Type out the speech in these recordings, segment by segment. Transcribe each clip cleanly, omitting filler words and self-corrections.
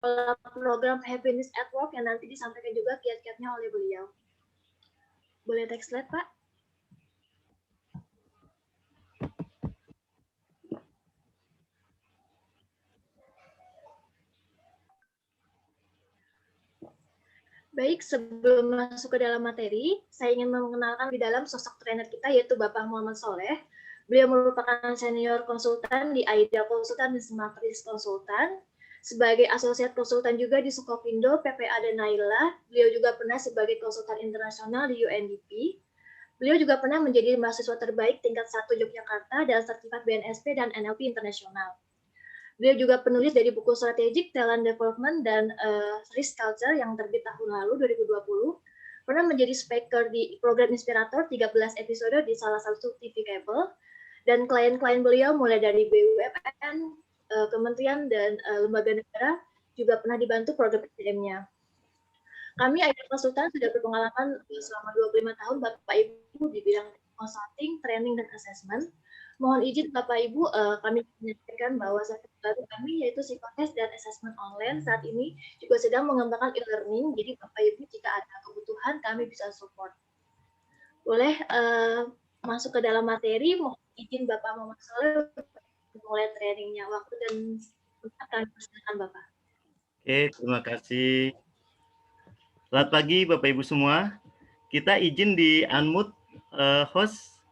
program Happiness at Work yang nanti disampaikan juga kiat-kiatnya oleh beliau. Boleh next slide, Pak? Baik, sebelum masuk ke dalam materi, saya ingin mengenalkan di dalam sosok trainer kita, yaitu Bapak Muhammad Soleh. Beliau merupakan senior konsultan di AIDA Konsultan dan Smart Risk Konsultan. Sebagai asosiat konsultan juga di Sukovindo, PPA dan Naila. Beliau juga pernah sebagai konsultan internasional di UNDP. Beliau juga pernah menjadi mahasiswa terbaik tingkat 1 Yogyakarta dan sertifikat BNSP dan NLP Internasional. Beliau juga penulis dari buku Strategic Talent Development dan Risk Culture yang terbit tahun lalu 2020. Pernah menjadi speaker di program Inspirator 13 episode di salah satu TV kabel. Dan klien-klien beliau mulai dari BUMN, kementerian dan lembaga negara juga pernah dibantu program SDM-nya. Kami AIDA Konsultan sudah berpengalaman selama 25 tahun Bapak Ibu di bidang consulting, training, dan assessment. Mohon izin Bapak Ibu, kami menyampaikan bahwa saat baru kami yaitu psikotes dan assessment online saat ini juga sedang mengembangkan e-learning. Jadi Bapak Ibu jika ada kebutuhan kami bisa support. Boleh masuk ke dalam materi. Mohon izin Bapak Muhammad Soleh mulai trainingnya. Waktu dan akan persilakan Bapak. Oke, terima kasih. Selamat pagi Bapak Ibu semua. Kita izin di unmute host.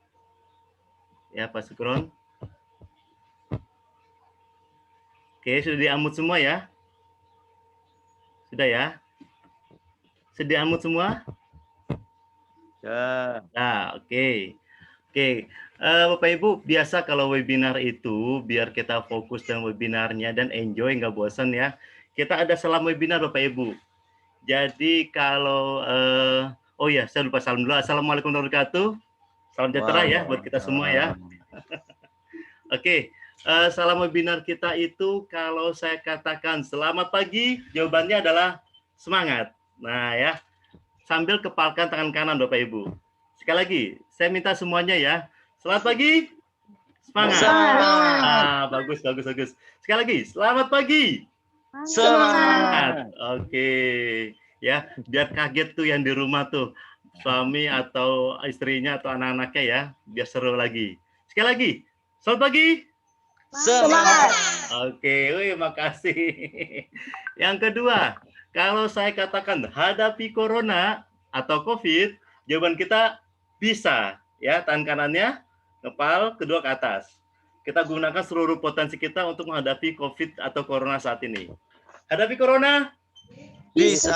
Ya, Pak Sukron. Oke, sudah di-unmute semua ya? Sudah ya? Sudah di-unmute semua? Ya. Nah, oke. Oke, Bapak Ibu, biasa kalau webinar itu, biar kita fokus dengan webinarnya dan enjoy, nggak bosan ya. Kita ada salam webinar Bapak Ibu. Jadi kalau, oh ya, saya lupa salam dulu. Assalamualaikum warahmatullahi wabarakatuh. Salam sejahtera ya buat kita semua ya. Oke, salam webinar kita itu kalau saya katakan selamat pagi, jawabannya adalah semangat. Nah ya, sambil kepalkan tangan kanan Bapak Ibu. Sekali lagi, saya minta semuanya ya. Selamat pagi, semangat. Ah, bagus. Sekali lagi, selamat pagi. Semangat. Oke, ya, biar kaget tuh yang di rumah tuh. Suami atau istrinya atau anak-anaknya ya, biar seru lagi. Sekali lagi, selamat pagi. Semangat. Oke, wih, makasih. Yang kedua, kalau saya katakan hadapi corona atau COVID, jawaban kita bisa. Ya, tangan kanannya, kepal, kedua ke atas. Kita gunakan seluruh potensi kita untuk menghadapi COVID atau corona saat ini. Hadapi corona? Bisa.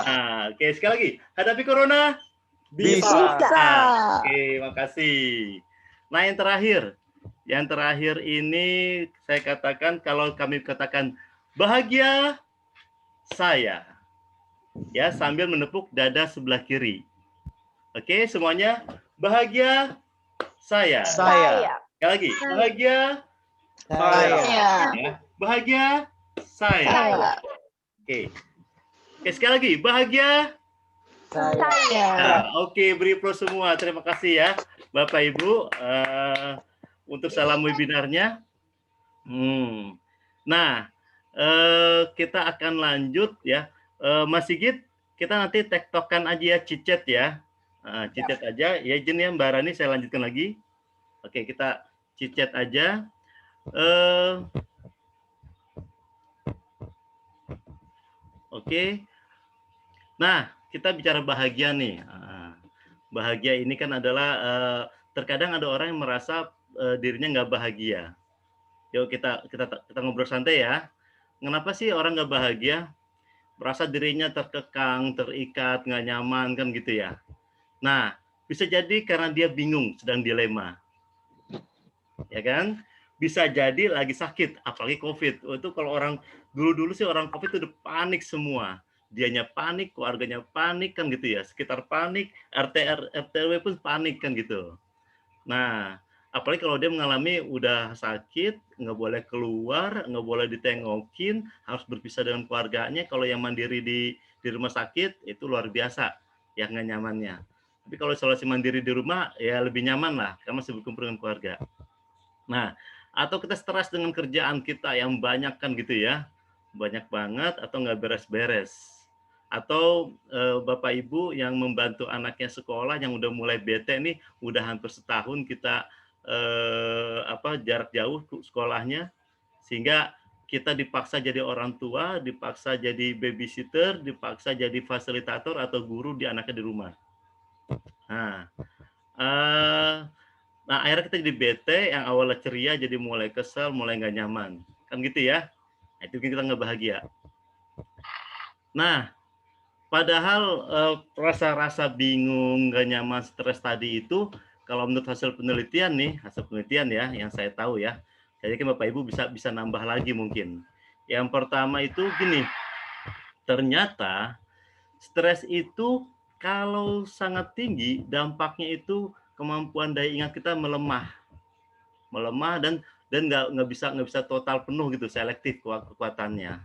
Nah, oke, sekali lagi. Hadapi corona? Bisa. Oke, makasih. Nah, yang terakhir ini saya katakan kalau kami katakan bahagia saya, ya sambil menepuk dada sebelah kiri. Oke, semuanya bahagia saya. Saya. Sekali lagi, bahagia Saya. ya. Bahagia saya. Oke, sekali lagi bahagia. Nah, oke, beri pro semua. Terima kasih ya, Bapak Ibu, untuk salam webinarnya. Nah, kita akan lanjut ya. Mas Sigit, kita nanti tektokan aja ya, cicet ya. Cicet aja. Ya, izin ya Mbak Rani, saya lanjutkan lagi. Oke, kita cicet aja. Oke. Nah, kita bicara bahagia nih. Bahagia ini kan adalah terkadang ada orang yang merasa dirinya nggak bahagia. Yuk kita ngobrol santai ya. Kenapa sih orang nggak bahagia? Merasa dirinya terkekang, terikat, nggak nyaman kan gitu ya. Nah, bisa jadi karena dia bingung, sedang dilema. Ya kan? Bisa jadi lagi sakit, apalagi COVID. Itu kalau orang dulu sih orang COVID itu udah panik semua. Dianya panik, keluarganya panik kan gitu ya, sekitar panik, RT/RW pun panik kan gitu. Nah, apalagi kalau dia mengalami udah sakit, nggak boleh keluar, nggak boleh ditengokin, harus berpisah dengan keluarganya. Kalau yang mandiri di rumah sakit itu luar biasa ya nggak nyamannya. Tapi kalau isolasi mandiri di rumah ya lebih nyaman lah, karena masih berkumpul dengan keluarga. Nah, atau kita stres dengan kerjaan kita yang banyak kan gitu ya. banyak banget atau nggak beres-beres. Atau Bapak Ibu yang membantu anaknya sekolah yang udah mulai bete nih, udah hampir setahun kita jarak jauh sekolahnya, sehingga kita dipaksa jadi orang tua, dipaksa jadi babysitter, dipaksa jadi fasilitator atau guru di anaknya di rumah. Nah, eh, akhirnya kita jadi bete, yang awalnya ceria jadi mulai kesel, mulai nggak nyaman. Kan gitu ya? Nah, itu bikin kita nggak bahagia. Nah, padahal rasa-rasa bingung, nggak nyaman, stres tadi itu, kalau menurut hasil penelitian nih, hasil penelitian ya, yang saya tahu ya, jadi kan Bapak Ibu bisa bisa nambah lagi mungkin. Yang pertama itu gini, ternyata stres itu kalau sangat tinggi, dampaknya itu kemampuan daya ingat kita melemah, dan nggak bisa total penuh gitu, selektif kekuatannya.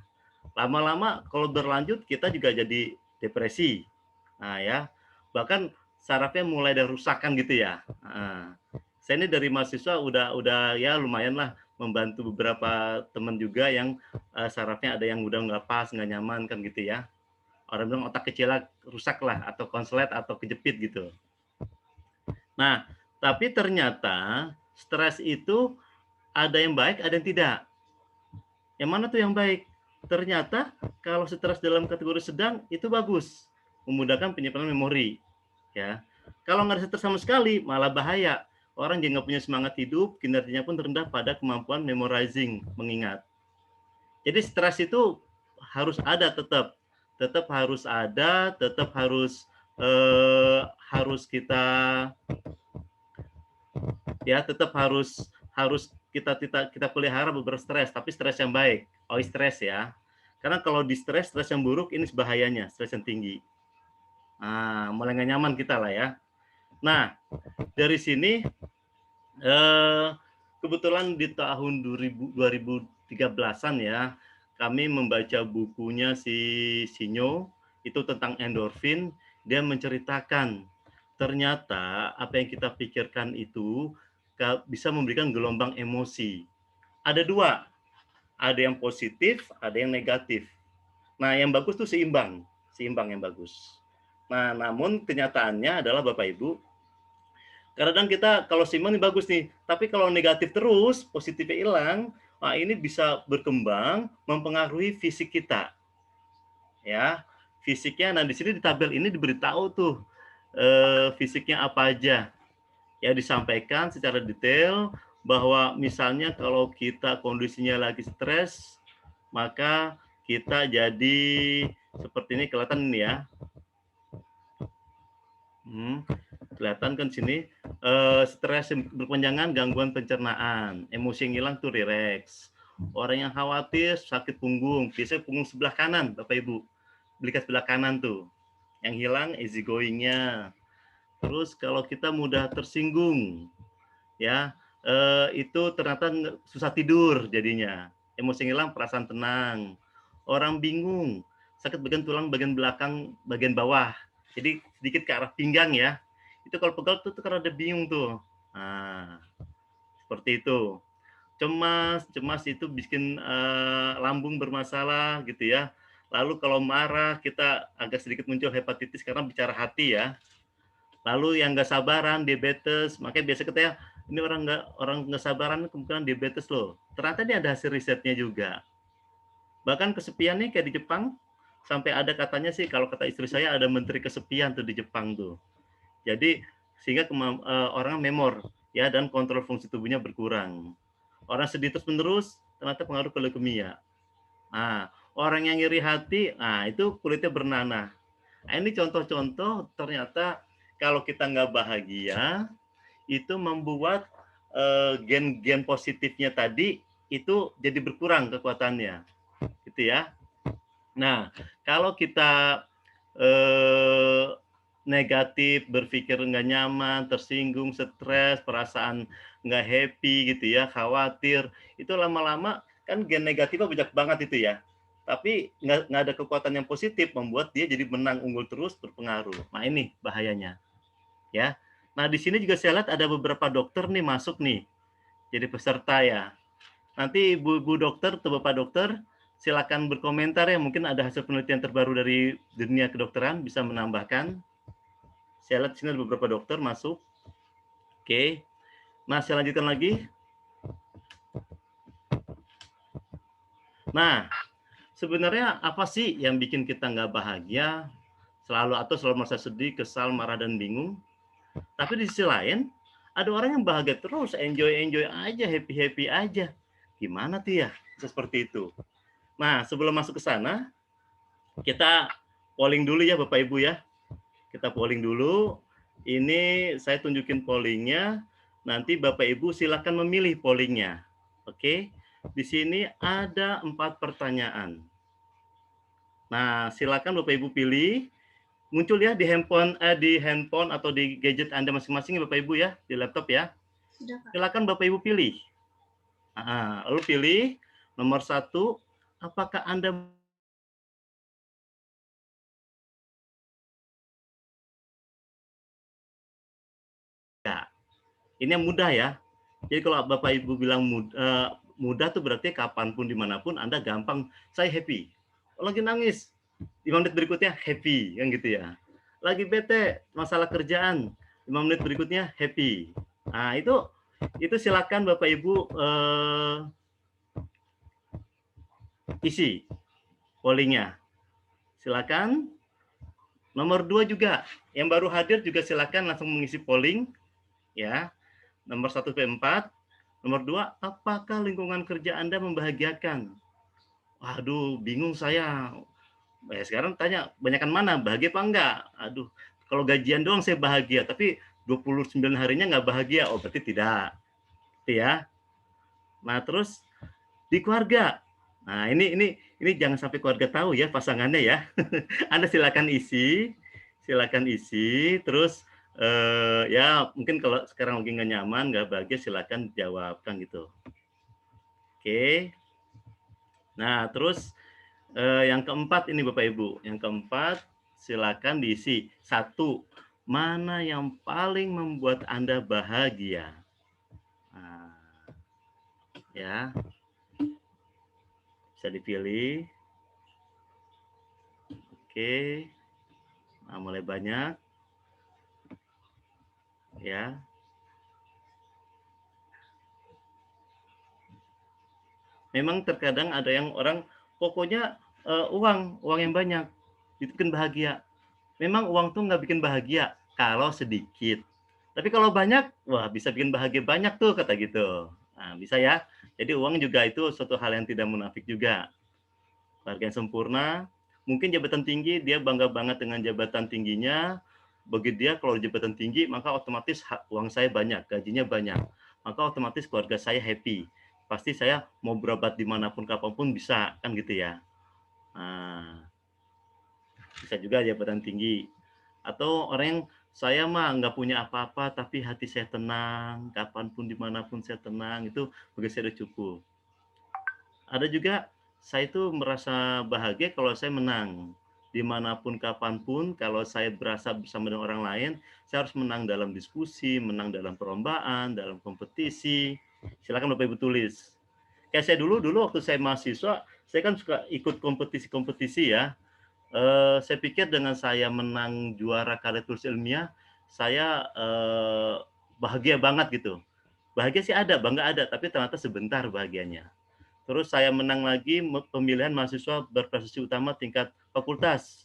Lama-lama kalau berlanjut kita juga jadi depresi. Nah ya, bahkan sarafnya mulai ada rusakan gitu ya. Nah, saya ini dari mahasiswa udah ya lumayan lah membantu beberapa teman juga yang sarafnya ada yang udah nggak pas, nggak nyaman kan gitu ya. Orang bilang otak kecilnya rusak lah atau konslet atau kejepit gitu. Nah, tapi ternyata stres itu ada yang baik, ada yang tidak. Yang mana tuh yang baik? Ternyata kalau stres dalam kategori sedang itu bagus, memudahkan penyimpanan memori. Ya, kalau nggak ada stres sama sekali malah bahaya. Orang jadi nggak punya semangat hidup, kinerjanya pun rendah pada kemampuan memorizing, mengingat. Jadi stres itu harus ada tetap harus ada, tetap harus kita ya tetap harus kita pelihara beberapa stres, tapi stres yang baik. Stres ya. Karena kalau di stres yang buruk ini bahayanya, stres yang tinggi. Nah, mulai nggak nyaman kita lah ya. Nah, dari sini kebetulan di tahun 2013-an ya, kami membaca bukunya si Sinyo, itu tentang endorfin. Dia menceritakan ternyata apa yang kita pikirkan itu bisa memberikan gelombang emosi. Ada dua, ada yang positif, ada yang negatif. Nah, yang bagus tuh seimbang yang bagus. Nah, namun kenyataannya adalah Bapak Ibu, kadang kita kalau seimbang ini bagus nih, tapi kalau negatif terus, positifnya hilang, nah ini bisa berkembang mempengaruhi fisik kita. Ya, fisiknya. Nah, di sini di tabel ini diberitahu tuh fisiknya apa aja. Ya, disampaikan secara detail bahwa misalnya kalau kita kondisinya lagi stres, maka kita jadi seperti ini, kelihatan ini ya. Kelihatan kan sini, stres berkepanjangan, gangguan pencernaan, emosi yang hilang tuh rileks. Orang yang khawatir sakit punggung, biasanya punggung sebelah kanan, Bapak Ibu, belikat sebelah kanan tuh, yang hilang easy going-nya. Terus kalau kita mudah tersinggung, ya itu ternyata susah tidur jadinya, emosi yang hilang, perasaan tenang. Orang bingung, sakit bagian tulang bagian belakang bagian bawah, jadi sedikit ke arah pinggang ya, itu kalau pegal tuh karena ada bingung tuh. Nah, seperti itu. Cemas itu bikin lambung bermasalah gitu ya. Lalu kalau marah kita agak sedikit muncul hepatitis karena bicara hati ya. Lalu yang nggak sabaran, diabetes, makanya biasa kita ya, ini orang nggak sabaran kemungkinan diabetes loh. Ternyata ini ada hasil risetnya juga. Bahkan kesepian nih kayak di Jepang, sampai ada katanya sih, kalau kata istri saya ada menteri kesepian tuh di Jepang tuh. Jadi sehingga orang memor ya, dan kontrol fungsi tubuhnya berkurang. Orang sedih terus-menerus ternyata pengaruh ke leukemia. Nah, orang yang iri hati, nah itu kulitnya bernanah. Nah, ini contoh-contoh ternyata kalau kita nggak bahagia, itu membuat gen-gen positifnya tadi itu jadi berkurang kekuatannya, gitu ya. Nah, kalau kita negatif, berpikir nggak nyaman, tersinggung, stres, perasaan nggak happy gitu ya, khawatir, itu lama-lama kan gen negatifnya banyak banget itu ya. Tapi nggak ada kekuatan yang positif, membuat dia jadi menang, unggul terus, berpengaruh. Nah ini bahayanya. Ya. Nah di sini juga saya lihat ada beberapa dokter nih masuk nih, jadi peserta ya. Nanti ibu dokter atau bapak dokter silakan berkomentar ya, mungkin ada hasil penelitian terbaru dari dunia kedokteran bisa menambahkan. Saya lihat sini ada beberapa dokter masuk. Oke. Nah, saya lanjutkan lagi. Nah, sebenarnya apa sih yang bikin kita nggak bahagia, selalu merasa sedih, kesal, marah, dan bingung? Tapi di sisi lain, ada orang yang bahagia terus, enjoy aja, happy aja. Gimana tuh ya? Seperti itu. Nah, sebelum masuk ke sana, kita polling dulu ya Bapak Ibu ya. Kita polling dulu. Ini saya tunjukin pollingnya. Nanti Bapak Ibu silakan memilih pollingnya. Oke. Di sini ada 4 pertanyaan. Nah, silakan Bapak Ibu pilih. Muncul ya di handphone atau di gadget Anda masing-masing Bapak Ibu ya, di laptop ya. Sudah, Pak. Silakan Bapak Ibu pilih. Lalu pilih nomor 1, apakah Anda ini yang mudah ya. Jadi kalau Bapak Ibu bilang mudah tuh berarti kapanpun dimanapun Anda gampang, saya happy. Lagi nangis, 5 menit berikutnya happy, kan gitu ya. Lagi bete, masalah kerjaan, 5 menit berikutnya happy. Nah itu silakan Bapak Ibu isi pollingnya. Silakan. Nomor 2 juga, yang baru hadir juga silakan langsung mengisi polling ya. Nomor 1 sampai 4. Nomor 2, apakah lingkungan kerja Anda membahagiakan? Waduh, bingung saya. Sekarang tanya, banyakan mana? Bahagia apa enggak? Aduh, kalau gajian doang saya bahagia, tapi 29 harinya nggak bahagia. Oh, berarti tidak. Gitu ya. Nah, terus di keluarga. Nah, ini jangan sampai keluarga tahu ya pasangannya ya. Anda silakan isi, terus ya mungkin kalau sekarang lagi nggak nyaman, nggak bahagia, silakan jawabkan gitu. Oke. Nah, terus yang keempat ini Bapak Ibu, yang keempat silakan diisi. 1, mana yang paling membuat Anda bahagia? Nah, ya, bisa dipilih. Oke. Nah, mulai banyak. Ya. Memang terkadang ada yang orang pokoknya uang yang banyak itu bikin bahagia. Memang uang tuh nggak bikin bahagia kalau sedikit. Tapi kalau banyak, wah bisa bikin bahagia banyak tuh kata gitu. Nah, bisa ya. Jadi uang juga itu suatu hal yang tidak munafik juga. Keluarga yang sempurna, mungkin jabatan tinggi dia bangga banget dengan jabatan tingginya. Bagi dia kalau jabatan tinggi maka otomatis uang saya banyak, gajinya banyak. Maka otomatis keluarga saya happy. Pasti saya mau berobat dimanapun kapanpun bisa kan gitu ya. Nah, bisa juga jabatan tinggi. Atau orang yang saya mah nggak punya apa-apa tapi hati saya tenang, kapanpun dimanapun saya tenang, itu bagi saya udah cukup. Ada juga saya itu merasa bahagia kalau saya menang. Dimanapun kapanpun kalau saya berasa bersama dengan orang lain, saya harus menang dalam diskusi, menang dalam perlombaan, dalam kompetisi. Silakan Bapak Ibu tulis. Kayak saya dulu waktu saya mahasiswa, saya kan suka ikut kompetisi-kompetisi ya. Saya pikir dengan saya menang juara karya tulis ilmiah, saya bahagia banget gitu. Bahagia sih ada, bangga ada, tapi ternyata sebentar bahagianya. Terus saya menang lagi pemilihan mahasiswa berprestasi utama tingkat fakultas.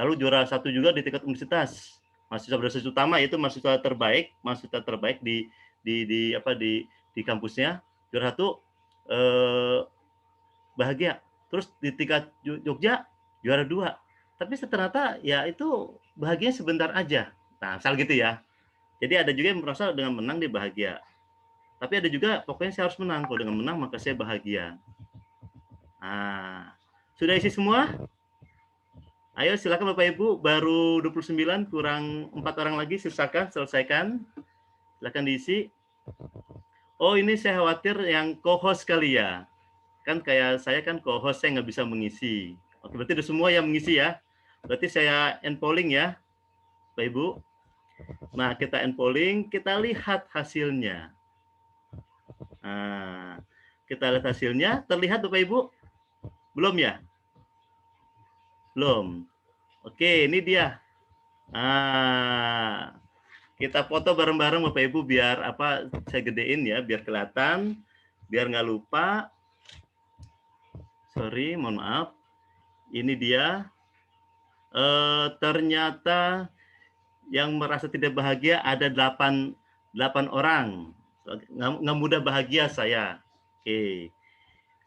Lalu juara 1 juga di tingkat universitas. Mahasiswa berprestasi utama itu mahasiswa terbaik di kampusnya. Juara 1 bahagia. Terus di tingkat Jogja juara 2. Tapi ternyata ya itu bahagia sebentar aja. Nah, misal gitu ya. Jadi ada juga yang merasa dengan menang dia bahagia. Tapi ada juga pokoknya saya harus menang. Kalau dengan menang maka saya bahagia. Nah, sudah isi semua? Ayo silakan Bapak Ibu, baru 29 kurang 4 orang lagi, silakan selesaikan. Silakan diisi. Oh, ini saya khawatir yang co-host kali ya. Kan kayak saya kan co-host, saya nggak bisa mengisi. Oke, berarti udah semua yang mengisi ya. Berarti saya end polling ya, Bapak Ibu. Nah, kita end polling, kita lihat hasilnya. Nah, kita lihat hasilnya, terlihat Bapak Ibu? Belum ya? Belum. Oke, ini dia. Ah, kita foto bareng-bareng Bapak Ibu biar apa? Saya gedein ya, biar kelihatan, biar nggak lupa. Sorry, mohon maaf. Ini dia. Ternyata yang merasa tidak bahagia ada 8 orang. Nggak mudah bahagia saya. Oke.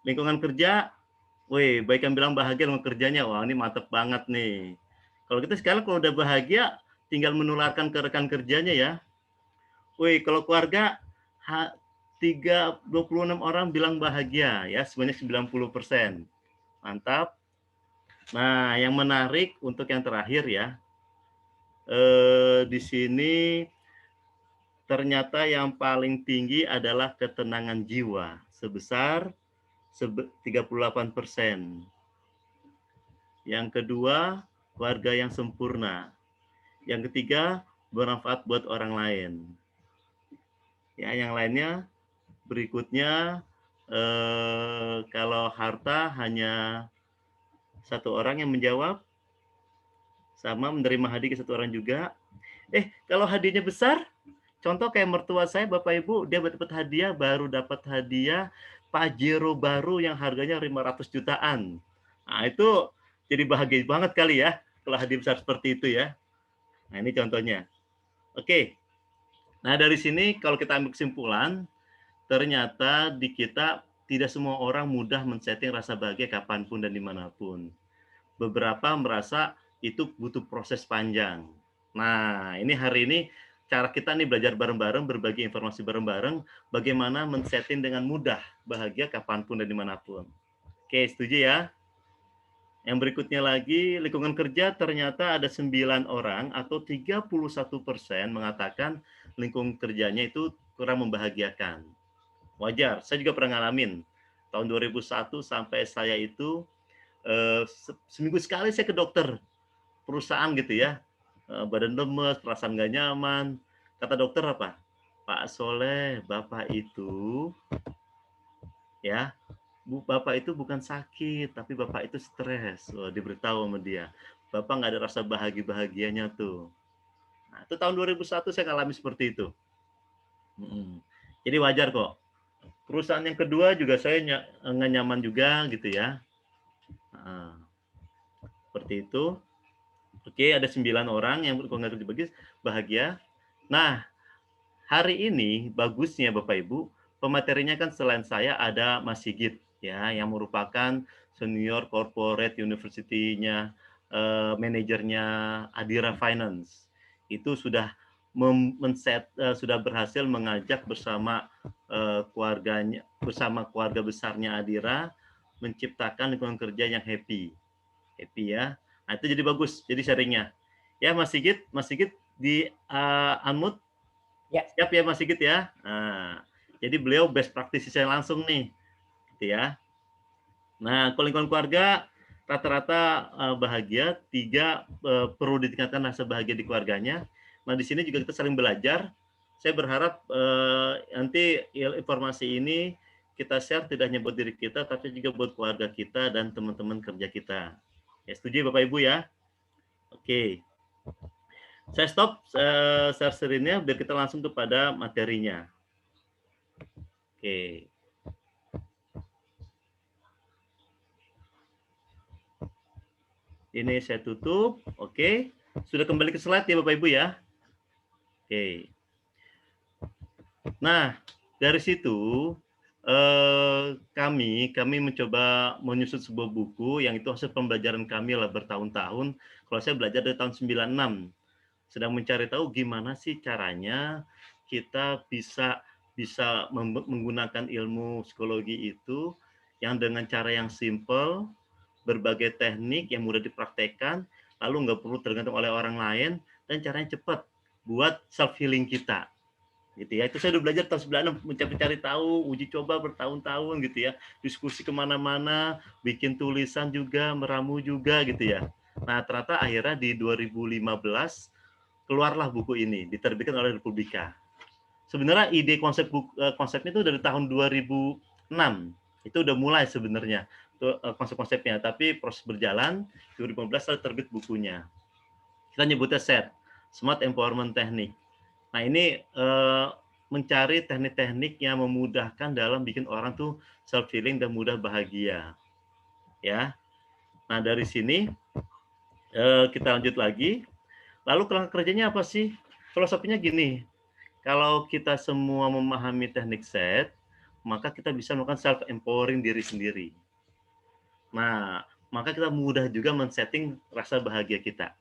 Lingkungan kerja, wih, baik yang bilang bahagia dengan kerjanya. Wah, ini mantep banget nih. Kalau kita sekarang kalau udah bahagia, tinggal menularkan ke rekan kerjanya ya. Wih, kalau keluarga, 26 orang bilang bahagia ya, sebanyak 90%. Mantap. Nah, yang menarik untuk yang terakhir ya, di sini ternyata yang paling tinggi adalah ketenangan jiwa sebesar 38%. Yang kedua, keluarga yang sempurna. Yang ketiga, bermanfaat buat orang lain. Ya, yang lainnya berikutnya kalau harta hanya 1 orang yang menjawab, sama menerima hadiah ke 1 orang juga. Kalau hadiahnya besar, contoh kayak mertua saya, Bapak Ibu, dia dapat hadiah, baru dapat hadiah Pajero baru yang harganya 500 jutaan. Nah, itu jadi bahagia banget kali ya, kalau hadiah besar seperti itu ya. Nah, ini contohnya. Oke. Nah, dari sini kalau kita ambil kesimpulan, ternyata di kita tidak semua orang mudah men-setting rasa bahagia kapanpun dan dimanapun. Beberapa merasa itu butuh proses panjang. Nah, ini hari ini cara kita nih belajar bareng-bareng, berbagi informasi bareng-bareng, bagaimana men-setting dengan mudah bahagia kapanpun dan dimanapun. Oke, setuju ya? Yang berikutnya lagi, lingkungan kerja ternyata ada 9 orang atau 31% mengatakan lingkungan kerjanya itu kurang membahagiakan. Wajar, saya juga pernah ngalamin. Tahun 2001 sampai saya itu seminggu sekali saya ke dokter perusahaan gitu ya. Badan lemes, perasaan nggak nyaman. Kata dokter apa? Pak Soleh, Bapak itu ya, Bapak itu bukan sakit, tapi Bapak itu stres. Diberitahu sama dia. Bapak nggak ada rasa bahagianya tuh. Nah, itu tahun 2001 saya alami seperti itu. Jadi wajar kok. Perusahaan yang kedua juga saya nggak nyaman juga gitu ya. Seperti itu. Oke, ada 9 orang yang berkontribusi dibagi bahagia. Nah, hari ini bagusnya Bapak Ibu, pematerinya kan selain saya ada Mas Sigit ya, yang merupakan senior corporate university-nya, manajernya Adira Finance. Itu sudah sudah berhasil mengajak bersama keluarganya, bersama keluarga besarnya Adira menciptakan lingkungan kerja yang happy ya. Nah, itu jadi bagus, jadi sharingnya. Ya, Mas Sigit di unmute. Ya. Siap ya Mas Sigit ya. Nah, jadi beliau best practices saya langsung nih, gitu ya. Nah, kalau lingkungan keluarga rata-rata bahagia, 3 perlu ditingkatkan rasa bahagia di keluarganya. Nah, di sini juga kita saling belajar. Saya berharap nanti informasi ini kita share tidak hanya buat diri kita, tapi juga buat keluarga kita dan teman-teman kerja kita. Ya, setuju Bapak Ibu ya? Oke. Saya stop share screen-nya biar kita langsung kepada materinya. Oke. Ini saya tutup. Oke. Sudah kembali ke slide ya Bapak Ibu ya? Oke. Nah, dari situ kami mencoba menyusun sebuah buku yang itu hasil pembelajaran kami lah bertahun-tahun. Kalau saya belajar dari tahun 96, sedang mencari tahu gimana sih caranya kita bisa menggunakan ilmu psikologi itu yang dengan cara yang simple, berbagai teknik yang mudah dipraktekkan, lalu nggak perlu tergantung oleh orang lain, dan caranya cepat buat self healing kita. Gitu ya, itu saya udah belajar tahun 96, mencari tahu, uji coba bertahun-tahun gitu ya, diskusi kemana-mana, bikin tulisan juga, meramu juga gitu ya. Nah, ternyata akhirnya di 2015 keluarlah buku ini, diterbitkan oleh Republika. Sebenarnya ide konsepnya itu dari tahun 2006, itu udah mulai sebenarnya konsep-konsepnya, tapi proses berjalan 2015 lalu terbit bukunya. Kita nyebutnya SET, Smart Empowerment Technique. Nah, ini mencari teknik-teknik yang memudahkan dalam bikin orang tuh self healing dan mudah bahagia. Ya. Nah, dari sini kita lanjut lagi. Lalu kerangka kerjanya apa sih? Filosofinya gini, kalau kita semua memahami teknik SET, maka kita bisa melakukan self empowering diri sendiri. Nah, maka kita mudah juga men-setting rasa bahagia kita.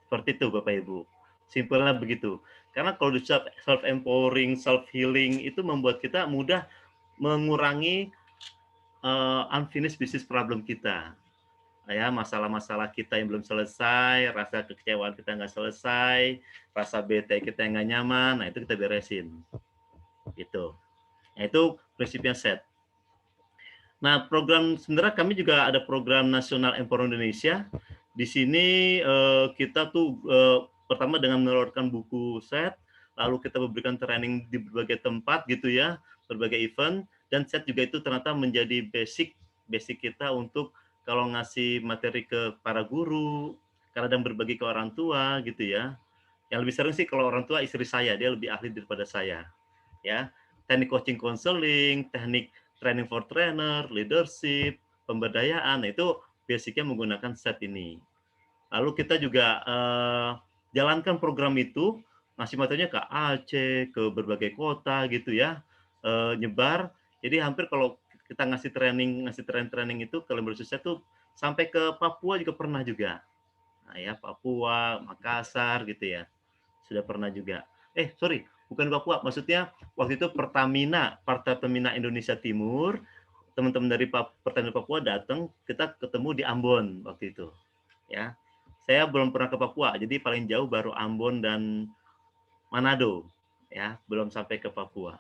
Seperti itu Bapak Ibu. Simpelnya begitu. Karena kalau di self empowering, self healing itu membuat kita mudah mengurangi unfinished business problem kita. Ya, masalah-masalah kita yang belum selesai, rasa kekecewaan kita nggak selesai, rasa bete kita yang nggak nyaman, nah itu kita beresin. Gitu. Nah, itu prinsipnya SET. Nah, sebenarnya kami juga ada program nasional Empower Indonesia. Di sini kita tuh pertama dengan mengeluarkan buku SET, lalu kita memberikan training di berbagai tempat gitu ya, berbagai event, dan SET juga itu ternyata menjadi basic kita untuk kalau ngasih materi ke para guru, kadang berbagi ke orang tua gitu ya. Yang lebih sering sih kalau orang tua istri saya, dia lebih ahli daripada saya. Ya, teknik coaching counseling, teknik training for trainer, leadership, pemberdayaan, itu basicnya menggunakan SET ini. Lalu kita juga jalankan program itu, ngasih materinya ke Aceh, ke berbagai kota gitu ya, nyebar. Jadi hampir kalau kita ngasih training itu kalau menurut saya tuh sampai ke Papua juga pernah juga. Nah ya, Papua, Makassar gitu ya. Sudah pernah juga. Sorry, bukan Papua, maksudnya waktu itu Pertamina, Partai Pertamina Indonesia Timur, teman-teman dari Pertamina Papua datang, kita ketemu di Ambon waktu itu. Ya, saya belum pernah ke Papua, jadi paling jauh baru Ambon dan Manado, ya, belum sampai ke Papua.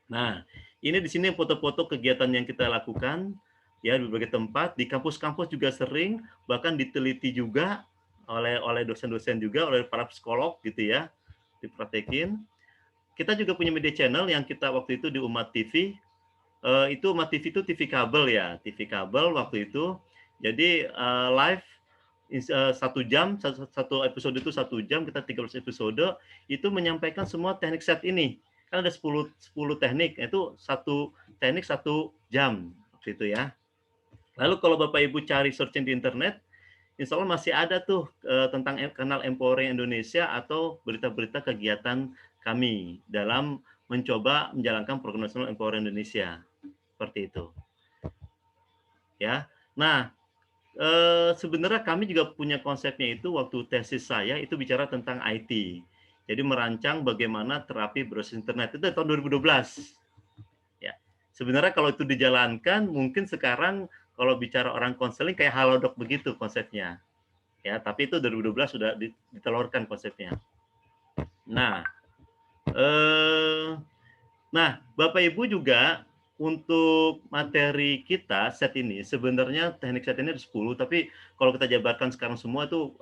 Nah, ini di sini foto-foto kegiatan yang kita lakukan, ya, di berbagai tempat, di kampus-kampus juga sering, bahkan diteliti juga oleh dosen-dosen juga, oleh para psikolog gitu ya, dipraktekin. Kita juga punya media channel yang kita waktu itu di Umat TV, itu Umat TV itu TV kabel ya, TV kabel waktu itu. Jadi live 1 jam, satu episode itu 1 jam, kita 13 episode, itu menyampaikan semua teknik SET ini. Kan ada 10 teknik, itu satu teknik 1 jam waktu itu ya. Lalu kalau Bapak Ibu cari searching di internet, insya Allah masih ada tuh tentang kanal Empowering Indonesia atau berita-berita kegiatan kami dalam mencoba menjalankan program nasional Empowering Indonesia. Seperti itu. Ya. Nah, sebenarnya kami juga punya konsepnya itu waktu tesis saya itu bicara tentang IT. Jadi merancang bagaimana terapi berbasis internet itu tahun 2012. Ya. Sebenarnya kalau itu dijalankan mungkin sekarang kalau bicara orang konseling kayak Halodoc begitu konsepnya. Ya, tapi itu 2012 sudah ditelurkan konsepnya. Nah, Bapak Ibu juga untuk materi kita SET ini sebenarnya teknik SET ini ada 10, tapi kalau kita jabarkan sekarang semua itu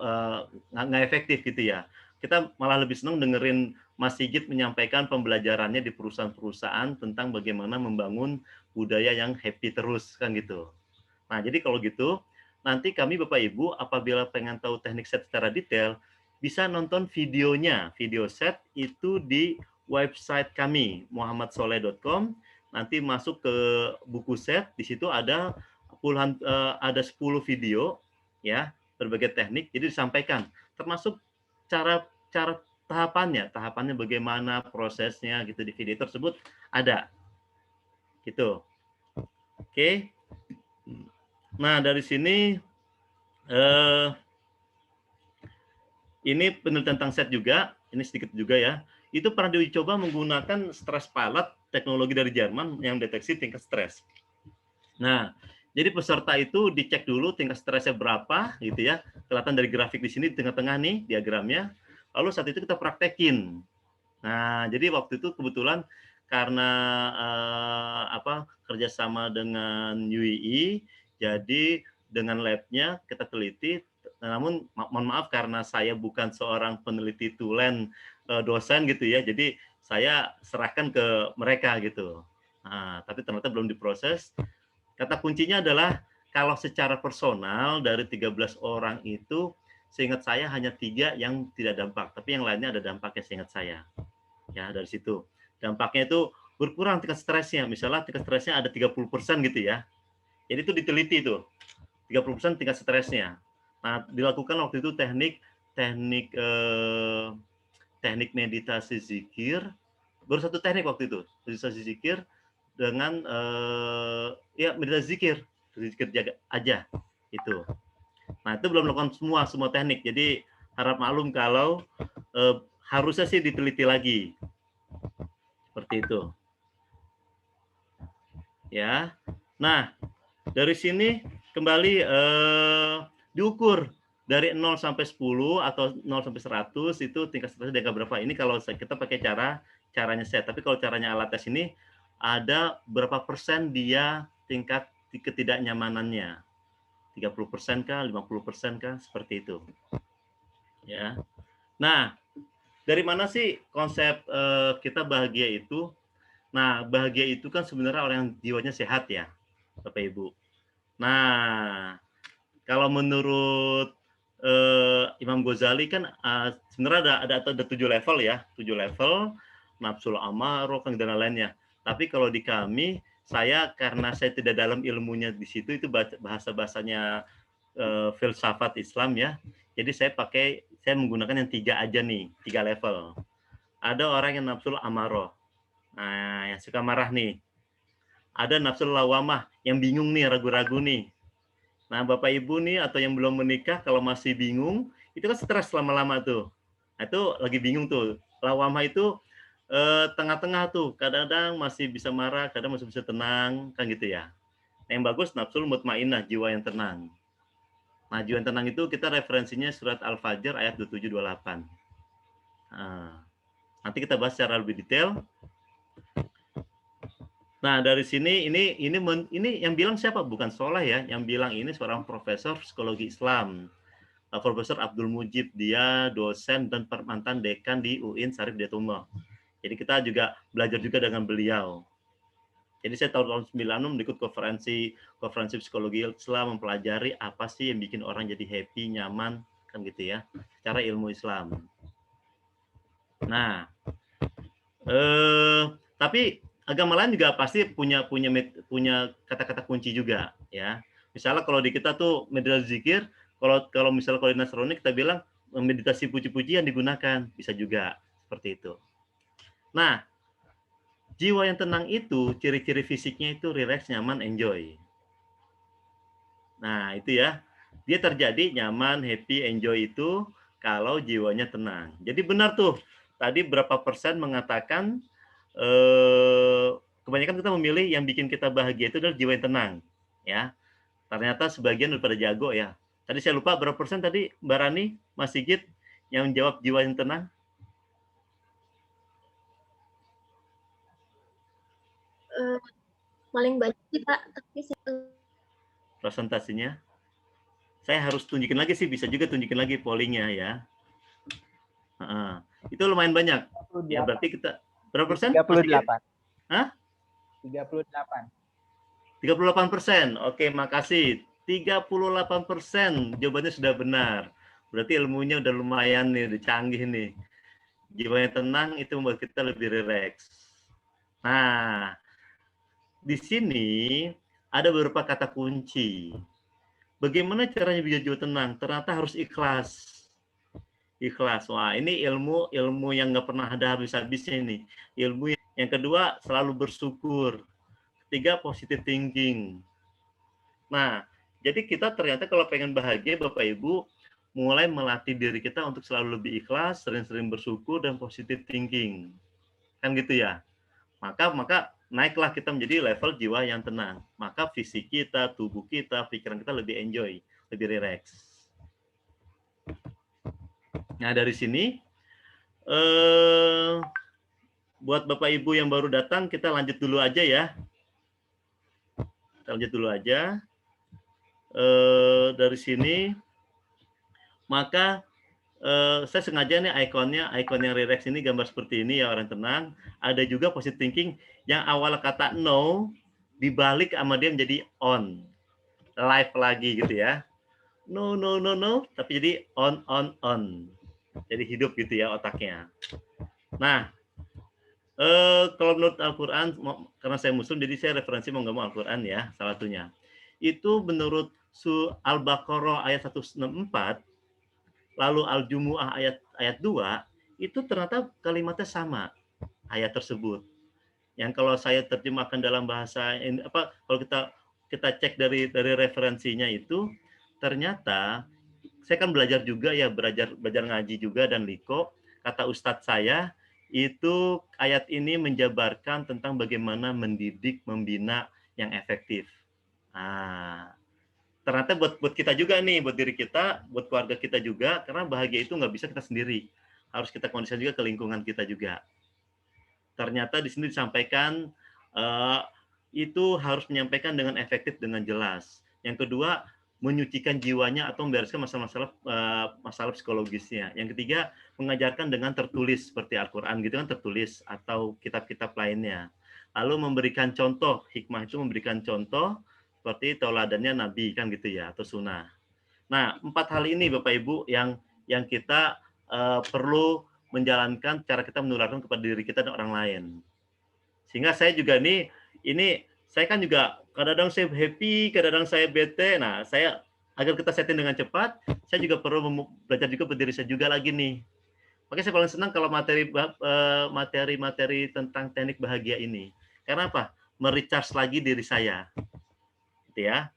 nggak efektif gitu ya. Kita malah lebih senang dengerin Mas Sigit menyampaikan pembelajarannya di perusahaan-perusahaan tentang bagaimana membangun budaya yang happy terus kan gitu. Nah, jadi kalau gitu nanti kami Bapak Ibu apabila pengen tahu teknik SET secara detail bisa nonton videonya. Video SET itu di website kami muhammadsoleh.com. Nanti masuk ke buku SET, di situ ada ada 10 video ya, berbagai teknik jadi disampaikan termasuk cara tahapannya bagaimana prosesnya gitu di video tersebut ada. Gitu. Oke. Nah, dari sini ini penelitian tentang SET juga, ini sedikit juga ya. Itu pernah dicoba menggunakan stress pilot, teknologi dari Jerman yang deteksi tingkat stres. Nah, jadi peserta itu dicek dulu tingkat stresnya berapa, gitu ya. Kelihatan dari grafik di sini di tengah-tengah nih diagramnya. Lalu saat itu kita praktekin. Nah, jadi waktu itu kebetulan karena kerjasama dengan UII, jadi dengan labnya kita teliti. Namun mohon maaf karena saya bukan seorang peneliti tulen dosen gitu ya, jadi saya serahkan ke mereka gitu. Nah, tapi ternyata belum diproses. Kata kuncinya adalah kalau secara personal dari 13 orang itu, seingat saya hanya 3 yang tidak dampak, tapi yang lainnya ada dampaknya seingat saya. Ya, dari situ. Dampaknya itu berkurang tingkat stresnya. Misalnya tingkat stresnya ada 30% gitu ya. Jadi itu diteliti tuh. 30% tingkat stresnya. Nah, dilakukan waktu itu teknik teknik meditasi zikir. Baru satu teknik waktu itu, meditasi zikir dengan ya meditasi zikir jaga aja itu. Nah, itu belum melakukan semua teknik. Jadi harap maklum kalau harusnya sih diteliti lagi. Seperti itu. Ya. Nah, dari sini kembali diukur dari 0 sampai 10 atau 0 sampai 100 itu tingkat stresnya di angka berapa. Ini kalau kita pakai caranya saya. Tapi kalau caranya alat tes ini ada berapa persen dia tingkat ketidaknyamanannya. 30% kah, 50% kah, seperti itu. Ya. Nah, dari mana sih konsep kita bahagia itu? Nah, bahagia itu kan sebenarnya orang yang jiwanya sehat ya, Bapak Ibu. Nah, kalau menurut Imam Ghazali kan sebenarnya ada 7 level ya, 7 level, nafsul amarah dan lainnya. Tapi kalau di kami, saya karena saya tidak dalam ilmunya di situ, itu bahasa-bahasanya filsafat Islam ya. Jadi saya menggunakan yang 3 aja nih, 3 level. Ada orang yang nafsul amarah. Nah, yang suka marah nih. Ada nafsul lawamah, yang bingung nih, ragu-ragu nih. Nah, Bapak Ibu nih atau yang belum menikah kalau masih bingung, itu kan stres lama-lama tuh. Nah, itu lagi bingung tuh. Lawamah itu tengah-tengah tuh. Kadang-kadang masih bisa marah, kadang masih bisa tenang, kan gitu ya. Nah, yang bagus nafsul mutmainnah, jiwa yang tenang. Nah, jiwa yang tenang itu kita referensinya surat Al-Fajr ayat 27-28. Nah, nanti kita bahas secara lebih detail. Nah, dari sini ini yang bilang siapa? Bukan Soleh ya, yang bilang ini seorang profesor psikologi Islam. Profesor Abdul Mujib, dia dosen dan mantan dekan di UIN Syarif Hidayatullah. Jadi kita juga belajar juga dengan beliau. Jadi saya tahun 96 ikut konferensi psikologi Islam, mempelajari apa sih yang bikin orang jadi happy, nyaman, kan gitu ya, secara ilmu Islam. Nah, tapi agama lain juga pasti punya kata-kata kunci juga ya. Misalnya kalau di kita tuh meditasi zikir, kalau misalnya kalau di Nasrani kita bilang meditasi puji-pujian digunakan, bisa juga seperti itu. Nah, jiwa yang tenang itu ciri-ciri fisiknya itu relax, nyaman, enjoy. Nah, itu ya. Dia terjadi nyaman, happy, enjoy itu kalau jiwanya tenang. Jadi benar tuh. Tadi berapa persen mengatakan kebanyakan kita memilih yang bikin kita bahagia itu adalah jiwa yang tenang, ya. Ternyata sebagian daripada jago ya. Tadi saya lupa berapa persen tadi Mbak Rani, Mas Sigit yang jawab jiwa yang tenang? Paling banyak sih Pak, tapi Presentasinya. Saya harus tunjukin lagi sih, bisa juga tunjukin lagi pollingnya ya. Itu lumayan banyak. 38. Ya berarti kita berapa persen? 38. Hah? 38. 38%. Oke, makasih. 38% jawabannya sudah benar. Berarti ilmunya udah lumayan nih, udah canggih nih. Jiwanya tenang itu membuat kita lebih rileks. Nah, di sini ada beberapa kata kunci. Bagaimana caranya biar jiwa tenang? Ternyata harus ikhlas. Ikhlas. Wah, ini ilmu yang nggak pernah ada habis-habisnya ini. Ilmu yang kedua selalu bersyukur. Ketiga positive thinking. Nah, jadi kita ternyata kalau pengen bahagia Bapak Ibu mulai melatih diri kita untuk selalu lebih ikhlas, sering-sering bersyukur dan positive thinking. Kan gitu ya. Maka naiklah kita menjadi level jiwa yang tenang. Maka fisik kita, tubuh kita, pikiran kita lebih enjoy, lebih relax. Nah, dari sini buat Bapak Ibu yang baru datang, kita lanjut dulu aja ya. Kita lanjut dulu aja. Dari sini, maka saya sengaja nih ikon yang relax ini gambar seperti ini ya, orang tenang. Ada juga positive thinking yang awal kata no, dibalik sama dia menjadi on, live lagi gitu ya. No, no, no, no, tapi jadi on, on, on. Jadi hidup gitu ya otaknya. Nah, kalau menurut Al-Quran, karena saya Muslim, jadi saya referensi mau nggak mau Al-Quran ya, salah satunya. Itu menurut Al-Baqarah ayat 164, lalu Al-Jumu'ah ayat 2, itu ternyata kalimatnya sama, ayat tersebut. Yang kalau saya terjemahkan dalam bahasa, kalau kita cek dari referensinya itu, ternyata saya kan belajar juga ya, belajar ngaji juga dan liko. Kata Ustadz saya, itu ayat ini menjabarkan tentang bagaimana mendidik, membina yang efektif. Nah, ternyata buat kita juga nih, buat diri kita, buat keluarga kita juga, karena bahagia itu nggak bisa kita sendiri. Harus kita kondisikan juga ke lingkungan kita juga. Ternyata di sini disampaikan itu harus menyampaikan dengan efektif, dengan jelas. Yang kedua, menyucikan jiwanya atau membereskan masalah psikologisnya. Yang ketiga, mengajarkan dengan tertulis seperti Al-Quran gitu kan, tertulis atau kitab-kitab lainnya. Lalu memberikan contoh, hikmah itu memberikan contoh seperti tauladannya Nabi kan gitu ya, atau sunnah. Nah, 4 hal ini Bapak Ibu yang kita perlu menjalankan cara kita menularkan kepada diri kita dan orang lain. Sehingga saya juga ini saya kan juga kadang-kadang saya happy, kadang-kadang saya bete. Nah, saya agar kita setting dengan cepat, saya juga perlu belajar juga berdiri saya juga lagi nih. Makanya saya paling senang kalau materi tentang teknik bahagia ini. Karena apa? Merecharge lagi diri saya. Gitu ya.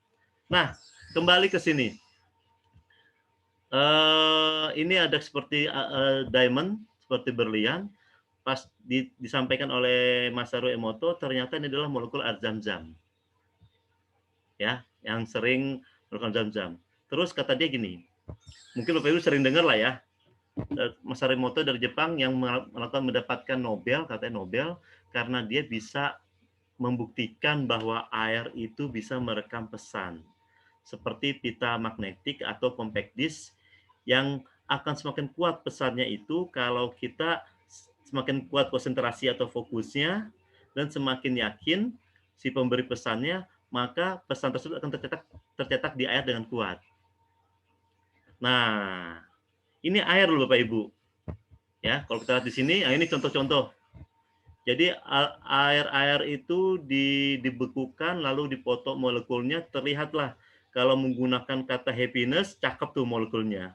Nah, kembali ke sini. Ini ada seperti diamond, seperti berlian. Pas disampaikan oleh Masaru Emoto, ternyata ini adalah molekul air zam-zam. Ya, yang sering molekul zam-zam. Terus kata dia gini, mungkin Bapak Ibu sering dengar lah ya, Masaru Emoto dari Jepang yang mendapatkan Nobel, katanya Nobel, karena dia bisa membuktikan bahwa air itu bisa merekam pesan. Seperti pita magnetik atau compact disc yang akan semakin kuat pesannya itu kalau kita semakin kuat konsentrasi atau fokusnya dan semakin yakin si pemberi pesannya, maka pesan tersebut akan tercetak di air dengan kuat. Nah, ini air loh Bapak Ibu. Ya, kalau kita lihat di sini, nah ini contoh-contoh. Jadi air itu dibekukan lalu dipotong molekulnya, terlihatlah kalau menggunakan kata happiness, cakep tuh molekulnya.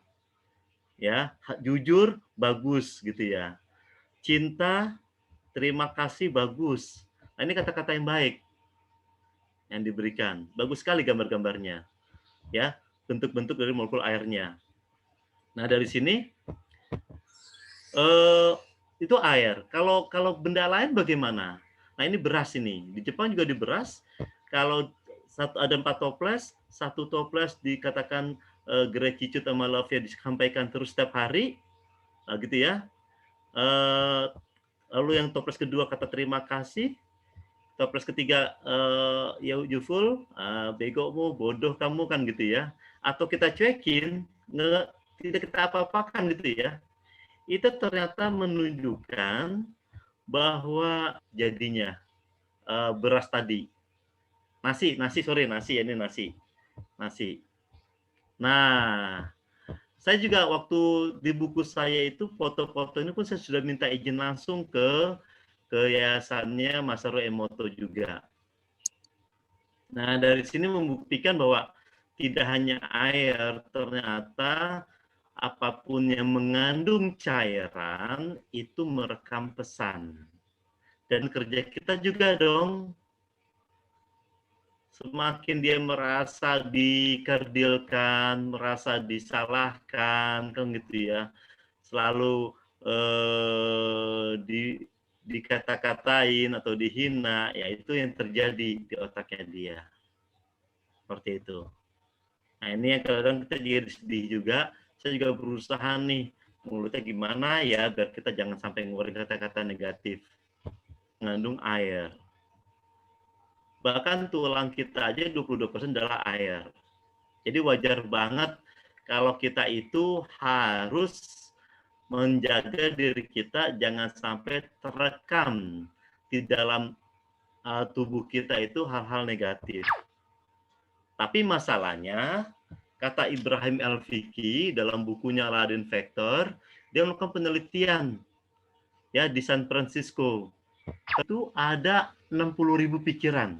Ya, jujur bagus gitu ya. Cinta, terima kasih bagus. Nah, ini kata-kata yang baik yang diberikan. Bagus sekali gambar-gambarnya. Ya, bentuk-bentuk dari molekul airnya. Nah, dari sini itu air. Kalau benda lain bagaimana? Nah, ini beras ini. Di Jepang juga di beras. Kalau ada 4 toples, 1 toples dikatakan gratitude sama love ya disampaikan terus setiap hari, gitu ya. Lalu yang toples kedua kata terima kasih, toples ketiga youthful, begomu, bodoh kamu kan gitu ya. Atau kita cuekin, tidak kita apa-apakan gitu ya. Itu ternyata menunjukkan bahwa jadinya beras tadi. Nasi ya, ini nasi. Nah, saya juga waktu di buku saya itu foto-foto ini pun saya sudah minta izin langsung ke yayasannya Masaru Emoto juga. Nah, dari sini membuktikan bahwa tidak hanya air, ternyata apapun yang mengandung cairan itu merekam pesan. Dan kerja kita juga dong. Semakin dia merasa dikerdilkan, merasa disalahkan, kan gitu ya. Selalu dikata-katain atau dihina, ya itu yang terjadi di otaknya dia. Seperti itu. Nah, ini yang kadang kita jadi sedih juga. Saya juga berusaha nih, mulutnya gimana ya biar kita jangan sampai ngeluarin kata-kata negatif. Mengandung air. Bahkan tulang kita aja 22% adalah air. Jadi wajar banget kalau kita itu harus menjaga diri kita jangan sampai terekam di dalam tubuh kita itu hal-hal negatif. Tapi masalahnya, kata Ibrahim Al-Fiqi dalam bukunya Aladdin Factor, dia melakukan penelitian ya di San Francisco. Itu ada 60.000 pikiran.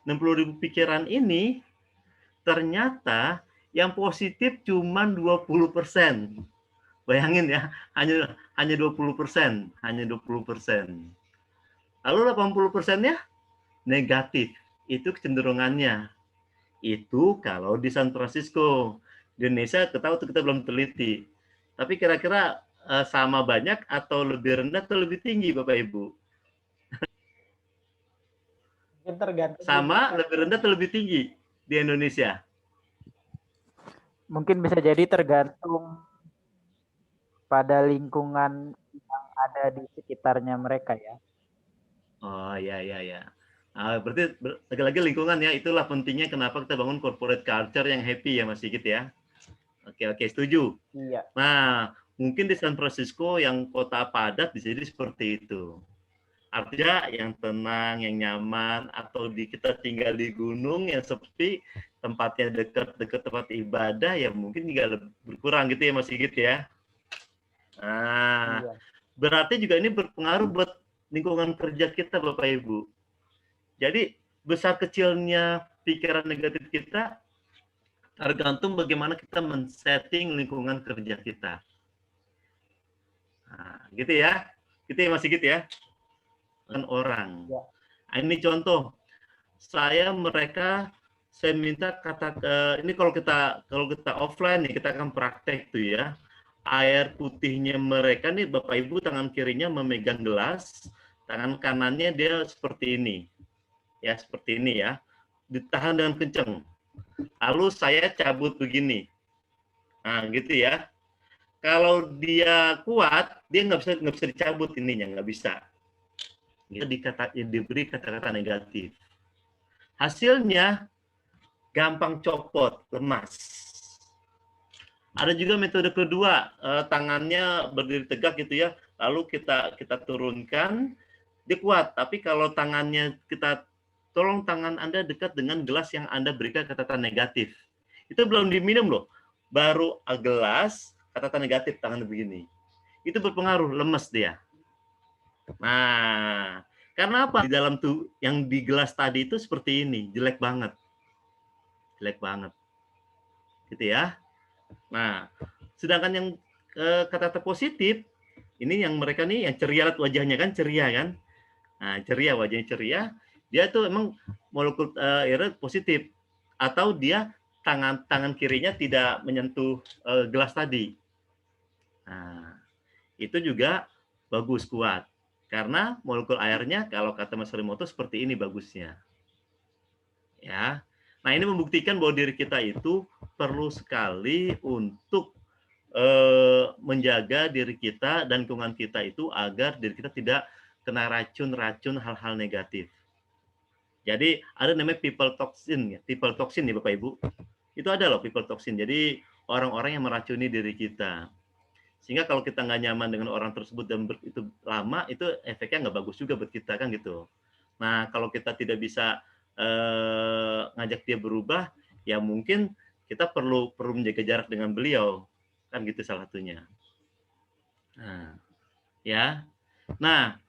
60.000 pikiran ini ternyata yang positif cuma 20%. Bayangin ya, hanya 20%, hanya 20%. Lalu 80%-nya negatif. Itu kecenderungannya. Itu kalau di San Francisco. Di Indonesia kita belum teliti. Tapi kira-kira sama banyak atau lebih rendah atau lebih tinggi Bapak Ibu? Mungkin tergantung. Sama, lebih rendah atau lebih tinggi di Indonesia? Mungkin bisa jadi tergantung pada lingkungan yang ada di sekitarnya mereka ya. Oh ya. Berarti lagi-lagi lingkungan ya, itulah pentingnya kenapa kita bangun corporate culture yang happy ya Mas Sigit ya. Oke, setuju. Iya. Nah, mungkin di San Francisco yang kota padat bisa jadi seperti itu. Artinya yang tenang, yang nyaman, atau kita tinggal di gunung yang sepi, tempatnya dekat tempat ibadah, ya mungkin juga berkurang gitu ya Mas Sigit ya. Nah, Iya. berarti juga ini berpengaruh buat lingkungan kerja kita Bapak Ibu. Jadi besar kecilnya pikiran negatif kita tergantung bagaimana kita men-setting lingkungan kerja kita. Nah, gitu ya. Gitu ya Mas Sigit ya. Kan orang. Ya. Nah, ini contoh. Saya minta ini kalau kita offline nih, kita akan praktek tuh ya. Air putihnya mereka nih Bapak Ibu tangan kirinya memegang gelas, tangan kanannya dia seperti ini. Ya, seperti ini ya. Ditahan dengan kencang. Lalu saya cabut begini. Nah, gitu ya. Kalau dia kuat, dia nggak bisa dicabut ininya, nggak bisa. Dia diberi kata-kata negatif. Hasilnya gampang copot, lemas. Ada juga metode kedua, tangannya berdiri tegak gitu ya, lalu kita turunkan, dia kuat. Tapi kalau tangannya tolong tangan Anda dekat dengan gelas yang Anda berikan kata-kata negatif. Itu belum diminum loh, baru gelas kata-kata negatif tangan begini. Itu berpengaruh, lemes dia. Nah, karena apa? Di dalam tuh yang di gelas tadi itu seperti ini, jelek banget. Jelek banget. Gitu ya. Nah, sedangkan yang kata-kata positif, ini yang mereka nih yang ceria, lihat wajahnya kan ceria kan. Nah, ceria, wajahnya ceria, dia tuh emang molekul airnya positif, atau dia tangan kirinya tidak menyentuh gelas tadi. Nah, itu juga bagus, kuat. Karena molekul airnya kalau kata Mas Rimoto seperti ini bagusnya. Ya. Nah, ini membuktikan bahwa diri kita itu perlu sekali untuk menjaga diri kita dan lingkungan kita itu agar diri kita tidak kena racun-racun hal-hal negatif. Jadi ada namanya people toxin ya, people toxin nih Bapak Ibu. Itu ada loh people toxin. Jadi orang-orang yang meracuni diri kita. Sehingga kalau kita nggak nyaman dengan orang tersebut dan itu lama, itu efeknya nggak bagus juga buat kita kan gitu. Nah, kalau kita tidak bisa ngajak dia berubah, ya mungkin kita perlu menjaga jarak dengan beliau, kan gitu salah satunya. Nah, ya. Nah,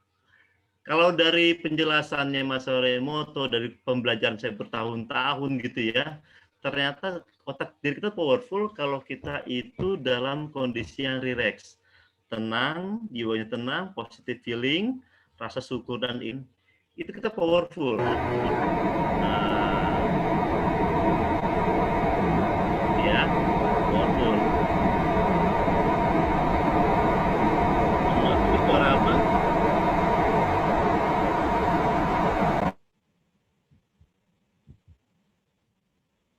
kalau dari penjelasannya Mas Remoto, dari pembelajaran saya bertahun-tahun gitu ya, ternyata otak diri kita powerful kalau kita itu dalam kondisi yang rileks, tenang, jiwanya tenang, positive feeling, rasa syukur dan itu kita powerful. Ya, powerful. Itu suara apa?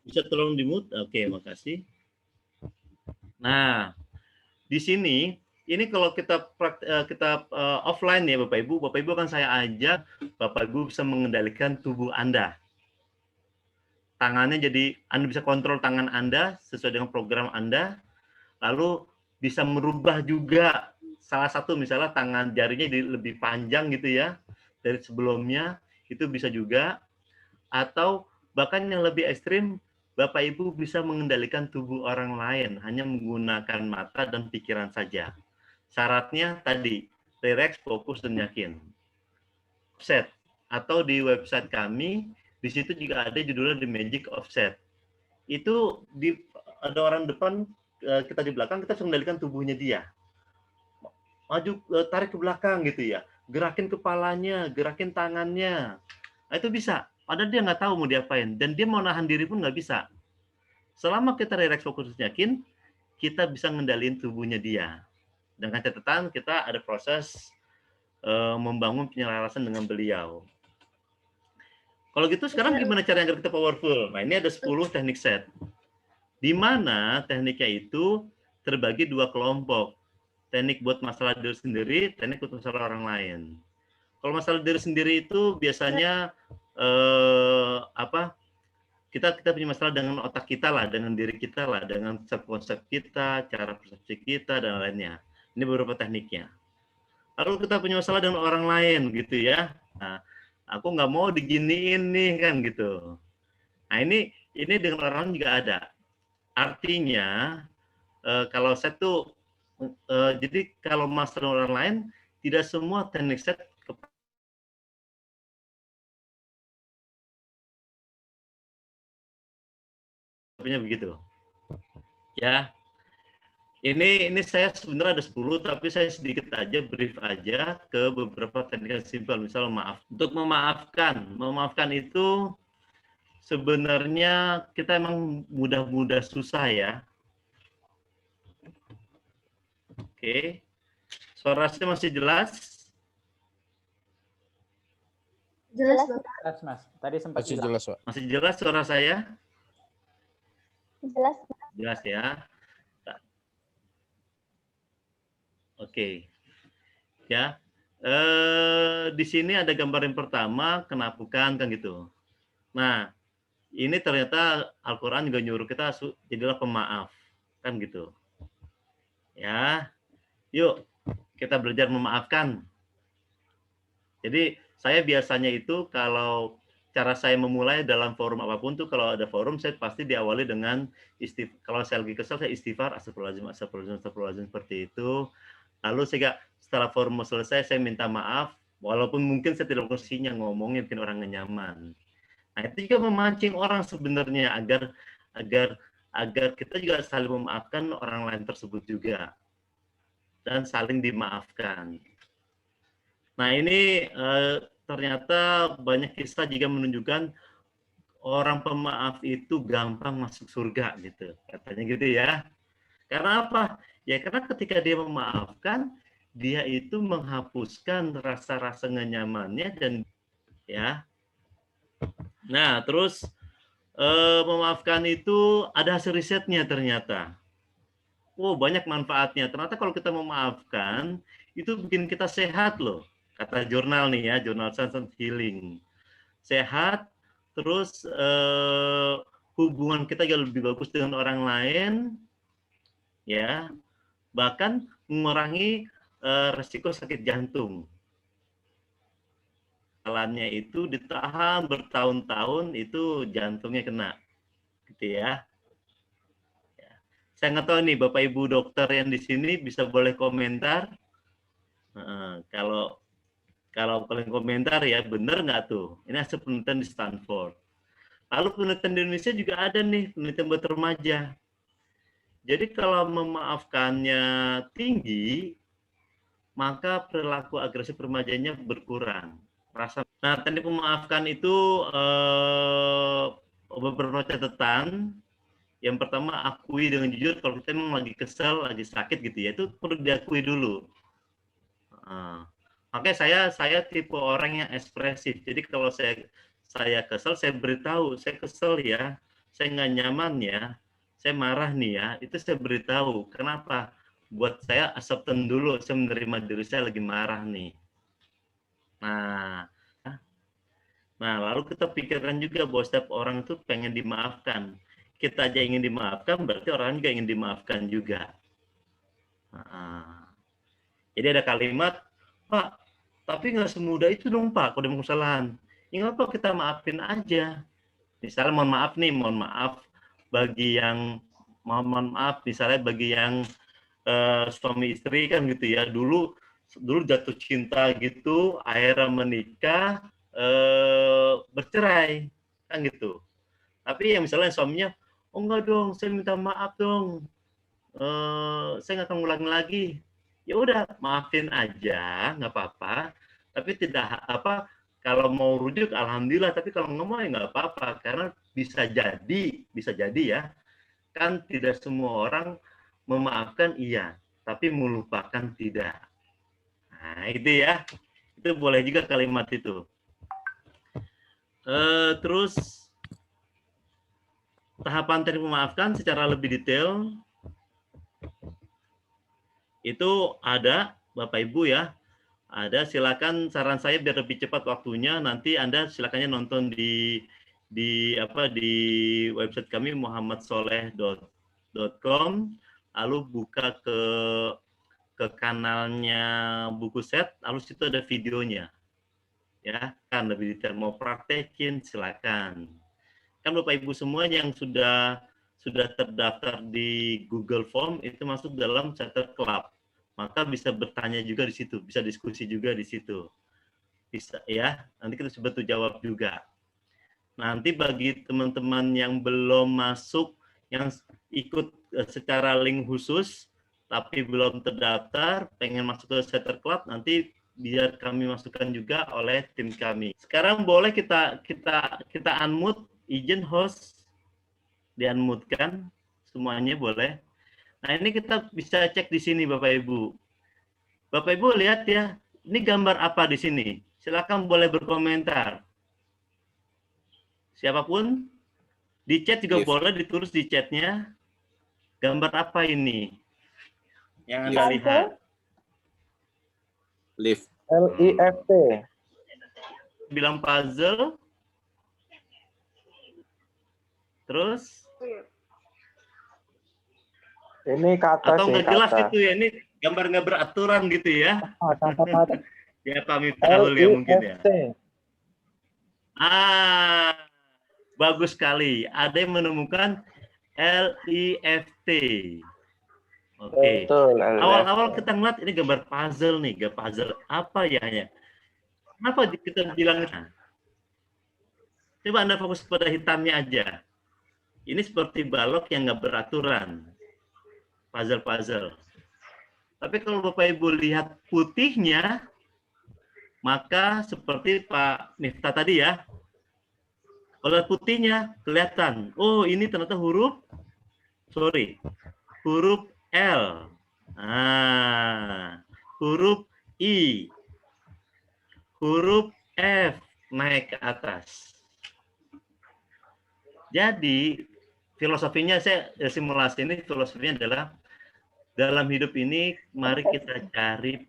Bisa tolong di-mute? Oke, makasih. Nah, di sini ini kalau kita offline ya Bapak Ibu akan saya ajak Bapak Ibu bisa mengendalikan tubuh Anda. Tangannya jadi Anda bisa kontrol tangan Anda sesuai dengan program Anda. Lalu bisa merubah juga salah satu misalnya tangan jarinya jadi lebih panjang gitu ya dari sebelumnya. itu bisa juga. Atau bahkan yang lebih ekstrim, Bapak Ibu bisa mengendalikan tubuh orang lain hanya menggunakan mata dan pikiran saja. Syaratnya tadi, relax, fokus, dan yakin. Offset, atau di website kami, di situ juga ada judulnya The Magic Offset. Itu ada orang depan, kita di belakang, kita harus mengendalikan tubuhnya dia. Maju, tarik ke belakang gitu ya. Gerakin kepalanya, gerakin tangannya. Nah, itu bisa. Padahal dia nggak tahu mau diapain. Dan dia mau nahan diri pun nggak bisa. Selama kita relax, fokus, yakin, kita bisa ngendaliin tubuhnya dia. Dengan catatan kita ada proses membangun penyelarasan dengan beliau. Kalau gitu sekarang gimana cara agar kita powerful? Nah, ini ada 10 teknik set. Di mana tekniknya itu terbagi 2 kelompok. Teknik buat masalah diri sendiri, teknik buat masalah orang lain. Kalau masalah diri sendiri itu biasanya kita punya masalah dengan otak kita lah, dengan diri kita lah, dengan konsep kita, cara persepsi kita dan lainnya. Ini beberapa tekniknya. Lalu kita punya masalah dengan orang lain gitu ya. Nah, aku nggak mau diginiin nih kan gitu. Nah ini dengan orang lain juga ada. Artinya kalau saya tuh jadi kalau masalah orang lain tidak semua teknik set begitu. Ya. Ini saya sebenarnya ada 10 tapi saya sedikit aja brief aja ke beberapa teknik yang simpel. Misal maaf. Untuk memaafkan itu sebenarnya kita emang mudah-mudah susah ya. Oke. Suara saya masih jelas? Jelas, Bapak. Jelas, Mas. Tadi sempat Masih hilang. jelas, Pak. Masih jelas suara saya? Jelas. Jelas ya. Oke. Ya. Di sini ada gambar yang pertama, kenapa bukan kan gitu. Nah, ini ternyata Al-Qur'an juga nyuruh kita jadilah pemaaf. Kan gitu. Ya. Yuk, kita belajar memaafkan. Jadi, saya biasanya itu kalau cara saya memulai dalam forum apapun tuh kalau ada forum saya pasti diawali dengan kalau saya lagi kesal saya istighfar astagfirullahaladzim seperti itu. Lalu setelah forum selesai saya minta maaf walaupun mungkin saya tidak mestinya ngomongin bikin orang nggak nyaman. Nah, itu juga memancing orang sebenarnya agar kita juga saling memaafkan orang lain tersebut juga dan saling dimaafkan. Nah, ini ternyata banyak kisah juga menunjukkan orang pemaaf itu gampang masuk surga gitu, katanya gitu ya. Karena apa? Ya karena ketika dia memaafkan, dia itu menghapuskan rasa-rasa nyamannya dan ya. Nah, terus memaafkan itu ada hasil risetnya ternyata. Oh, banyak manfaatnya. Ternyata kalau kita memaafkan, itu bikin kita sehat loh. Kata jurnal nih ya, jurnal Science and Healing. Sehat, terus hubungan kita juga lebih bagus dengan orang lain, ya. Bahkan mengurangi resiko sakit jantung. Jalannya itu ditahan bertahun-tahun, itu jantungnya kena, gitu ya. Saya nggak tahu nih Bapak Ibu dokter yang di sini bisa boleh komentar. Kalau kalian komentar ya benar nggak tuh? Ini hasil penelitian di Stanford. Lalu penelitian di Indonesia juga ada nih penelitian buat remaja. Jadi kalau memaafkannya tinggi, maka perilaku agresif remajanya berkurang. Nah, teknik memaafkan itu beberapa catatan. Yang pertama, akui dengan jujur kalau kita memang lagi kesel, lagi sakit gitu ya, itu perlu diakui dulu. Makanya saya tipe orang yang ekspresif. Jadi kalau saya kesel, saya beritahu, saya kesel ya, saya nggak nyaman ya, saya marah nih ya, itu saya beritahu. Kenapa? Buat saya acceptance dulu, saya menerima diri saya lagi marah nih. Nah, lalu kita pikirkan juga bahwa setiap orang itu pengen dimaafkan. Kita aja ingin dimaafkan, berarti orang juga ingin dimaafkan juga. Jadi ada kalimat, Pak, tapi nggak semudah itu dong Pak, kalau ada kesalahan. ya apa, kita maafin aja. Misalnya mohon maaf bagi yang mohon maaf misalnya bagi yang suami istri kan gitu ya, dulu jatuh cinta gitu, akhirnya menikah, bercerai kan gitu. Tapi yang misalnya suaminya, oh enggak dong, saya minta maaf dong, saya nggak akan ngulangi lagi. Ya udah, maafin aja, nggak apa-apa. Tapi tidak apa, kalau mau rujuk, alhamdulillah. Tapi kalau nggak mau ya nggak apa-apa, karena bisa jadi ya, kan tidak semua orang memaafkan iya, tapi melupakan tidak. Nah itu ya, itu boleh juga kalimat itu. Terus tahapan teknik memaafkan secara lebih detail itu ada Bapak Ibu ya, ada, silakan, saran saya biar lebih cepat waktunya, nanti Anda silakannya nonton di website kami muhammadsoleh.com, lalu buka ke kanalnya Buku Set, lalu situ ada videonya. Ya, kan lebih detail, mau praktekin silakan. Kan Bapak Ibu semua yang sudah terdaftar di Google Form itu masuk dalam Charter Club. Maka bisa bertanya juga di situ, bisa diskusi juga di situ. Bisa ya, nanti kita coba tuh jawab juga. Nanti bagi teman-teman yang belum masuk, yang ikut secara link khusus, tapi belum terdaftar, pengen masuk ke Charter Club, nanti biar kami masukkan juga oleh tim kami. Sekarang boleh kita unmute, izin host di-unmute kan, semuanya boleh. Nah, ini kita bisa cek di sini Bapak Ibu. Bapak Ibu lihat ya, ini gambar apa di sini? Silakan boleh berkomentar. Siapapun, di chat juga boleh ditulis di chatnya. Gambar apa ini? Yang Anda lihat. Lift. LIFT. Bilang puzzle. Terus? Ini kata atau sih, nggak jelas kata. gitu ya, ini gambar nggak beraturan gitu ya. Ya Pak Miftahul ya mungkin ya. Bagus sekali. Ada yang menemukan LIFT. Oke. Awal-awal kita ngeliat ini gambar puzzle nih, gambar puzzle apa ya? Kenapa kita bilang? Coba Anda fokus pada hitamnya aja. Ini seperti balok yang nggak beraturan. Puzzle. Tapi kalau Bapak Ibu lihat putihnya, maka seperti Pak Miftah tadi ya, kalau putihnya kelihatan, oh ini ternyata huruf L, huruf I, huruf F naik ke atas. Jadi filosofinya, saya simulasi ini, filosofinya adalah dalam hidup ini mari kita cari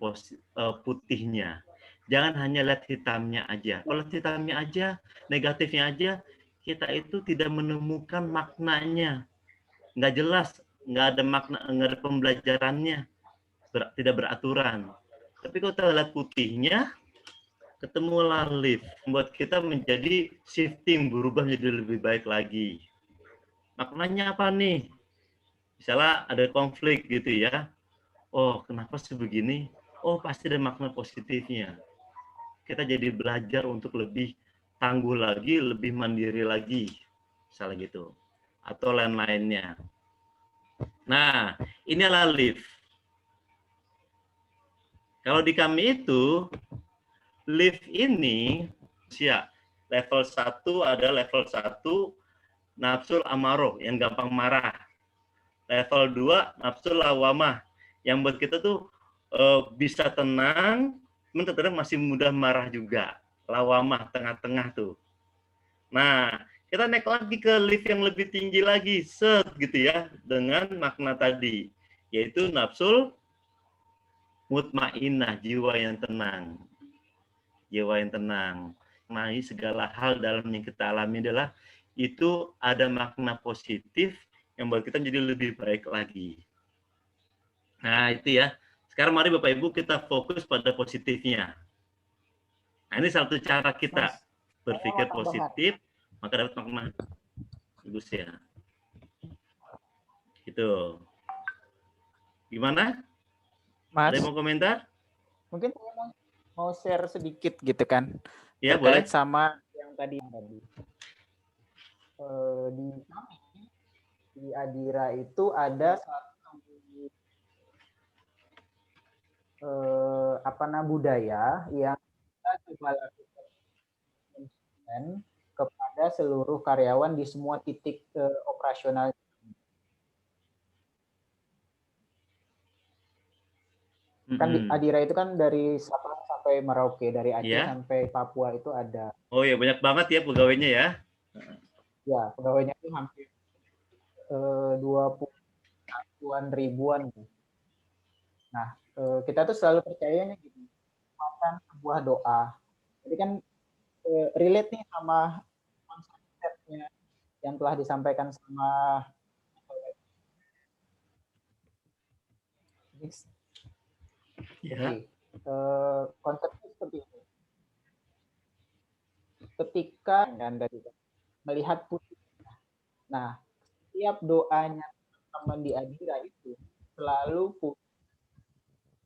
putihnya. Jangan hanya lihat hitamnya aja. Kalau hitamnya aja, negatifnya aja, kita itu tidak menemukan maknanya. Nggak jelas, nggak ada makna, nggak ada pembelajarannya, tidak beraturan. Tapi kalau kita lihat putihnya, ketemulah lift, membuat kita menjadi shifting, berubah menjadi lebih baik lagi. Maknanya apa nih? Misalnya ada konflik gitu ya. Oh, kenapa sih begini? Oh, pasti ada makna positifnya. Kita jadi belajar untuk lebih tangguh lagi, lebih mandiri lagi. Misalnya gitu. Atau lain-lainnya. Nah, ini adalah lift. Kalau di kami itu, lift ini, ya, level 1 ada level 1, nafsul amaroh, yang gampang marah. Level 2 nafsu lawamah, yang buat kita tuh bisa tenang, terkadang masih mudah marah juga. Lawamah tengah-tengah tuh. Nah, kita naik lagi ke lift yang lebih tinggi lagi, gitu ya, dengan makna tadi, yaitu nafsul mutmainnah, jiwa yang tenang. Jiwa yang tenang. Nah, segala hal dalam yang kita alami adalah itu ada makna positif yang buat kita jadi lebih baik lagi. Nah, itu ya. Sekarang mari Bapak Ibu kita fokus pada positifnya. Nah, ini satu cara kita. berpikir mau tambahan. positif, maka dapat makna. Bagus ya. Itu. Gimana? Mas, Ada yang mau komentar? mungkin saya mau share sedikit gitu kan, Ya, terkait boleh. sama yang tadi. Di Adira itu ada satu budaya yang kita coba lakukan kepada seluruh karyawan di semua titik operasional. Kan di Adira itu kan dari Sabang sampai Merauke, dari Aceh sampai Papua itu ada. Oh ya, banyak banget ya pegawainya ya. Ya, pegawainya itu hampir 20-an ribuan. Nah, kita tuh selalu percayanya gitu, makan sebuah doa. Jadi kan relate nih sama konsepnya yang telah disampaikan sama Ya. konsepnya seperti ini. Ketika kan dari melihat putih, nah setiap doanya teman di Adira itu selalu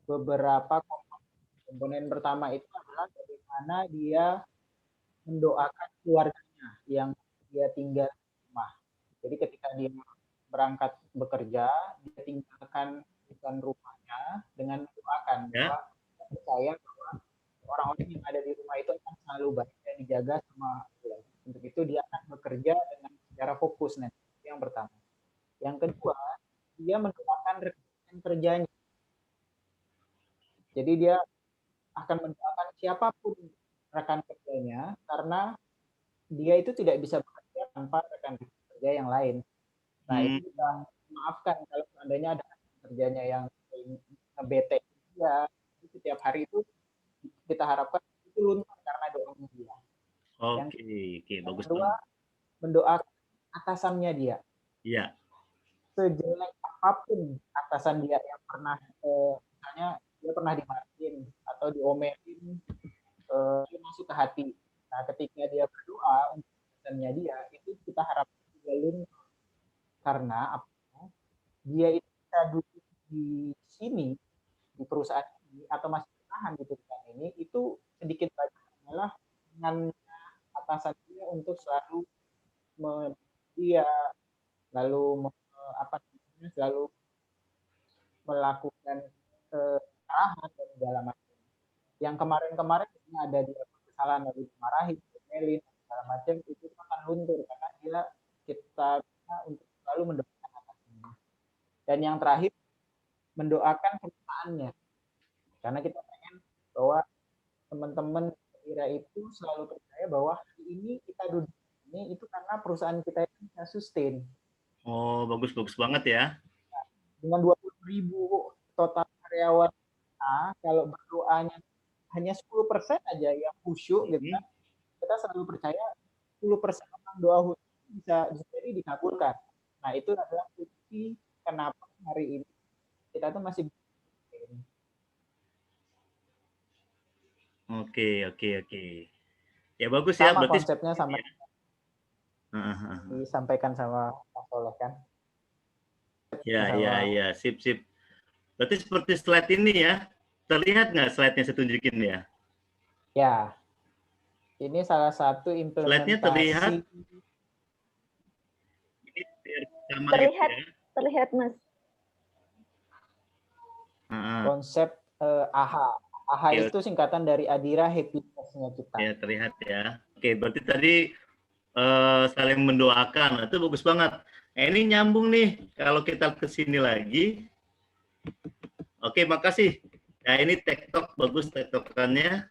beberapa komponen. Pertama itu adalah bagaimana dia mendoakan keluarganya yang dia tinggal di rumah. Jadi ketika dia berangkat bekerja, dia tinggalkan rumahnya dengan mendoakan bahwa percaya bahwa orang-orang yang ada di rumah itu akan selalu baik dan dijaga sama Allah. Untuk itu dia akan bekerja dengan secara fokus nanti. Yang pertama. Yang kedua, dia mendoakan rekan kerjanya. Jadi dia akan mendoakan siapapun rekan kerjanya karena dia itu tidak bisa bekerja tanpa rekan kerja yang lain. Nah, itu kita maafkan kalau seandainya ada kerjanya yang ngebete dia, setiap hari itu kita harapkan itu luntur karena doanya dia. Oke, bagus kedua, banget. Mendoakan atasannya dia. Iya. Sejelek apapun atasan dia yang pernah, misalnya dia pernah dimarahin atau diomelin, dia masuk ke hati. Nah, ketika dia berdoa untuk atasannya dia, itu kita harapkan dia luntur. Karena apa? Dia itu bisa duduk di sini, di perusahaan ini, atau masih bertahan di perusahaan ini, itu sedikit banyak adalah dengan atasan dia untuk selalu dia lalu selalu melakukan arahan dan segala macam. Yang kemarin-kemarin ada dia kesalahan lalu dimarahin, diomelin segala macam, itu akan luntur karena dia kita untuk selalu mendoakan atasannya. Dan yang terakhir, mendoakan perusahaannya. Karena kita pengen bahwa teman-teman kira itu selalu percaya bahwa hari ini kita duduk ini itu karena perusahaan kita itu bisa sustain. Oh, bagus banget ya. Dengan 20.000 total karyawan, kalau berdoanya hanya 10% aja yang khusyuk gitu kan, kita selalu percaya 10% orang doa khusyuk bisa jadi dikabulkan. Nah, itu adalah kunci kenapa hari ini kita tuh masih. Oke. Ya bagus sama ya, berarti konsepnya sama disampaikan sama Pak Soleh kan. Ya, sip. Berarti seperti slide ini ya. Terlihat nggak slide-nya saya tunjukin ya? Ya. Ini salah satu implementasi. Slide-nya terlihat. Ini terlihat, ya. Terlihat, Mas. Konsep AHA. AHA itu singkatan dari Adira Happiness-nya kita. Ya, terlihat ya. Oke, berarti tadi saling mendoakan. Itu bagus banget. Ini nyambung nih kalau kita ke sini lagi. Oke, makasih. Nah, ini TikTok bagus TikTokannya.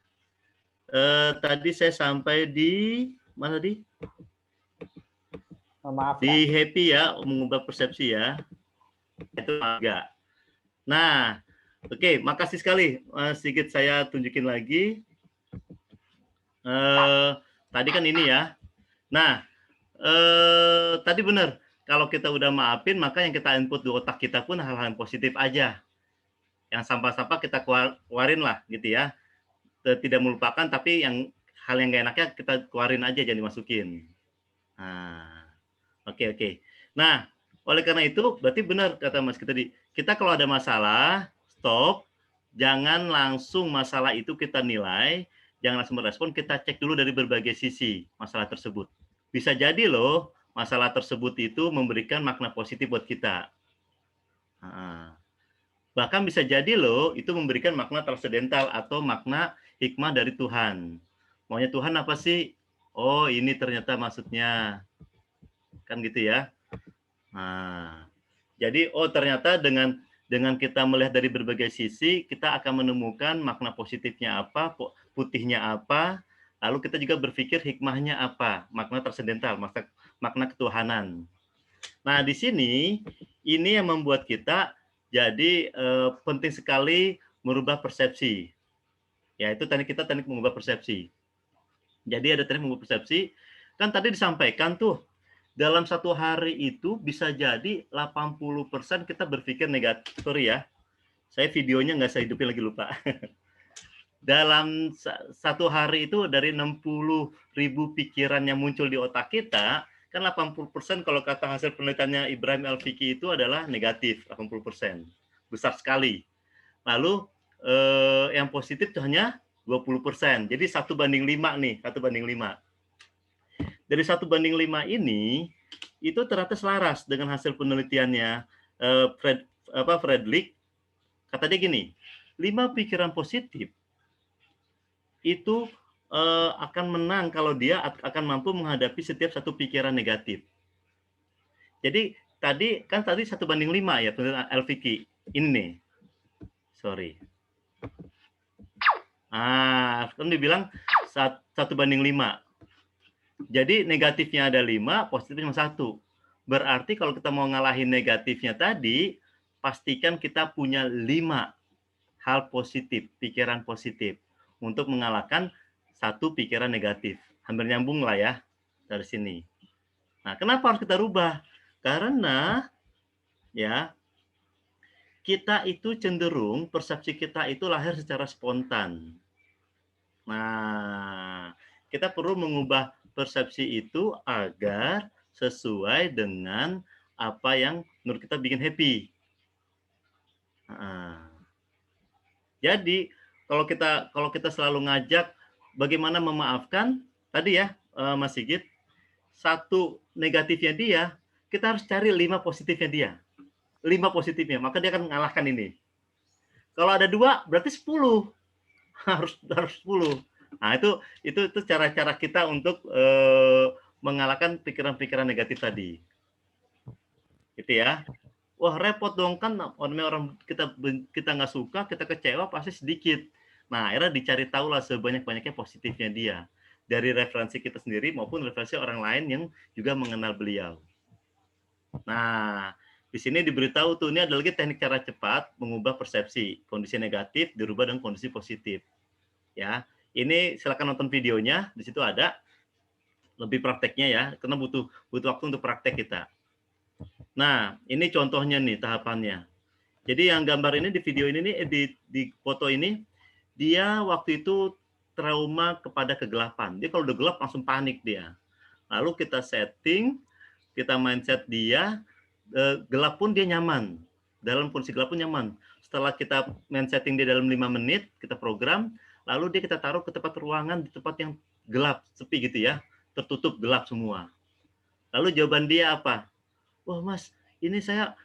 Tadi saya sampai di mana tadi? Maaf. Di happy ya, mengubah persepsi ya. Itu agak. Nah, oke, makasih sekali. Sedikit saya tunjukin lagi. Tadi kan ini ya. Nah, tadi benar. Kalau kita udah maafin, maka yang kita input di otak kita pun hal-hal yang positif aja. Yang sampah-sampah kita keluarin lah, gitu ya. Tidak melupakan, tapi yang hal yang nggak enaknya kita keluarin aja, jangan dimasukin. Nah, oke. Nah, oleh karena itu berarti benar kata Mas kita tadi, kita kalau ada masalah, stop, jangan langsung masalah itu kita nilai, jangan langsung merespon, kita cek dulu dari berbagai sisi masalah tersebut. Bisa jadi loh, masalah tersebut itu memberikan makna positif buat kita. Nah, bahkan bisa jadi loh, itu memberikan makna transendental atau makna hikmah dari Tuhan. Maunya Tuhan apa sih? Oh, ini ternyata maksudnya. Kan gitu ya. Nah, jadi ternyata dengan kita melihat dari berbagai sisi, kita akan menemukan makna positifnya apa, putihnya apa, lalu kita juga berpikir hikmahnya apa, makna transendental, makna ketuhanan. Nah, di sini ini yang membuat kita jadi penting sekali merubah persepsi. Ya, itu teknik mengubah persepsi. Jadi ada teknik mengubah persepsi, kan tadi disampaikan tuh, dalam satu hari itu bisa jadi 80% kita berpikir negatif. Sorry ya, saya videonya nggak saya hidupin lagi, lupa. Dalam satu hari itu dari 60.000 pikiran yang muncul di otak kita, kan 80% kalau kata hasil penelitiannya Ibrahim El-Fiqi itu adalah negatif, 80%. Besar sekali. Lalu yang positif itu hanya 20%. Jadi 1:5 nih, 1:5. Dari 1:5 ini, itu ternyata selaras dengan hasil penelitiannya Fredlik. Kata dia gini, 5 pikiran positif itu akan menang kalau dia akan mampu menghadapi setiap satu pikiran negatif. Jadi tadi 1:5 ya penelitian El-Fiqi. Ini nih. Sorry. Kan dibilang 1:5. Jadi negatifnya ada 5, positifnya 1. Berarti kalau kita mau ngalahin negatifnya tadi, pastikan kita punya 5 hal positif, pikiran positif untuk mengalahkan 1 pikiran negatif. Hampir nyambung lah ya dari sini. Nah, kenapa harus kita rubah? Karena ya kita itu cenderung persepsi kita itu lahir secara spontan. Nah, kita perlu mengubah persepsi itu agar sesuai dengan apa yang menurut kita bikin happy. Nah, jadi kalau kita selalu ngajak bagaimana memaafkan, tadi ya Mas Sigit, 1 negatifnya dia, kita harus cari 5 positifnya dia. 5 positifnya, maka dia akan mengalahkan ini. Kalau ada 2, berarti 10. harus 10. Nah, itu cara-cara kita untuk mengalahkan pikiran-pikiran negatif tadi. Gitu ya. Wah, repot dong, kan orang kita nggak suka, kita kecewa pasti sedikit. Nah, akhirnya dicari tahu lah sebanyak-banyaknya positifnya dia. Dari referensi kita sendiri maupun referensi orang lain yang juga mengenal beliau. Nah, di sini diberitahu tuh, ini ada lagi teknik cara cepat mengubah persepsi. Kondisi negatif dirubah dengan kondisi positif. Ya, ini silakan nonton videonya, di situ ada lebih prakteknya ya, karena butuh waktu untuk praktek kita. Nah, ini contohnya nih tahapannya. Jadi yang gambar ini di video ini nih, di foto ini, dia waktu itu trauma kepada kegelapan. Dia kalau udah gelap langsung panik dia. Lalu kita setting, kita mindset dia, gelap pun dia nyaman. Dalam kondisi gelap pun nyaman. Setelah kita mindsetting dia dalam 5 menit, kita program, lalu dia kita taruh ke tempat ruangan, di tempat yang gelap, sepi gitu ya, tertutup, gelap semua. Lalu jawaban dia apa? Wah Mas, ini saya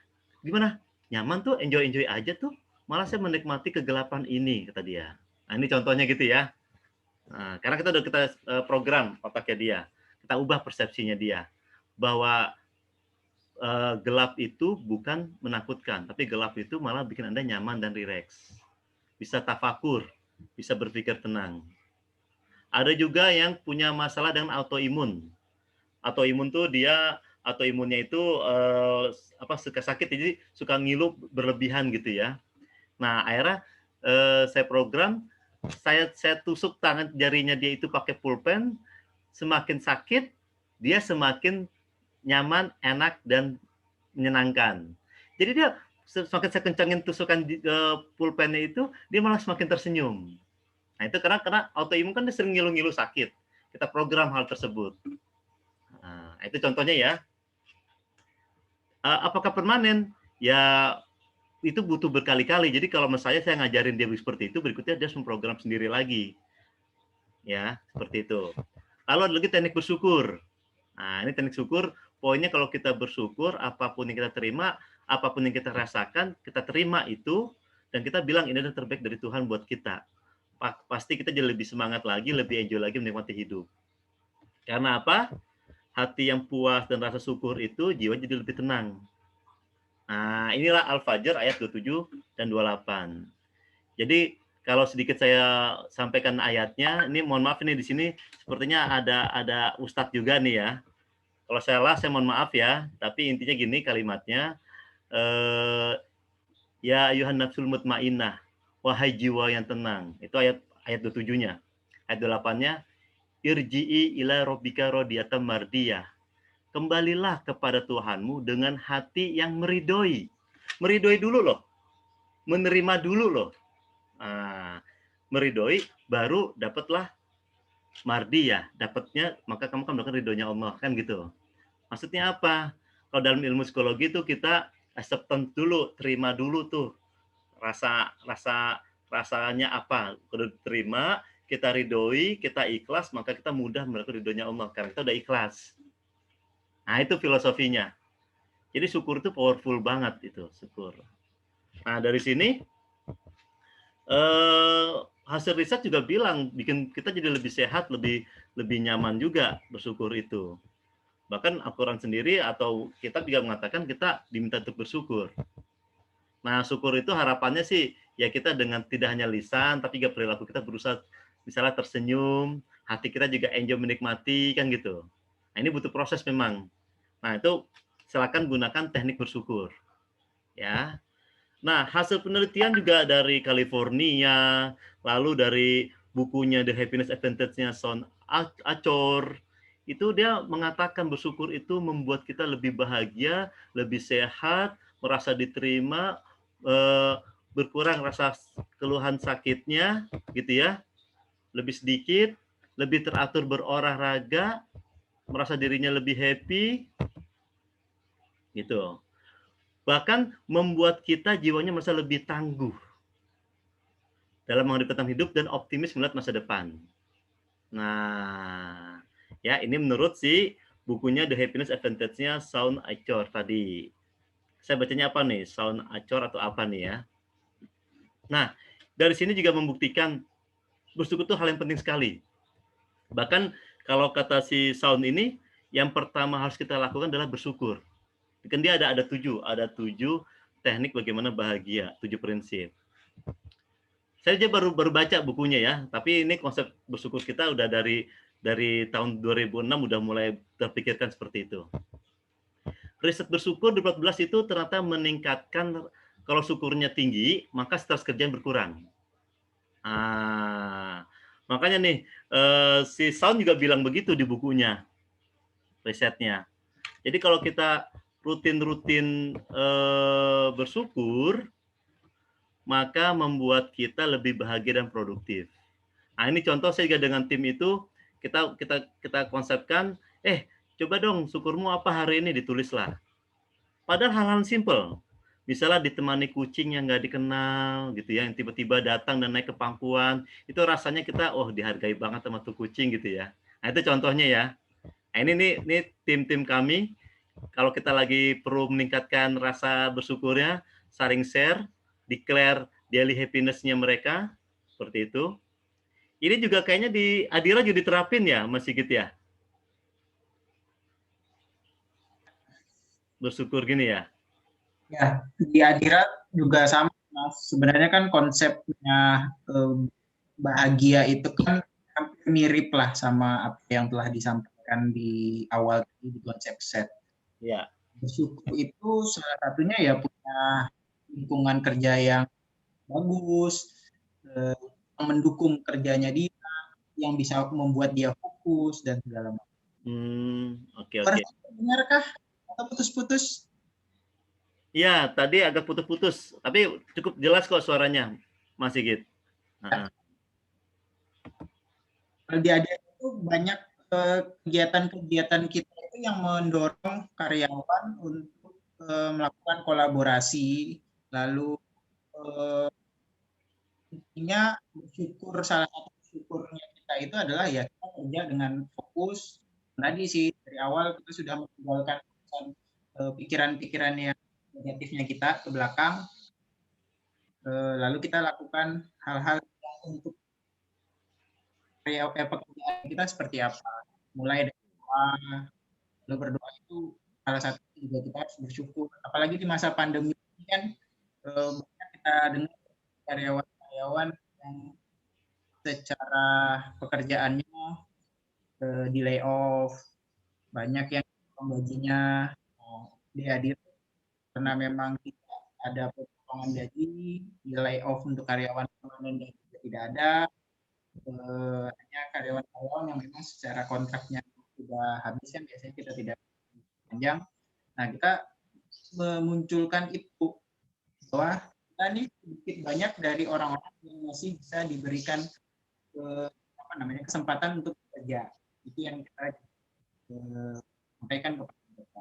gimana? Nyaman tuh, enjoy aja tuh. Malah saya menikmati kegelapan ini, kata dia. Nah, ini contohnya gitu ya. Nah, karena kita program otaknya dia. Kita ubah persepsinya dia. Bahwa gelap itu bukan menakutkan, tapi gelap itu malah bikin Anda nyaman dan rileks. Bisa tafakur, bisa berpikir tenang. Ada juga yang punya masalah dengan autoimun. Autoimun tuh autoimunnya itu suka sakit, jadi suka ngilu berlebihan gitu ya. Nah, akhirnya saya program, saya tusuk tangan jarinya dia itu pakai pulpen, semakin sakit dia semakin nyaman, enak dan menyenangkan. Jadi dia semakin saya kencangin tusukan pulpennya itu, dia malah semakin tersenyum. Nah, Nah, itu karena autoimun kan dia sering ngilu-ngilu sakit. Kita program hal tersebut. Nah, itu contohnya ya. Apakah permanen? Ya, itu butuh berkali-kali. Jadi kalau saya ngajarin dia seperti itu, berikutnya dia harus memprogram sendiri lagi. Ya, seperti itu. Lalu ada lagi teknik bersyukur. Nah, ini teknik syukur, poinnya kalau kita bersyukur, apapun yang kita terima, apapun yang kita rasakan, kita terima itu, dan kita bilang ini adalah terbaik dari Tuhan buat kita. Pasti kita jadi lebih semangat lagi, lebih enjoy lagi menikmati hidup. Karena apa? Hati yang puas dan rasa syukur itu, jiwa jadi lebih tenang. Nah, inilah Al-Fajr ayat 27 dan 28. Jadi, kalau sedikit saya sampaikan ayatnya, ini mohon maaf ini di sini sepertinya ada ustadz juga nih ya. Kalau salah saya mohon maaf ya, tapi intinya gini kalimatnya, ya ayuhan nafsul mutmainnah, wahai jiwa yang tenang. Itu ayat 27-nya. Ayat 8-nya, irji'i ila rabbika radiyatan mardiyah. Kembalilah kepada Tuhanmu dengan hati yang meridoi. Meridoi dulu loh. Menerima dulu loh. Nah, meridoi baru dapatlah mardiyah. Dapatnya maka kamu kan mendapatkan ridhonya Allah kan gitu. Maksudnya apa? Kalau dalam ilmu psikologi itu kita acceptance dulu, terima dulu tuh rasanya apa. Kalau terima, kita ridhoi, kita ikhlas, maka kita mudah mendapatkan ridhonya Allah karena kita udah ikhlas. Nah, itu filosofinya. Jadi syukur itu powerful banget itu, syukur. Nah, dari sini hasil riset juga bilang bikin kita jadi lebih sehat, lebih nyaman juga bersyukur itu. Bahkan Al-Quran sendiri atau kita juga mengatakan kita diminta untuk bersyukur. Nah, syukur itu harapannya sih ya kita dengan tidak hanya lisan tapi juga perilaku kita berusaha misalnya tersenyum, hati kita juga enjoy menikmati kan gitu. Nah, ini butuh proses memang. Nah, itu silakan gunakan teknik bersyukur. Ya. Nah, hasil penelitian juga dari California, lalu dari bukunya The Happiness Advantage-nya Sean Achor, itu dia mengatakan bersyukur itu membuat kita lebih bahagia, lebih sehat, merasa diterima, berkurang rasa keluhan sakitnya, gitu ya, lebih sedikit, lebih teratur berolahraga, merasa dirinya lebih happy, gitu. Bahkan membuat kita jiwanya merasa lebih tangguh dalam menghadapi hidup dan optimis melihat masa depan. Nah, ya ini menurut si bukunya The Happiness Advantage-nya Sean Achor tadi. Saya bacanya apa nih? Sean Achor atau apa nih ya? Nah, dari sini juga membuktikan bersyukur itu hal yang penting sekali. Bahkan kalau kata si Sean ini, yang pertama harus kita lakukan adalah bersyukur. Kan dia ada 7 teknik bagaimana bahagia, 7 prinsip. Saya aja baru baca bukunya ya, tapi ini konsep bersyukur kita udah dari tahun 2006 udah mulai terpikirkan seperti itu. Riset bersyukur 2014 itu ternyata meningkatkan kalau syukurnya tinggi, maka stres kerja berkurang. Makanya nih si Sound juga bilang begitu di bukunya, risetnya. Jadi kalau kita rutin bersyukur, maka membuat kita lebih bahagia dan produktif. Nah, ini contoh saya juga dengan tim itu kita konsepkan, coba dong syukurmu apa hari ini, ditulislah. Padahal hal-hal simple. Misalnya ditemani kucing yang nggak dikenal gitu ya, yang tiba-tiba datang dan naik ke pangkuan, itu rasanya kita dihargai banget sama tuh kucing gitu ya. Nah, itu contohnya ya. Nah, ini tim-tim kami kalau kita lagi perlu meningkatkan rasa bersyukurnya, saling share, declare daily happiness-nya mereka, seperti itu. Ini juga kayaknya di Adira juga diterapin ya, Mas Sigit ya? Bersyukur gini ya? Ya, di Adira juga sama, Mas. Sebenarnya kan konsepnya bahagia itu kan hampir mirip lah sama apa yang telah disampaikan di awal di konsep set. Ya. Bersyukur itu salah satunya ya punya lingkungan kerja yang bagus, yang mendukung kerjanya dia, yang bisa membuat dia fokus dan segala macam. Oke. Benarkah atau putus-putus? Iya, tadi agak putus-putus, tapi cukup jelas kok suaranya, Mas Sigit. Kalau di ADR itu banyak kegiatan-kegiatan kita itu yang mendorong karyawan untuk melakukan kolaborasi, lalu intinya bersyukur, salah satu syukurnya kita itu adalah ya kita kerja dengan fokus. Tadi sih dari awal kita sudah meninggalkan pikiran-pikiran yang negatifnya kita ke belakang, lalu kita lakukan hal-hal untuk pekerjaan kita seperti apa. Mulai dari doa, lalu berdoa itu salah satu juga kita harus bersyukur. Apalagi di masa pandemi ini kan banyak kita dengar karyawan-karyawan yang secara pekerjaannya di layoff, banyak yang gajinya dihadir karena memang tidak ada potongan gaji, di layoff untuk karyawan permanen dan juga tidak ada, hanya karyawan-karyawan yang memang secara kontraknya sudah habis kan biasanya kita tidak panjang. Nah kita memunculkan itu bahwa kita nih sedikit banyak dari orang-orang yang masih bisa diberikan kesempatan untuk bekerja. Itu yang kita sampaikan kepada mereka.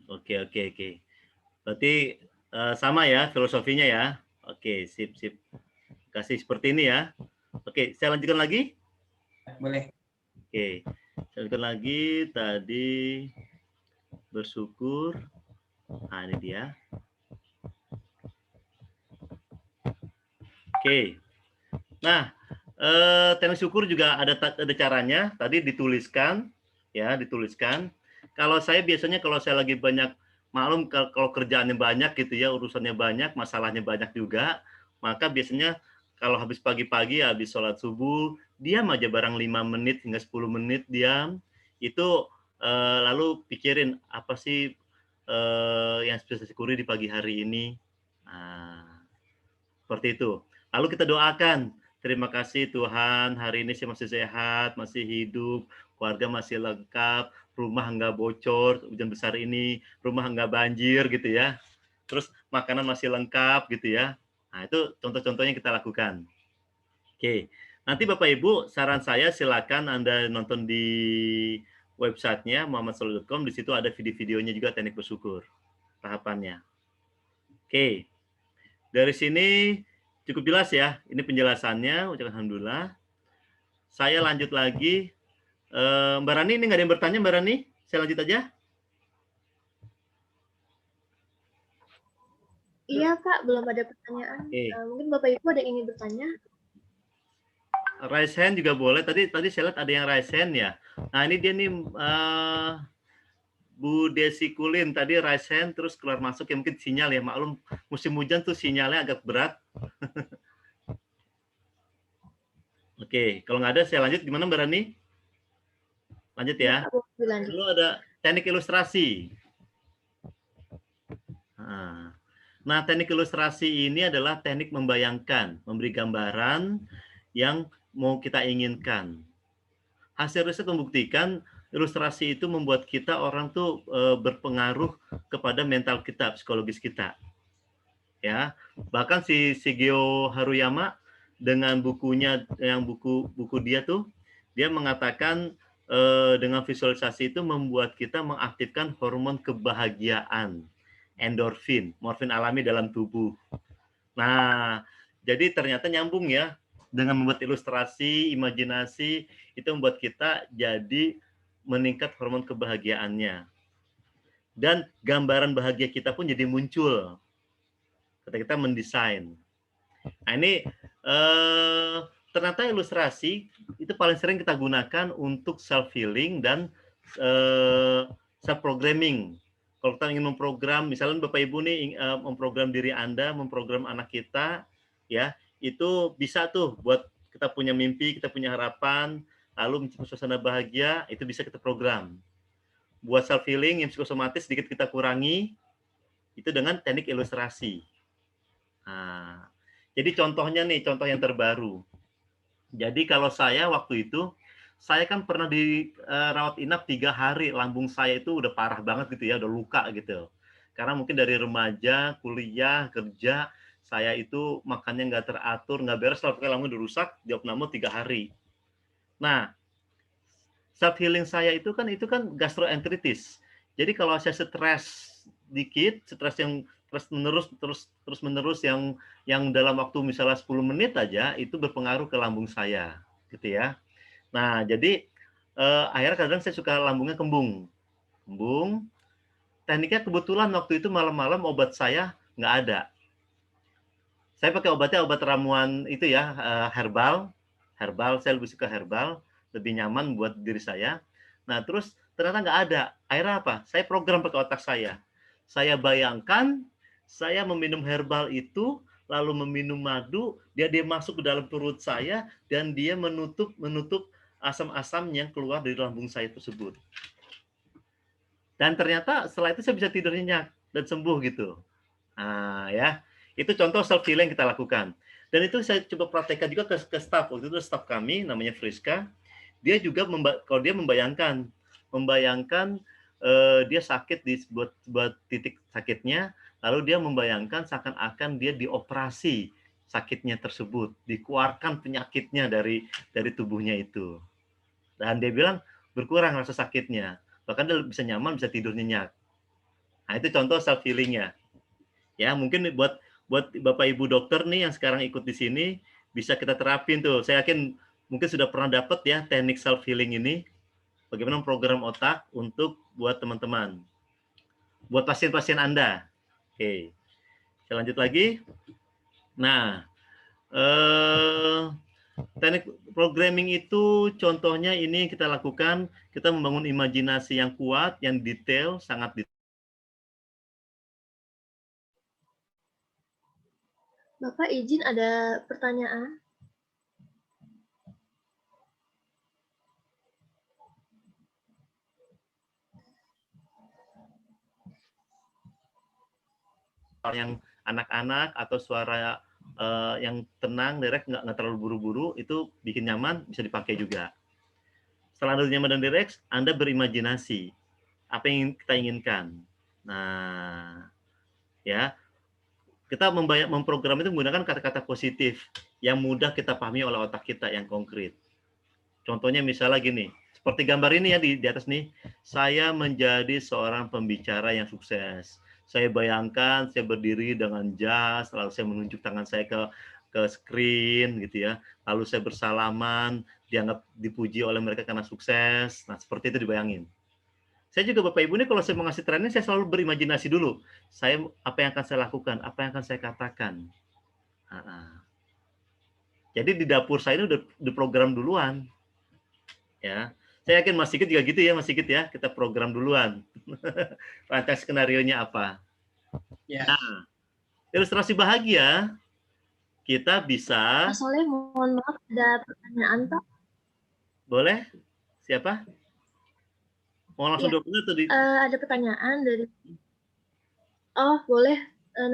Oke. Berarti sama ya filosofinya ya. Oke, sip. Kasih seperti ini ya. Oke, saya lanjutkan lagi. Boleh. Oke, saya lanjutkan lagi. Tadi bersyukur. Nah, ini dia. Oke. Nah, teknik syukur juga ada caranya. Tadi dituliskan, ya, dituliskan. Kalau saya biasanya kalau saya lagi banyak, maklum kalau kerjaannya banyak gitu ya, urusannya banyak, masalahnya banyak juga, maka biasanya kalau habis pagi-pagi, habis sholat subuh, diam aja barang 5 menit hingga 10 menit diam, itu lalu pikirin apa sih yang bisa syukuri di pagi hari ini. Nah, seperti itu. Lalu kita doakan, terima kasih Tuhan, hari ini saya masih sehat, masih hidup, keluarga masih lengkap, rumah nggak bocor, hujan besar ini, rumah nggak banjir gitu ya. Terus makanan masih lengkap gitu ya. Nah itu contoh-contohnya kita lakukan. Oke, nanti Bapak Ibu saran saya silakan Anda nonton di websitenya muhammadsoleh.com, di situ ada video-videonya juga teknik bersyukur, tahapannya. Oke, dari sini cukup jelas ya, ini penjelasannya, ucapkan alhamdulillah. Saya lanjut lagi. Mbak Rani, ini nggak ada yang bertanya Mbak Rani? Saya lanjut aja. Iya Kak, belum ada pertanyaan. Mungkin Bapak Ibu ada yang ingin bertanya? Raise hand juga boleh. Tadi saya lihat ada yang raise hand ya. Nah ini dia nih Bu Desi Kulin tadi raise hand terus keluar masuk ya, mungkin sinyal ya, maklum musim hujan tuh sinyalnya agak berat. Oke, kalau nggak ada saya lanjut. Gimana Mbak Rani? Lanjut ya. Lalu ada teknik ilustrasi. Nah, teknik ilustrasi ini adalah teknik membayangkan, memberi gambaran yang mau kita inginkan. Hasil riset membuktikan ilustrasi itu membuat kita orang tuh berpengaruh kepada mental kita, psikologis kita. Ya, bahkan si Shigeo Haruyama dengan bukunya yang buku dia tuh dia mengatakan dengan visualisasi itu membuat kita mengaktifkan hormon kebahagiaan, endorfin, morfin alami dalam tubuh. Nah, jadi ternyata nyambung ya dengan membuat ilustrasi, imajinasi itu membuat kita jadi meningkat hormon kebahagiaannya. Dan gambaran bahagia kita pun jadi muncul ketika kita mendesain. Nah ini ternyata ilustrasi itu paling sering kita gunakan untuk self healing dan self programming. Kalau kita ingin memprogram, misalnya Bapak Ibu nih memprogram diri Anda, memprogram anak kita, ya itu bisa tuh buat kita punya mimpi, kita punya harapan, lalu menciptakan suasana bahagia, itu bisa kita program. Buat self healing yang psikosomatis sedikit kita kurangi, itu dengan teknik ilustrasi. Nah, jadi contohnya nih, contoh yang terbaru. Jadi kalau saya waktu itu, saya kan pernah dirawat inap 3 hari, lambung saya itu udah parah banget gitu ya, udah luka gitu. Karena mungkin dari remaja, kuliah, kerja, saya itu makannya nggak teratur, nggak beres, kalau lambung udah rusak, diopname 3 hari. Nah, self healing saya itu kan gastroenteritis. Jadi kalau saya stres dikit, stres yang terus menerus yang dalam waktu misalnya 10 menit aja itu berpengaruh ke lambung saya, gitu ya. Nah, jadi akhirnya kadang saya suka lambungnya kembung. Kembung. Tekniknya kebetulan waktu itu malam-malam obat saya nggak ada. Saya pakai obatnya obat ramuan itu ya, herbal. Herbal, saya lebih suka herbal, lebih nyaman buat diri saya. Nah, terus ternyata nggak ada. Akhirnya apa? Saya program pakai otak saya. Saya bayangkan saya meminum herbal itu, lalu meminum madu, dia masuk ke dalam perut saya dan dia menutup asam-asam yang keluar dari lambung saya tersebut. Dan ternyata setelah itu saya bisa tidur nyenyak dan sembuh gitu. Nah, ya. Itu contoh self healing yang kita lakukan. Dan itu saya coba praktekkan juga ke staff. Waktu itu staff kami namanya Friska. Dia juga kalau dia membayangkan dia sakit di buat titik sakitnya, lalu dia membayangkan seakan-akan dia dioperasi sakitnya tersebut, dikeluarkan penyakitnya dari tubuhnya itu. Dan dia bilang berkurang rasa sakitnya. Bahkan dia bisa nyaman, bisa tidur nyenyak. Nah, itu contoh self healingnya. Ya, mungkin buat Bapak Ibu dokter nih yang sekarang ikut di sini bisa kita terapin tuh. Saya yakin mungkin sudah pernah dapat ya teknik self healing ini. Bagaimana program otak untuk buat teman-teman. Buat pasien-pasien Anda. Oke. Saya lanjut lagi. Nah, teknik programming itu contohnya ini kita lakukan, kita membangun imajinasi yang kuat, yang detail, sangat detail. Bapak izin ada pertanyaan. Yang anak-anak atau suara yang tenang, direct, nggak terlalu buru-buru, itu bikin nyaman, bisa dipakai juga. Setelah Anda nyaman dan direct, Anda berimajinasi apa yang kita inginkan. Nah, ya, kita memprogram itu menggunakan kata-kata positif yang mudah kita pahami oleh otak kita yang konkret. Contohnya misalnya gini, seperti gambar ini ya di atas nih, saya menjadi seorang pembicara yang sukses. Saya bayangkan saya berdiri dengan jas, lalu saya menunjuk tangan saya ke screen gitu ya. Lalu saya bersalaman, dianggap dipuji oleh mereka karena sukses. Nah, seperti itu dibayangin. Saya juga Bapak Ibu ini kalau saya mau ngasih training, saya selalu berimajinasi dulu. Saya apa yang akan saya lakukan, apa yang akan saya katakan. Jadi di dapur saya ini udah program duluan. Ya, saya yakin Mas Sigit juga gitu ya, Mas Sigit ya. Kita program duluan. Rancang skenarionya apa. Ya. Nah, ilustrasi bahagia kita bisa. Mas Soleh, mohon maaf ada pertanyaan Pak. Boleh? Siapa? Mau langsung Ya, dokumen atau di? ada pertanyaan dari. Oh, boleh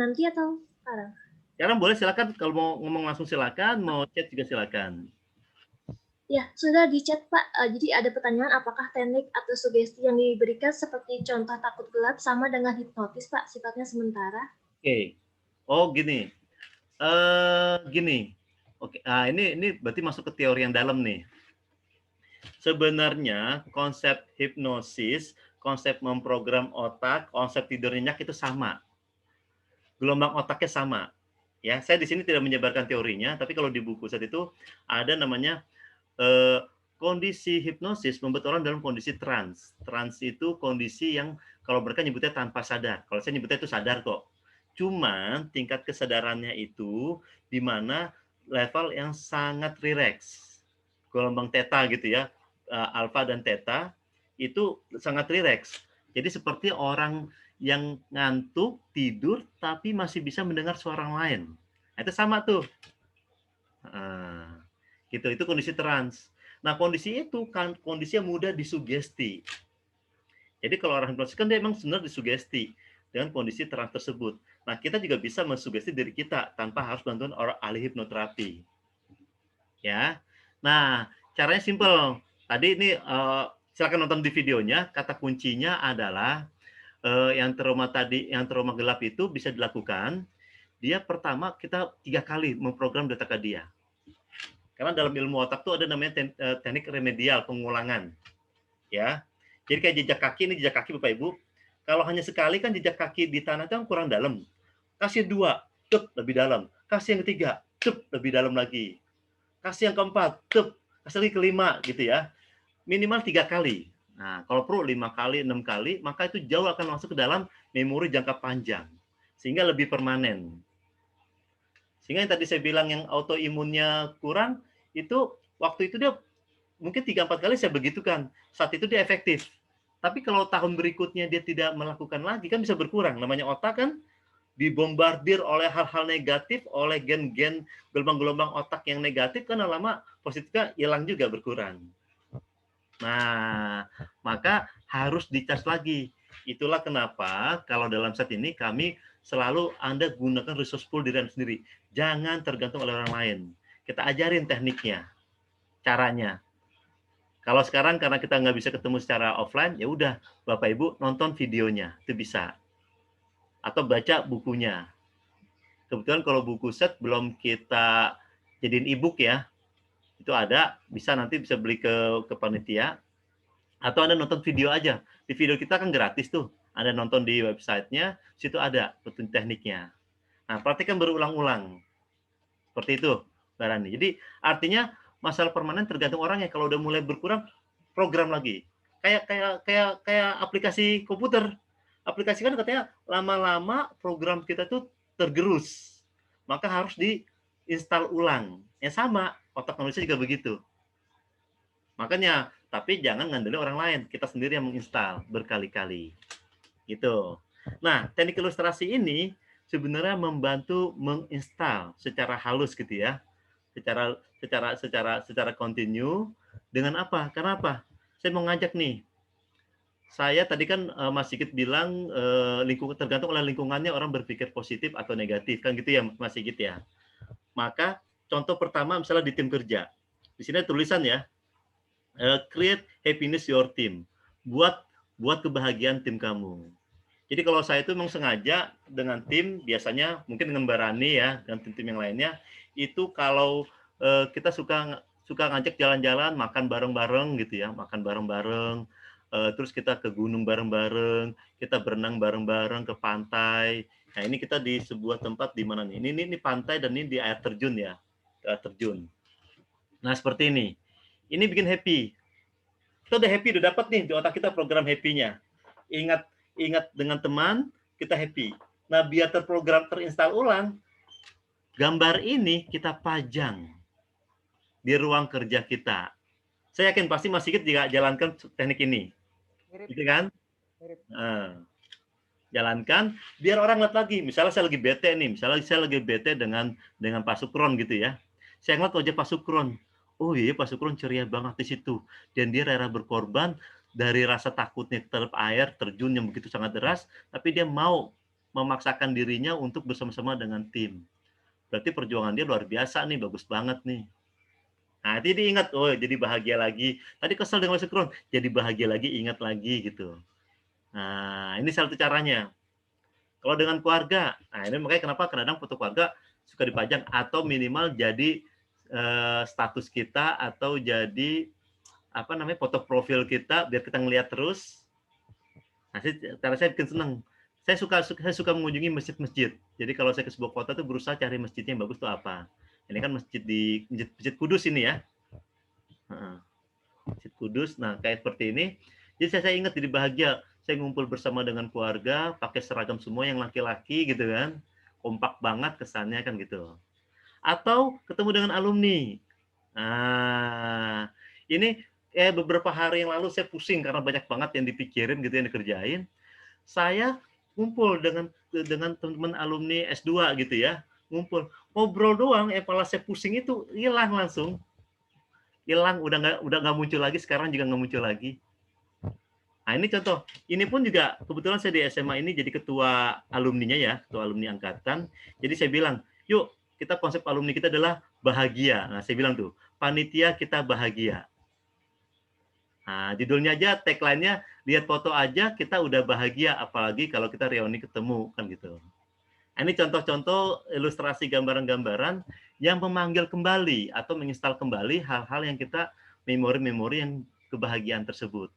nanti atau sekarang? Sekarang boleh, silakan. Kalau mau ngomong langsung silakan, mau chat juga silakan. Ya, sudah di chat Pak. Jadi ada pertanyaan, apakah teknik atau sugesti yang diberikan seperti contoh takut gelap sama dengan hipnotis Pak, sifatnya sementara? Oke. Oh, gini. Gini. Oke. Nah, ini berarti masuk ke teori yang dalam nih. Sebenarnya konsep hipnosis, konsep memprogram otak, konsep tidur nyenyak itu sama. Gelombang otaknya sama. Ya, saya di sini tidak menyebarkan teorinya, tapi kalau di buku saat itu ada namanya kondisi hipnosis membuat orang dalam kondisi trans. Trans itu kondisi yang kalau mereka nyebutnya tanpa sadar. Kalau saya nyebutnya itu sadar kok. Cuman tingkat kesadarannya itu di mana level yang sangat rileks. Gelombang theta gitu ya, alfa dan theta itu sangat rileks. Jadi seperti orang yang ngantuk, tidur, tapi masih bisa mendengar suara orang lain. Nah, itu sama tuh. Gitu, itu kondisi trans. Nah, kondisi itu kan kondisi yang mudah disugesti. Jadi kalau orang hipnosis kan dia memang sebenarnya disugesti dengan kondisi trans tersebut. Nah, kita juga bisa mensugesti diri kita tanpa harus bantuan orang ahli hipnoterapi. Ya. Nah, caranya simple. Tadi ini silakan nonton di videonya. Kata kuncinya adalah yang trauma gelap itu bisa dilakukan. Dia pertama kita 3 kali memprogram data ke dia. Karena dalam ilmu otak tuh ada namanya teknik remedial, pengulangan. Ya. Jadi kayak jejak kaki, ini jejak kaki Bapak Ibu. Kalau hanya sekali kan jejak kaki di tanah itu kan kurang dalam. Kasih 2, cep, lebih dalam. Kasih yang ketiga, cep, lebih dalam lagi. Kasih yang keempat, cep, kasih lagi kelima gitu ya. Minimal 3 kali. Nah, kalau perlu 5 kali, 6 kali, maka itu jauh akan masuk ke dalam memori jangka panjang. Sehingga lebih permanen. Sehingga yang tadi saya bilang yang autoimunnya kurang, itu waktu itu dia mungkin 3-4 kali saya begitukan. Saat itu dia efektif. Tapi kalau tahun berikutnya dia tidak melakukan lagi, kan bisa berkurang. Namanya otak kan dibombardir oleh hal-hal negatif, oleh gen-gen gelombang-gelombang otak yang negatif, kan lama positifnya hilang juga, berkurang. Nah, maka harus dicas lagi. Itulah kenapa kalau dalam set ini kami selalu Anda gunakan resource pool diri Anda sendiri. Jangan tergantung oleh orang lain. Kita ajarin tekniknya, caranya. Kalau sekarang karena kita nggak bisa ketemu secara offline, ya udah Bapak Ibu nonton videonya, itu bisa. Atau baca bukunya. Kebetulan kalau buku set belum kita jadiin e-book ya, itu ada, bisa nanti bisa beli ke panitia. Atau Anda nonton video aja. Di video kita kan gratis tuh. Anda nonton di websitenya, situ ada petunjuk tekniknya. Nah, praktikkan berulang-ulang. Seperti itu, Mbak Rani. Jadi artinya masalah permanen tergantung orangnya. Kalau udah mulai berkurang, program lagi. Kayak aplikasi komputer. Aplikasi kan katanya lama-lama program kita tuh tergerus. Maka harus diinstal ulang. Yang sama, otak manusia juga begitu. Makanya, tapi jangan ngandelin orang lain. Kita sendiri yang menginstal berkali-kali. Gitu. Nah, teknik ilustrasi ini sebenarnya membantu menginstal secara halus gitu ya. Secara kontinu dengan apa? Karena apa? Saya mau ngajak nih. Saya tadi kan Mas Sigit bilang tergantung oleh lingkungannya orang berpikir positif atau negatif kan gitu ya Mas Sigit ya. Maka contoh pertama misalnya di tim kerja. Di sini ada tulisan ya. Create happiness your team. Buat kebahagiaan tim kamu. Jadi kalau saya itu memang sengaja dengan tim, biasanya mungkin dengan Mbak Rani ya, dan tim-tim yang lainnya, itu kalau kita suka ngajak jalan-jalan, makan bareng-bareng gitu ya, makan bareng-bareng, terus kita ke gunung bareng-bareng, kita berenang bareng-bareng ke pantai. Nah ini kita di sebuah tempat di mana nih? Ini pantai dan ini di air terjun ya, air terjun. Nah seperti ini. Ini bikin happy. Kita udah happy, udah dapat nih di otak kita program happy-nya. Ingat dengan teman, kita happy. Nah, biar terprogram terinstall ulang, gambar ini kita pajang di ruang kerja kita. Saya yakin pasti Mas Sigit juga jalankan teknik ini. Mirip. Gitu kan? Mirip. Jalankan, biar orang lihat lagi. Misalnya saya lagi bete nih, misalnya saya lagi bete dengan Pak Sukron gitu ya. Saya ngeliat wajah Pak Sukron. Oh iya, Pak Sukron ceria banget di situ. Dan dia rela berkorban dari rasa takutnya terhadap air terjun yang begitu sangat deras, tapi dia mau memaksakan dirinya untuk bersama-sama dengan tim. Berarti perjuangan dia luar biasa nih, bagus banget nih. Nah, itu diingat, oh jadi bahagia lagi. Tadi kesel dengan Pak Sukron, jadi bahagia lagi, ingat lagi gitu. Nah, ini salah satu caranya. Kalau dengan keluarga, nah ini makanya kenapa kadang-kadang foto keluarga suka dipajang atau minimal jadi status kita atau jadi apa namanya foto profil kita biar kita ngelihat terus. Nah, cara saya bikin seneng. Saya suka mengunjungi masjid-masjid. Jadi kalau saya ke sebuah kota tuh berusaha cari masjidnya yang bagus tuh apa. Ini kan masjid Kudus ini ya. Masjid Kudus. Nah kayak seperti ini. Jadi saya ingat jadi bahagia. Saya ngumpul bersama dengan keluarga, pakai seragam semua yang laki-laki gitu kan. Kompak banget kesannya kan gitu. Atau ketemu dengan alumni. Nah, ini beberapa hari yang lalu saya pusing karena banyak banget yang dipikirin gitu yang dikerjain. Saya ngumpul dengan teman-teman alumni S2 gitu ya. Ngumpul, ngobrol doang, kepala saya pusing itu hilang langsung. Hilang, udah nggak muncul lagi, sekarang juga nggak muncul lagi. Nah ini contoh, ini pun juga kebetulan saya di SMA ini jadi ketua alumninya ya, ketua alumni angkatan. Jadi saya bilang, yuk kita konsep alumni kita adalah bahagia. Nah saya bilang tuh, panitia kita bahagia. Nah judulnya aja, tagline-nya, lihat foto aja kita udah bahagia, apalagi kalau kita reuni ketemu kan gitu. Ini contoh-contoh ilustrasi gambaran-gambaran yang memanggil kembali atau menginstal kembali hal-hal yang kita memori-memori yang kebahagiaan tersebut.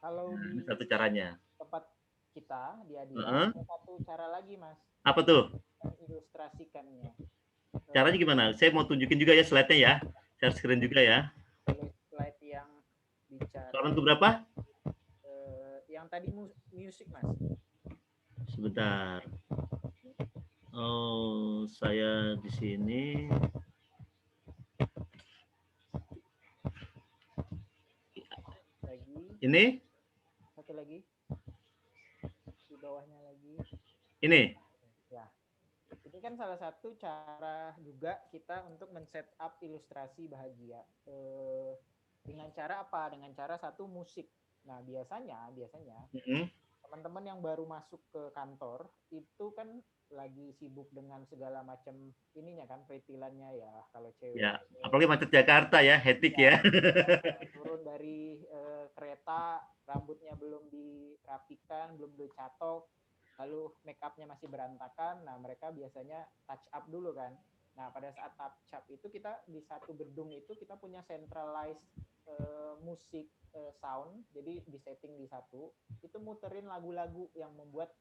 Kalau Ini di satu caranya. tempat kita di Adira Heeh. ada satu cara lagi, Mas, Apa tuh? mengilustrasikannya. Caranya gimana? Saya mau tunjukin juga ya slide-nya ya. Share screen juga ya. Boleh slide yang bicara Halaman berapa? yang tadi musik, Mas. Sebentar. Oh, saya di sini. Lagi, Ini? satu lagi. Di bawahnya lagi. Ini? Ya. Ini kan salah satu cara juga kita untuk men-setup ilustrasi bahagia. Dengan cara apa? Dengan cara satu musik. Nah, biasanya teman-teman yang baru masuk ke kantor itu kan lagi sibuk dengan segala macam ininya kan, pretilannya ya, kalau cewek. Ya, apalagi macet Jakarta ya, hektik ya. Turun dari kereta, rambutnya belum dirapikan, belum dicatok, lalu make up-nya masih berantakan. Nah, mereka biasanya touch up dulu kan. Nah, pada saat touch up itu kita di satu gedung itu kita punya centralized musik sound, jadi di setting di satu, itu muterin lagu-lagu yang membuat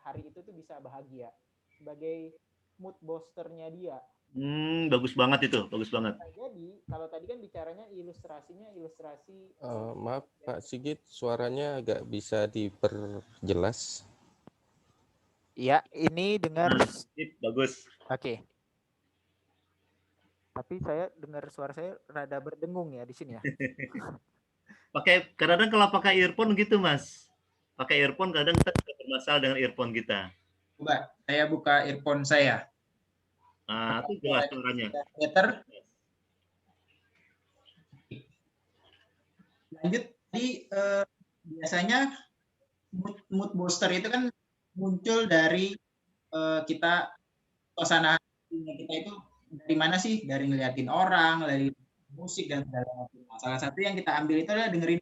hari itu tuh bisa bahagia sebagai mood boosternya dia. Bagus banget itu, bagus banget. Nah, jadi kalau tadi kan bicaranya ilustrasinya ilustrasi. Maaf Pak Sigit, suaranya agak bisa diperjelas. Iya, ini dengar. Bagus. Oke. Tapi saya dengar suara saya rada berdengung ya di sini ya. Kadang kalau pakai earphone gitu, Mas. Pakai earphone kadang kita bermasalah dengan earphone kita. Coba saya buka earphone saya. Nah, itu jelas suaranya. Better. Lanjut, tadi biasanya mood booster itu kan muncul dari kita, suasana kita itu dari mana sih? Dari ngeliatin orang, dari musik dan segala macam. Salah satu yang kita ambil itu adalah dengerin.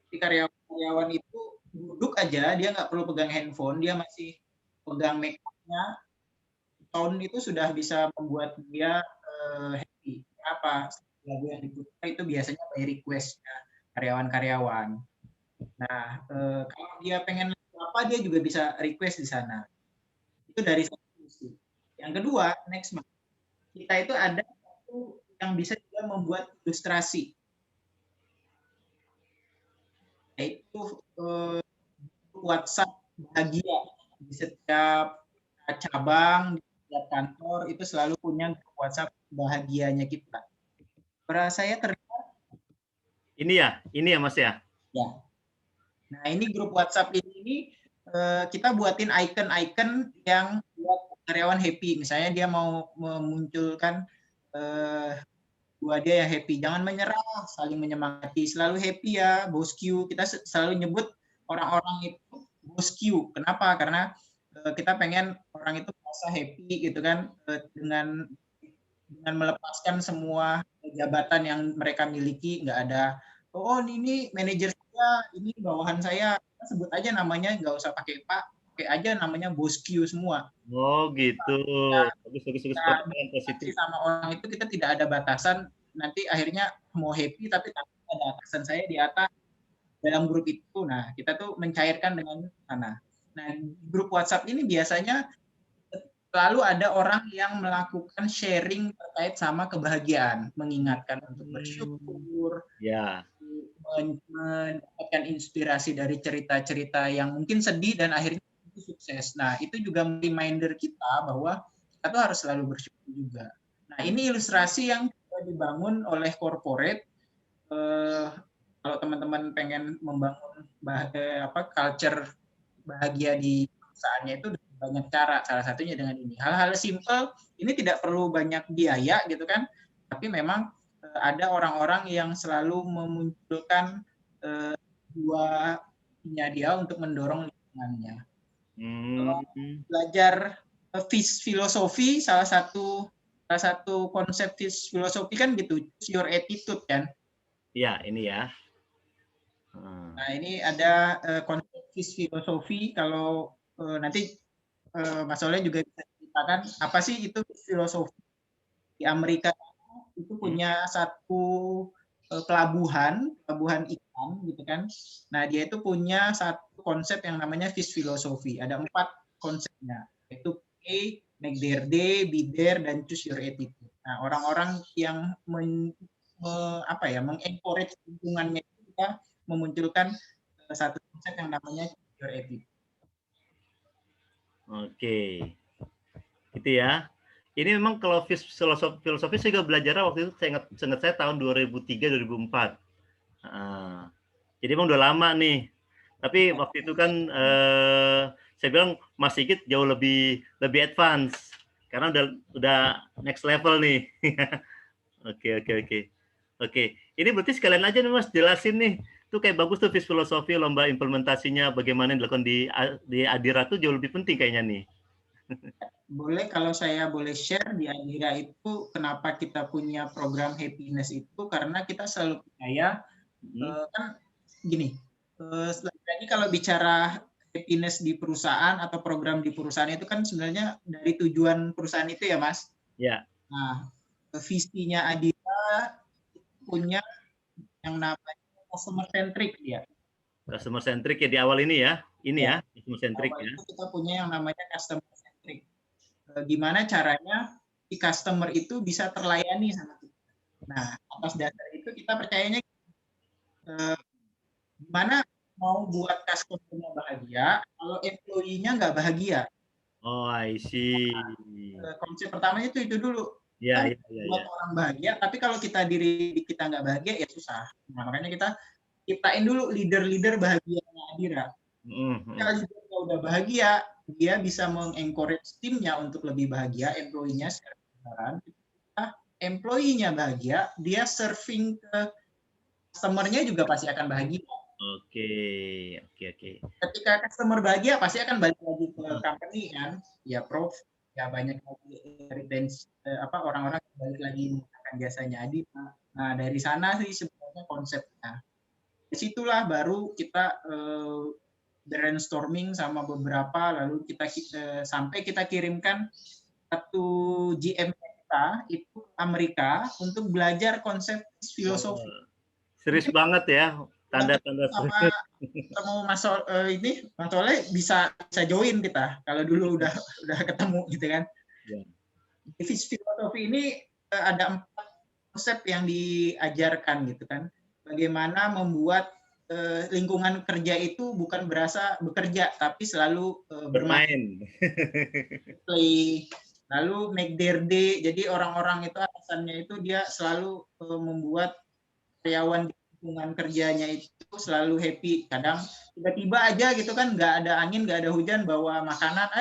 Jadi karyawan itu duduk aja, dia nggak perlu pegang handphone, dia masih pegang make up-nya, sound itu sudah bisa membuat dia happy. Kenapa? Lagu yang diputar itu biasanya by request-nya karyawan-karyawan. Nah, kalau dia pengen apa, dia juga bisa request di sana. Itu dari satu musik. Yang kedua, next month, kita itu ada satu yang bisa juga membuat ilustrasi. Yaitu WhatsApp bahagia. Di setiap cabang, di setiap kantor itu selalu punya WhatsApp bahagianya kita. Saya terlihat. Ini ya Mas ya? Ya. Nah, ini grup WhatsApp ini kita buatin icon-icon yang buat karyawan happy. Misalnya dia mau memunculkan dua dia yang happy, jangan menyerah, saling menyemangati, selalu happy ya, bosku. Kita selalu nyebut orang-orang itu bosku. Kenapa? Karena kita pengen orang itu merasa happy gitu kan, dengan melepaskan semua jabatan yang mereka miliki. Nggak ada, oh ini manajer saya, ini bawahan saya, sebut aja namanya, nggak usah pakai Pak, pakai aja namanya bosku semua. Oh gitu. Bagus. Positif. Sama orang itu kita tidak ada batasan, nanti akhirnya mau happy tapi ada atasan saya di atas dalam grup itu. Nah, kita tuh mencairkan dengan sana. Nah, grup WhatsApp ini biasanya selalu ada orang yang melakukan sharing terkait sama kebahagiaan, mengingatkan untuk bersyukur, mendapatkan inspirasi dari cerita-cerita yang mungkin sedih dan akhirnya itu sukses. Nah, itu juga reminder kita bahwa kita tuh harus selalu bersyukur juga. Nah, ini ilustrasi yang dibangun oleh corporate. Kalau teman-teman pengen membangun culture bahagia di perusahaannya itu banyak cara, salah satunya dengan ini. Hal-hal simple, ini tidak perlu banyak biaya gitu kan, tapi memang ada orang-orang yang selalu memunculkan buahnya dia untuk mendorong lingkungannya. Kalau belajar filosofi, salah satu konsep filosofi kan gitu, choose your attitude kan. Iya, ini ya. Nah, ini ada konsep filosofi. Kalau nanti Mas Soleh juga bisa ceritakan apa sih itu filosofi. Di Amerika itu punya satu pelabuhan ikan gitu kan. Nah, dia itu punya satu konsep yang namanya fish philosophy. Ada 4 konsepnya, yaitu pay, make their day, be there, dan choose your attitude. Nah, orang-orang yang mengencourage lingkungannya itu kita memunculkan satu konsep yang namanya choose your attitude. Oke. Gitu ya. Ini memang kalau filosofi saya juga belajar waktu itu, seingat saya tahun 2003-2004. Jadi emang udah lama nih. Tapi waktu itu kan saya bilang Mas Sigit jauh lebih advance karena udah next level nih. Oke. Ini berarti sekalian aja nih Mas jelasin nih. Itu kayak bagus tuh filosofi, lomba implementasinya bagaimana yang dilakukan di Adira tuh jauh lebih penting kayaknya nih. Boleh, kalau saya boleh share di Adira itu kenapa kita punya program happiness itu karena kita selalu percaya kan gini, lagi kalau bicara happiness di perusahaan atau program di perusahaan itu kan sebenarnya dari tujuan perusahaan itu ya Mas. Ya. Nah, visinya Adira punya yang namanya customer centric dia. Customer centric ya di awal ini ya. Ini ya, customer centric awal ya. Itu kita punya yang namanya customer centric. Gimana caranya si customer itu bisa terlayani sama kita. Nah, atas dasar itu kita percayanya gimana mau buat customer-nya bahagia kalau employee-nya nggak bahagia. Oh, I see. Konsep pertamanya itu dulu. Ya. Buat orang bahagia, tapi kalau diri kita nggak bahagia ya susah. Nah, makanya kita ciptain dulu leader-leader bahagianya Adira. Kalau leader udah bahagia, dia bisa mengencourage timnya untuk lebih bahagia, employee-nya secara keseluruhan. Employee-nya bahagia, dia serving ke customer-nya juga pasti akan bahagia. Oke. Ketika customer bahagia, pasti akan balik lagi ke company kan, ya prof, ya banyak lagi retensi orang-orang balik lagi menggunakan jasanya Adira. Nah, dari sana sih sebenarnya konsepnya. Disitulah baru kita brainstorming sama beberapa, lalu kita sampai kita kirimkan satu GM kita itu Amerika untuk belajar konsep filosofi. Serius banget ya, tanda-tanda sama Mas ini Bang Soleh bisa join kita kalau dulu udah ketemu gitu kan. Filosofi ini ada 4 konsep yang diajarkan gitu kan. Bagaimana membuat lingkungan kerja itu bukan berasa bekerja tapi selalu bermain. Play, lalu make their day. Jadi orang-orang itu atasannya itu dia selalu membuat karyawan di lingkungan kerjanya itu selalu happy. Kadang tiba-tiba aja gitu kan nggak ada angin, nggak ada hujan, bawa makanan,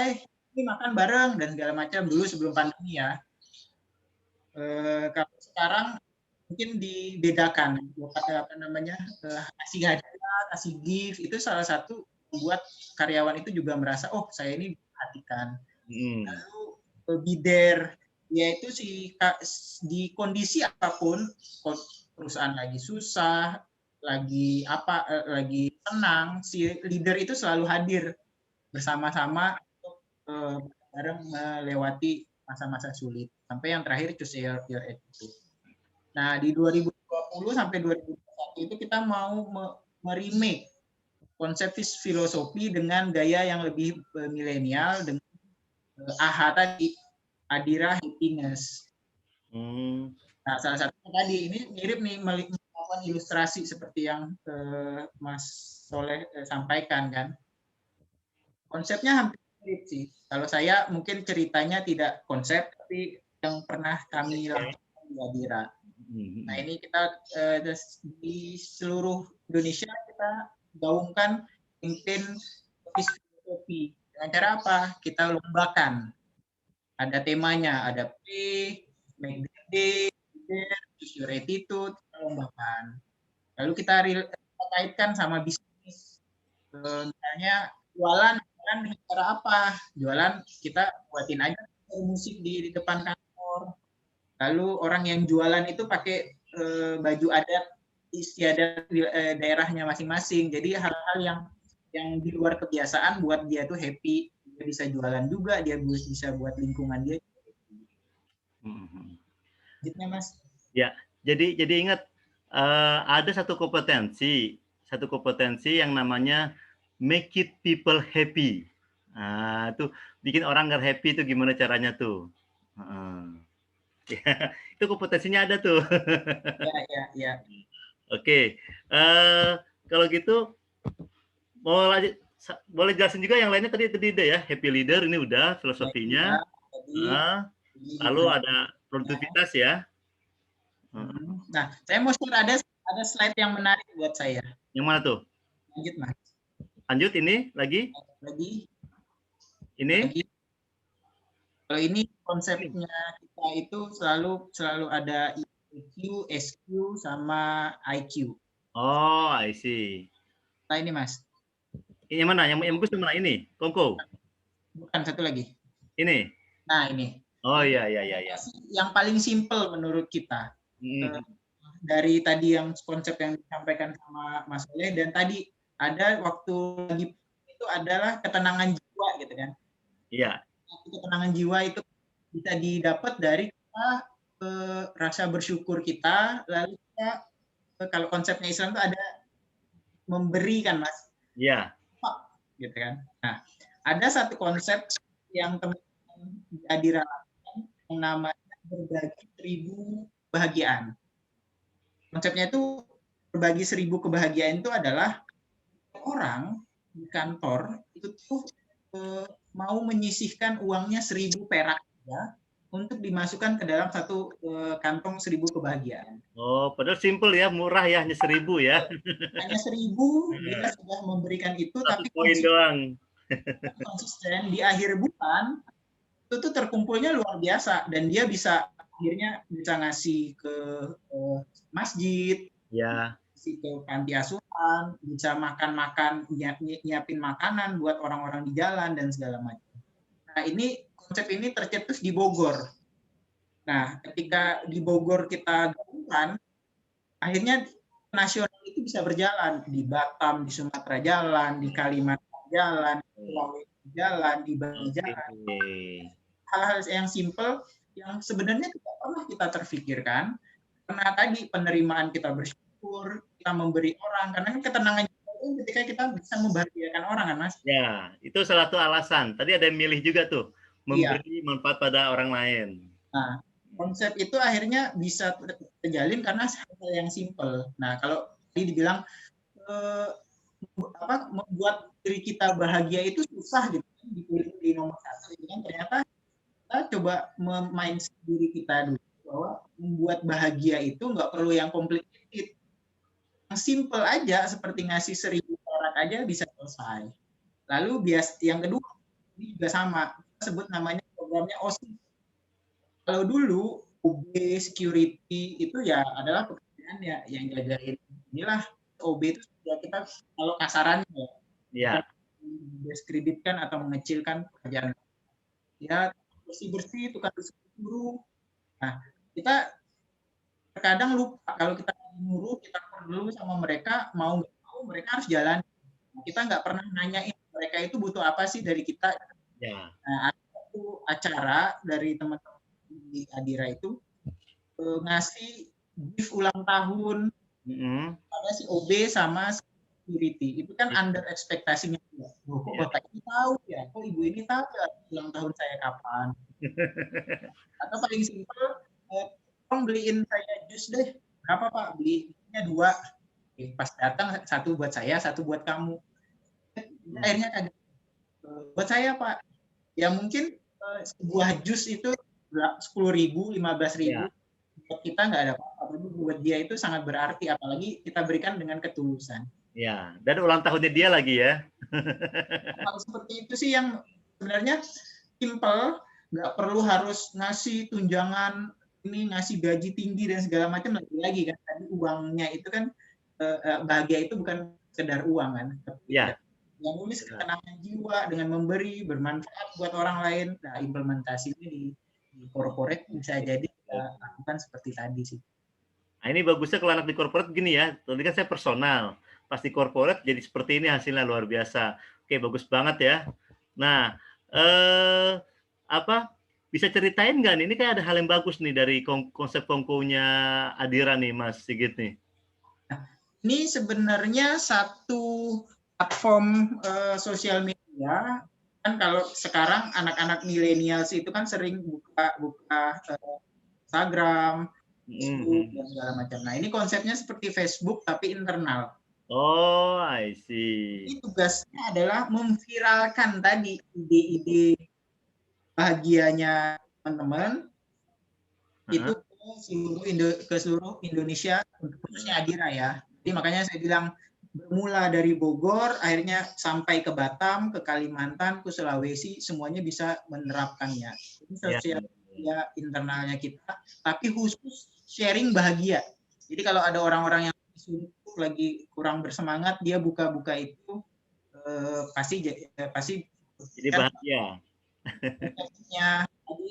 ini makan bareng dan segala macam dulu sebelum pandemi ya. Kalau sekarang mungkin dibedakan kasih hadiah, kasih gift itu salah satu membuat karyawan itu juga merasa saya ini diperhatikan. Lalu be there, yaitu di kondisi apapun, perusahaan lagi susah, lagi tenang, si leader itu selalu hadir bersama-sama untuk bareng melewati masa-masa sulit sampai yang terakhir choose your attitude. Nah, di 2020 sampai 2021 itu kita mau meremake konsep filosofi dengan gaya yang lebih milenial dengan AHA tadi, Adira Happiness. Nah, salah satunya tadi ini mirip nih melakukan ilustrasi seperti yang Mas Soleh sampaikan kan. Konsepnya hampir mirip sih. Kalau saya mungkin ceritanya tidak konsep, tapi yang pernah kami lakukan di Adira. Nah, ini kita di seluruh Indonesia kita gaungkan campaign filosofi. Dengan cara apa? Kita lombakan. Ada temanya, ada make the day, choose your attitude, kita lombakan. Lalu kita kaitkan sama bisnis. Misalnya jualan dengan cara apa? Jualan kita buatin aja musik di depan kantor. Lalu orang yang jualan itu pakai baju adat istiadat daerahnya masing-masing. Jadi hal-hal yang yang di luar kebiasaan buat dia tuh happy. Dia bisa jualan juga, dia bisa buat lingkungan dia. Gitu, Mas. Ya, jadi ingat ada satu kompetensi yang namanya make it people happy. Nah, itu bikin orang nggak happy itu gimana caranya tuh? Ya, itu kompetensinya ada tuh. Ya. Oke, kalau gitu boleh jelasin juga yang lainnya tadi udah ya, happy leader ini udah filosofinya. Lalu ada produktivitas ya. Nah, saya mau share ada slide yang menarik buat saya. Yang mana tuh? Lanjut, Mas. Lanjut ini lagi. Ini. Lagi. Kalau ini konsepnya kita itu selalu ada EQ, SQ, sama IQ. Oh, I see. Nah, ini, Mas. Ini mana? Yang bagus mana ini? Kongko? Bukan, satu lagi. Ini? Nah, ini. Oh iya. Yang paling simpel menurut kita. Dari tadi yang konsep yang disampaikan sama Mas Oleh, dan tadi ada waktu lagi itu adalah ketenangan jiwa gitu kan. Iya. Ketenangan jiwa itu bisa didapat dari kita rasa bersyukur kita, lalu kita kalau konsepnya Islam itu ada memberi kan, Mas. Iya. Gitu kan. Nah, ada satu konsep yang teman-teman dirasakan yang namanya berbagi 1000 kebahagiaan. Konsepnya itu berbagi 1000 kebahagiaan itu adalah orang di kantor itu tuh mau menyisihkan uangnya 1000 perak ya, untuk dimasukkan ke dalam satu kantong 1000 kebahagiaan. Oh, padahal simple ya, murah ya, hanya 1000 ya. Hanya 1000 dia sudah memberikan itu, tapi poin doang. Konsisten di akhir bulan itu tuh terkumpulnya luar biasa, dan dia bisa akhirnya bisa ngasih ke masjid, ya, ke panti asuhan, bisa makan-makan, nyiapin makanan buat orang-orang di jalan dan segala macam. Nah, ini konsep ini tercetus di Bogor. Nah, ketika di Bogor kita gabungkan, akhirnya nasional itu bisa berjalan di Batam, di Sumatera jalan, di Kalimantan jalan, di Sulawesi jalan, di Bali jalan. Hal-hal yang simpel yang sebenarnya tidak pernah kita terfikirkan, karena tadi penerimaan kita bersyukur, kita memberi orang, karena kan ketenangan ketika kita bisa membahagiakan orang kan, Mas. Ya, itu salah satu alasan. Tadi ada yang milih juga tuh, memberi manfaat pada orang lain. Nah, konsep itu akhirnya bisa terjalin karena hal yang simpel. Nah, kalau tadi dibilang membuat diri kita bahagia itu susah gitu, di nomor 1 itu kan, ternyata kita coba mindset diri kita dulu bahwa membuat bahagia itu nggak perlu yang complicated, yang simple aja seperti ngasih 1000 perak aja bisa selesai. Lalu yang kedua ini juga sama, kita sebut namanya programnya OSIS. Kalau dulu OB security itu ya adalah pekerjaan ya yang jagain inilah OB itu ya, kita kalau kasarannya ya mendeskripsikan atau mengecilkan pekerjaan ya, bersih tukang guru. Nah, kita terkadang lupa kalau kita nyuruh, kita perlu sama mereka, mau nggak mau mereka harus jalan. Kita nggak pernah nanyain mereka itu butuh apa sih dari kita. Nah, ada satu acara dari teman-teman di Adira itu ngasih gift ulang tahun pada si OB sama security. Itu kan under ekspektasinya. Kok bapak ini tahu ya? Kok ibu ini tahu ya ulang tahun saya kapan? Atau paling simpel, tolong beliin saya jus deh. Berapa Pak? Belinya 2. Pas datang 1 buat saya, 1 buat kamu. Akhirnya kaget. Buat saya Pak, ya mungkin sebuah jus itu 10.000, 15.000. Buat kita nggak ada apa-apa, tapi buat dia itu sangat berarti, apalagi kita berikan dengan ketulusan. Ya, dan ulang tahunnya dia lagi ya. Hal seperti itu sih yang sebenarnya simple, nggak perlu harus ngasih tunjangan, ini ngasih gaji tinggi dan segala macam, lagi kan tadi uangnya itu kan bahagia itu bukan sekedar uang kan, tapi yang nulis ketenangan jiwa dengan memberi, bermanfaat buat orang lain. Nah, implementasinya di corporate bisa jadi kita lakukan seperti tadi sih. Nah, ini bagusnya kalau anak di corporate gini ya, tadi kan saya personal. pas di corporate jadi seperti ini hasilnya luar biasa. Oke, bagus banget ya. Nah, apa bisa ceritain nggak nih? Ini kayak ada hal yang bagus nih dari konsep kongkonya Adira nih, Mas Sigit nih. Ini sebenarnya satu platform sosial media. Kan kalau sekarang anak-anak milenials itu kan sering buka Instagram, Facebook, dan segala macam. Nah, ini konsepnya seperti Facebook tapi internal. Oh, I see. Ini tugasnya adalah memviralkan tadi ide-ide bahagianya teman-teman itu ke seluruh Indonesia, khususnya Adira ya. Jadi makanya saya bilang bermula dari Bogor, akhirnya sampai ke Batam, ke Kalimantan, ke Sulawesi, semuanya bisa menerapkannya. Ini sosial media internalnya kita, tapi khusus sharing bahagia. Jadi kalau ada orang-orang yang suntuk, lagi kurang bersemangat, dia buka-buka itu pasti jadi bahagia. Jadi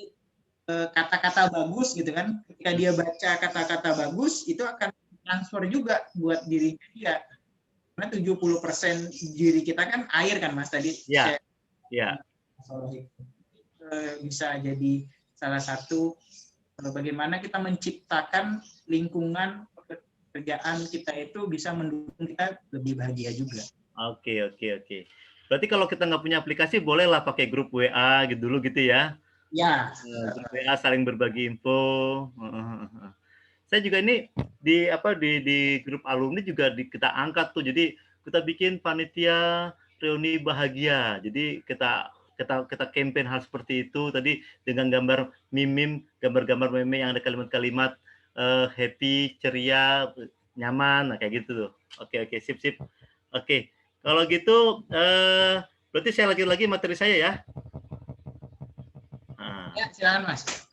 kata-kata bagus gitu kan, ketika dia baca kata-kata bagus itu akan transfer juga buat dirinya dia. Karena 70% diri kita kan air kan Mas tadi. Iya. Iya. Bisa jadi salah satu bagaimana kita menciptakan lingkungan pekerjaan kita itu bisa mendukung kita lebih bahagia juga. Oke. Berarti kalau kita nggak punya aplikasi, bolehlah pakai grup WA gitu dulu gitu ya? Ya. Grup WA saling berbagi info. Saya juga ini di grup alumni juga kita angkat tuh. Jadi kita bikin panitia reuni bahagia. Jadi kita campaign hal seperti itu tadi dengan gambar gambar-gambar meme yang ada kalimat-kalimat happy, ceria, nyaman, nah kayak gitu tuh. Oke, sip. Oke. Kalau gitu berarti saya lanjut lagi materi saya ya. Nah. Ya, silakan Mas.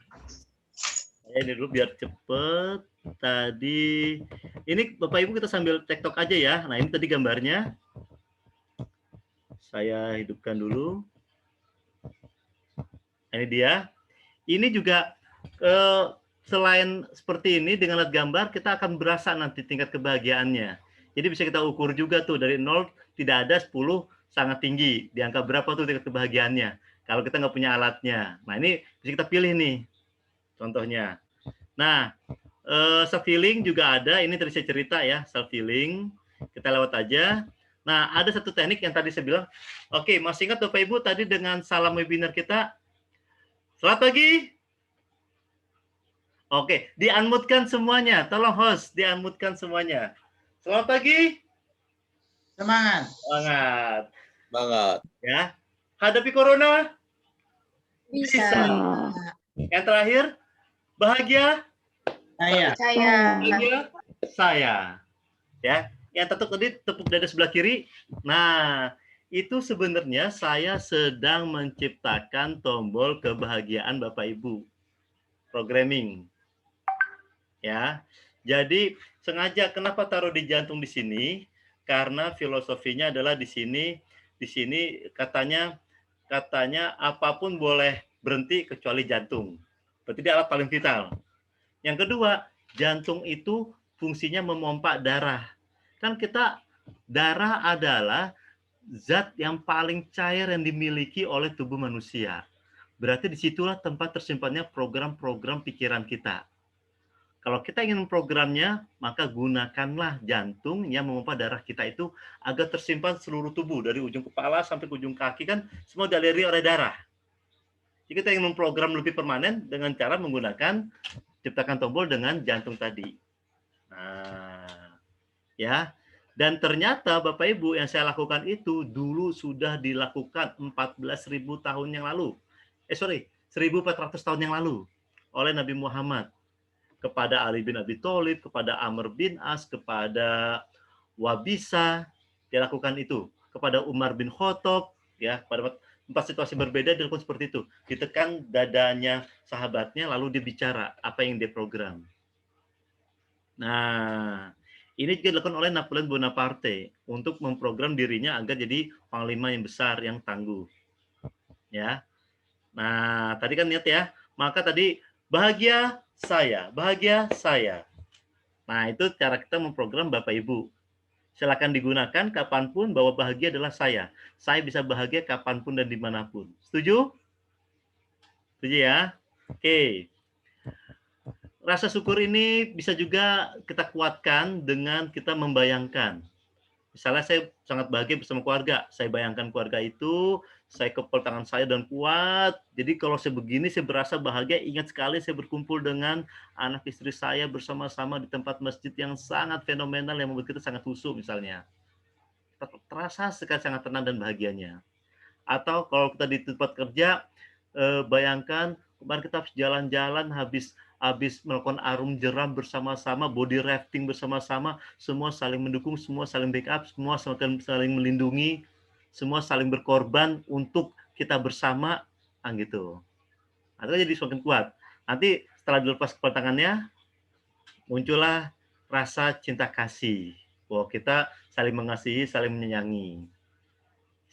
Ini dulu biar cepet. Tadi ini Bapak Ibu kita sambil TikTok aja ya. Nah ini tadi gambarnya. Saya hidupkan dulu. Ini dia. Ini juga selain seperti ini dengan lihat gambar kita akan berasa nanti tingkat kebahagiaannya. Jadi bisa kita ukur juga tuh dari 0 tidak ada 10 sangat tinggi. Di angka berapa tuh tingkat kebahagiaannya. Kalau kita nggak punya alatnya. Nah ini bisa kita pilih nih. Contohnya. Nah, self-healing juga ada. Ini tadi saya cerita ya, self-healing. Kita lewat aja. Nah, ada satu teknik yang tadi saya bilang. Oke, masih ingat Bapak Ibu tadi dengan salam webinar kita? Selamat pagi. Oke, di-unmute-kan semuanya. Tolong host, di-unmute-kan semuanya. Selamat pagi. Semangat. Banget. Ya. Hadapi corona. Bisa. Yang terakhir, bahagia. Saya. Ya. Yang tepuk dada sebelah kiri. Nah, itu sebenarnya saya sedang menciptakan tombol kebahagiaan Bapak Ibu. Programming. Ya. Jadi sengaja kenapa taruh di jantung di sini? Karena filosofinya adalah di sini katanya apapun boleh berhenti kecuali jantung. Berarti dia alat paling vital. Yang kedua, jantung itu fungsinya memompa darah. Kan darah adalah zat yang paling cair yang dimiliki oleh tubuh manusia. Berarti disitulah tempat tersimpannya program-program pikiran kita. Kalau kita ingin memprogramnya, maka gunakanlah jantung yang memompa darah kita itu agar tersimpan seluruh tubuh dari ujung kepala sampai ke ujung kaki kan semua dialiri oleh darah. Jadi kita ingin memprogram lebih permanen dengan cara menggunakan ciptakan tombol dengan jantung tadi. Nah, ya. Dan ternyata Bapak Ibu yang saya lakukan itu dulu sudah dilakukan 14.000 tahun yang lalu. 1.400 tahun yang lalu oleh Nabi Muhammad. Kepada Ali bin Abi Thalib, kepada Amr bin As, kepada Wabisa, dia lakukan itu. Kepada Umar bin Khattab, ya, pada 4 situasi berbeda dilakukan seperti itu. Ditekan dadanya sahabatnya, lalu dia bicara apa yang dia program. Nah, ini juga dilakukan oleh Napoleon Bonaparte untuk memprogram dirinya agar jadi panglima yang besar, yang tangguh. Ya. Nah, tadi kan lihat ya, maka tadi bahagia saya. Nah, itu cara kita memprogram Bapak Ibu. Silakan digunakan kapanpun bahwa bahagia adalah saya. Saya bisa bahagia kapanpun dan dimanapun. Setuju? Setuju ya? Oke. Rasa syukur ini bisa juga kita kuatkan dengan kita membayangkan. Misalnya saya sangat bahagia bersama keluarga. Saya bayangkan keluarga itu, saya kepel tangan saya dan kuat. Jadi kalau saya begini, saya berasa bahagia. Ingat sekali saya berkumpul dengan anak istri saya bersama-sama di tempat masjid yang sangat fenomenal yang membuat kita sangat khusyuk misalnya. Terasa sekali sangat tenang dan bahagianya. Atau kalau kita di tempat kerja, bayangkan kemarin kita habis jalan-jalan, habis melakukan arum jeram bersama-sama, body rafting bersama-sama, semua saling mendukung, semua saling backup, semua saling melindungi, semua saling berkorban untuk kita bersama, gitu. Atau jadi semakin kuat. Nanti setelah dilepas kepala tangannya, muncullah rasa cinta kasih. Bahwa kita saling mengasihi, saling menyayangi.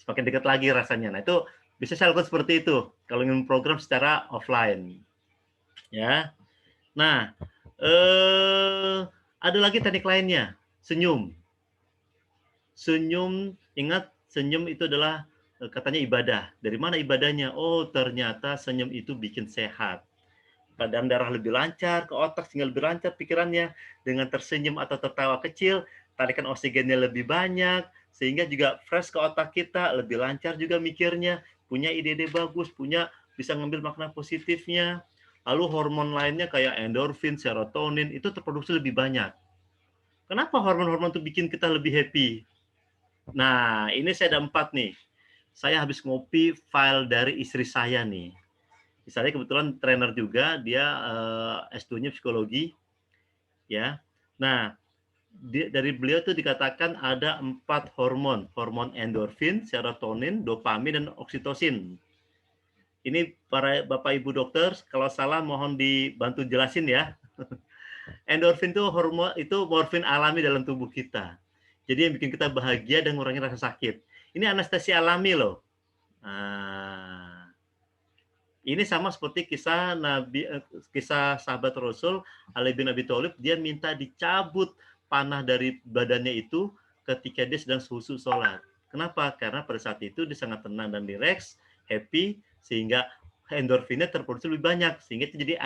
Semakin dekat lagi rasanya. Nah, itu bisa saya lakukan seperti itu kalau ingin program secara offline. Ya. Nah, ada lagi teknik lainnya, senyum. Senyum, ingat senyum itu adalah katanya ibadah. Dari mana ibadahnya? Oh, ternyata senyum itu bikin sehat. Keadaan darah lebih lancar, ke otak sehingga lebih lancar pikirannya. Dengan tersenyum atau tertawa kecil, tarikan oksigennya lebih banyak, sehingga juga fresh ke otak kita, lebih lancar juga mikirnya, punya ide-ide bagus, bisa ngambil makna positifnya. Lalu hormon lainnya kayak endorfin, serotonin, itu terproduksi lebih banyak. Kenapa hormon-hormon itu bikin kita lebih happy? Nah, ini saya ada 4 nih. Saya habis ngopi file dari istri saya nih. Misalnya kebetulan trainer juga, dia S2-nya psikologi, ya. Nah, dari beliau itu dikatakan ada 4 hormon endorfin, serotonin, dopamin, dan oksitosin. Ini para Bapak Ibu dokter, kalau salah mohon dibantu jelasin ya. Endorfin itu morfin alami dalam tubuh kita. Jadi yang bikin kita bahagia dan mengurangi rasa sakit. Ini anestesi alami loh. Nah, ini sama seperti kisah sahabat Rasul Ali bin Abi Thalib, dia minta dicabut panah dari badannya itu ketika dia sedang khusyuk sholat. Kenapa? Karena pada saat itu dia sangat tenang dan rileks, happy, sehingga endorfinnya terproduksi lebih banyak, sehingga itu jadi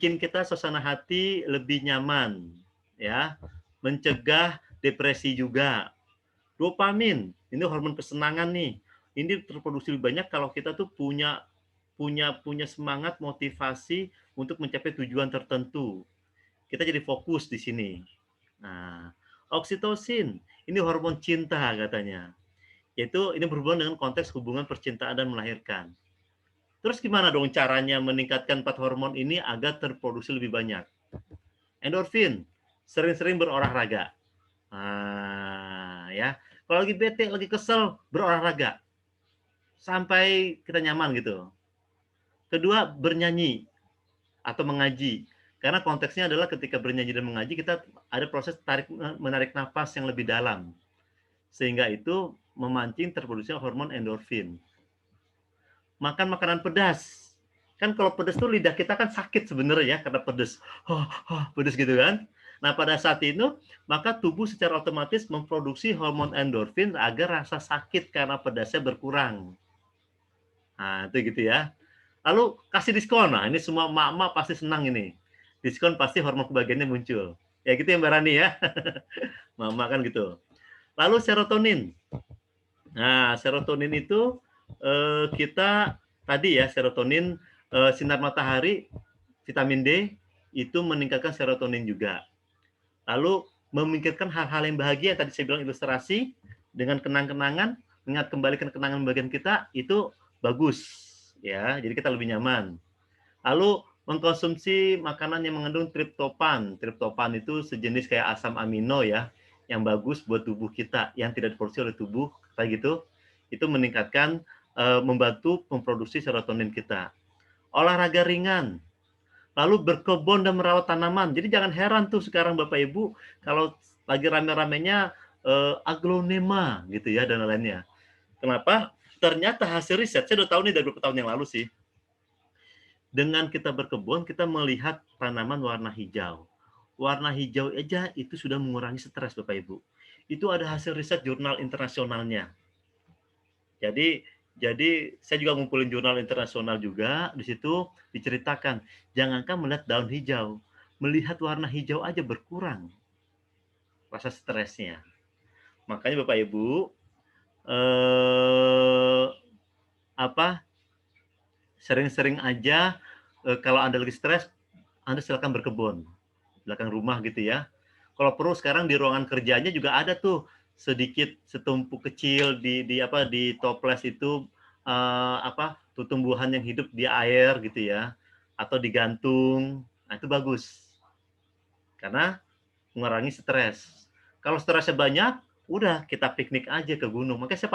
bikin kita suasana hati lebih nyaman, ya, mencegah depresi juga. Dopamin, ini hormon kesenangan nih. Ini terproduksi lebih banyak kalau kita tuh punya semangat, motivasi untuk mencapai tujuan tertentu. Kita jadi fokus di sini. Nah, oksitosin, ini hormon cinta katanya. Yaitu ini berhubungan dengan konteks hubungan percintaan dan melahirkan. Terus gimana dong caranya meningkatkan 4 hormon ini agar terproduksi lebih banyak? Endorfin, sering-sering berolahraga. Nah, ya. Kalau lagi bete, lagi kesel, berolahraga. Sampai kita nyaman gitu. Kedua, bernyanyi atau mengaji. Karena konteksnya adalah ketika bernyanyi dan mengaji, kita ada proses menarik nafas yang lebih dalam. Sehingga itu memancing terproduksinya hormon endorfin. Makan makanan pedas. Kan kalau pedas tuh lidah kita kan sakit sebenarnya ya, karena pedas. Pedas gitu kan. Nah, pada saat itu, maka tubuh secara otomatis memproduksi hormon endorfin agar rasa sakit karena pedasnya berkurang. Nah, itu gitu ya. Lalu kasih diskon. Nah, ini semua emak-emak pasti senang ini. Diskon pasti hormon kebahagiaannya muncul. Ya gitu ya Mbak Rani ya. Mama kan gitu. Lalu serotonin. Nah, serotonin itu kita tadi ya, serotonin, sinar matahari, vitamin D itu meningkatkan serotonin juga. Lalu memikirkan hal-hal yang bahagia, tadi saya bilang ilustrasi dengan kenang-kenangan, ingat kembali ke kenangan bagian kita, itu bagus ya, jadi kita lebih nyaman. Lalu mengkonsumsi makanan yang mengandung triptopan. Triptopan itu sejenis kayak asam amino ya, yang bagus buat tubuh kita, yang tidak diproduksi oleh tubuh kayak gitu. Itu meningkatkan, membantu memproduksi serotonin kita. Olahraga ringan, lalu berkebun dan merawat tanaman. Jadi jangan heran tuh sekarang Bapak Ibu kalau lagi rame-ramenya aglonema gitu ya dan lainnya. Kenapa? Ternyata hasil riset, saya udah tahu nih dari beberapa tahun yang lalu sih. Dengan kita berkebun, kita melihat tanaman warna hijau. warna hijau aja itu sudah mengurangi stres Bapak Ibu. Itu ada hasil riset jurnal internasionalnya. Jadi saya juga ngumpulin jurnal internasional juga, di situ diceritakan, jangankan melihat daun hijau, melihat warna hijau aja berkurang rasa stresnya. Makanya Bapak Ibu, eh, apa sering-sering aja kalau Anda lagi stres, Anda silakan berkebun belakang rumah gitu ya. Kalau perlu sekarang di ruangan kerjanya juga ada tuh sedikit setumpuk kecil di toples itu tumbuhan yang hidup di air gitu ya, atau digantung. Nah, itu bagus karena mengurangi stres. Kalau stresnya banyak, udah kita piknik aja ke gunung. Makanya saya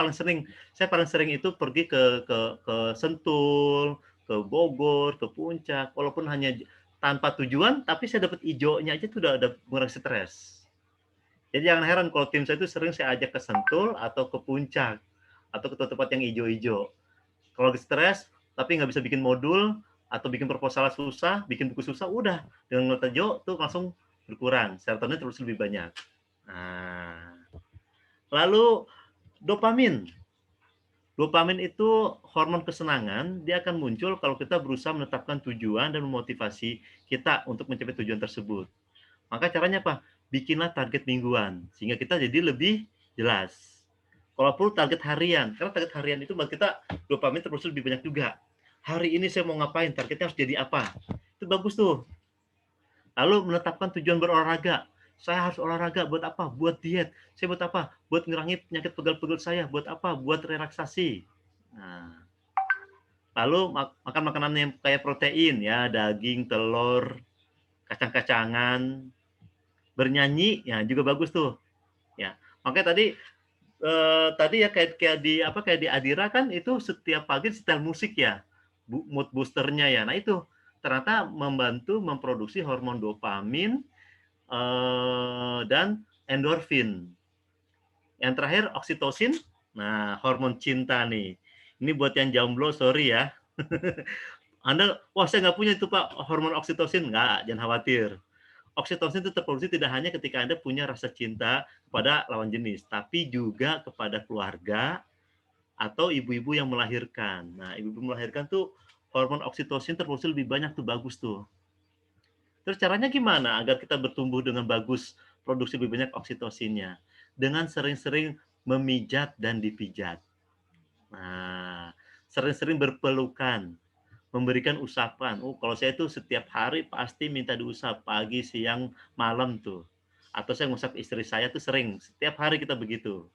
paling sering itu pergi ke Sentul, ke Bogor, ke Puncak. Walaupun hanya tanpa tujuan, tapi saya dapat hijaunya aja tuh udah ada mengurangi stres. Jadi jangan heran kalau tim saya itu sering saya ajak ke Sentul atau ke Puncak atau ke tempat yang hijau-hijau. Kalau lagi stres, tapi nggak bisa bikin modul atau bikin proposal susah, bikin buku susah, udah dengan ngeliat hijau tuh langsung berkurang, serotonin terus lebih banyak. Nah, lalu dopamin. Dopamin itu hormon kesenangan, dia akan muncul kalau kita berusaha menetapkan tujuan dan memotivasi kita untuk mencapai tujuan tersebut. Maka caranya apa? Bikinlah target mingguan, sehingga kita jadi lebih jelas. Kalau perlu target harian, karena target harian itu buat kita dopamin terus lebih banyak juga. Hari ini saya mau ngapain, targetnya harus jadi apa. Itu bagus tuh. Lalu menetapkan tujuan berolahraga. Saya harus olahraga buat apa? Buat diet. Saya buat apa? Buat ngurangin penyakit pegal-pegal saya. Buat apa? Buat relaksasi. Nah, lalu makan makanan yang kayak protein ya, daging, telur, kacang-kacangan, bernyanyi ya juga bagus tuh. Ya. Makanya tadi ya kayak di Adira kan itu setiap pagi setel musik ya. Mood boosternya ya. Nah, itu ternyata membantu memproduksi hormon dopamin dan endorfin. Yang terakhir oksitosin. Nah, hormon cinta nih. Ini buat yang jomblo, sorry ya. Anda, wah saya nggak punya itu Pak, hormon oksitosin. Nggak, jangan khawatir. Oksitosin itu terproduksi tidak hanya ketika Anda punya rasa cinta kepada lawan jenis, tapi juga kepada keluarga atau ibu-ibu yang melahirkan. Nah, ibu-ibu melahirkan tuh hormon oksitosin terproduksi lebih banyak tuh, bagus tuh. Terus caranya gimana agar kita bertumbuh dengan bagus, produksi lebih banyak oksitosinnya? Dengan sering-sering memijat dan dipijat. Nah, sering-sering berpelukan, memberikan usapan. Oh, kalau saya tuh setiap hari pasti minta diusap, pagi, siang, malam tuh. Atau saya ngusap istri saya tuh sering, setiap hari kita begitu.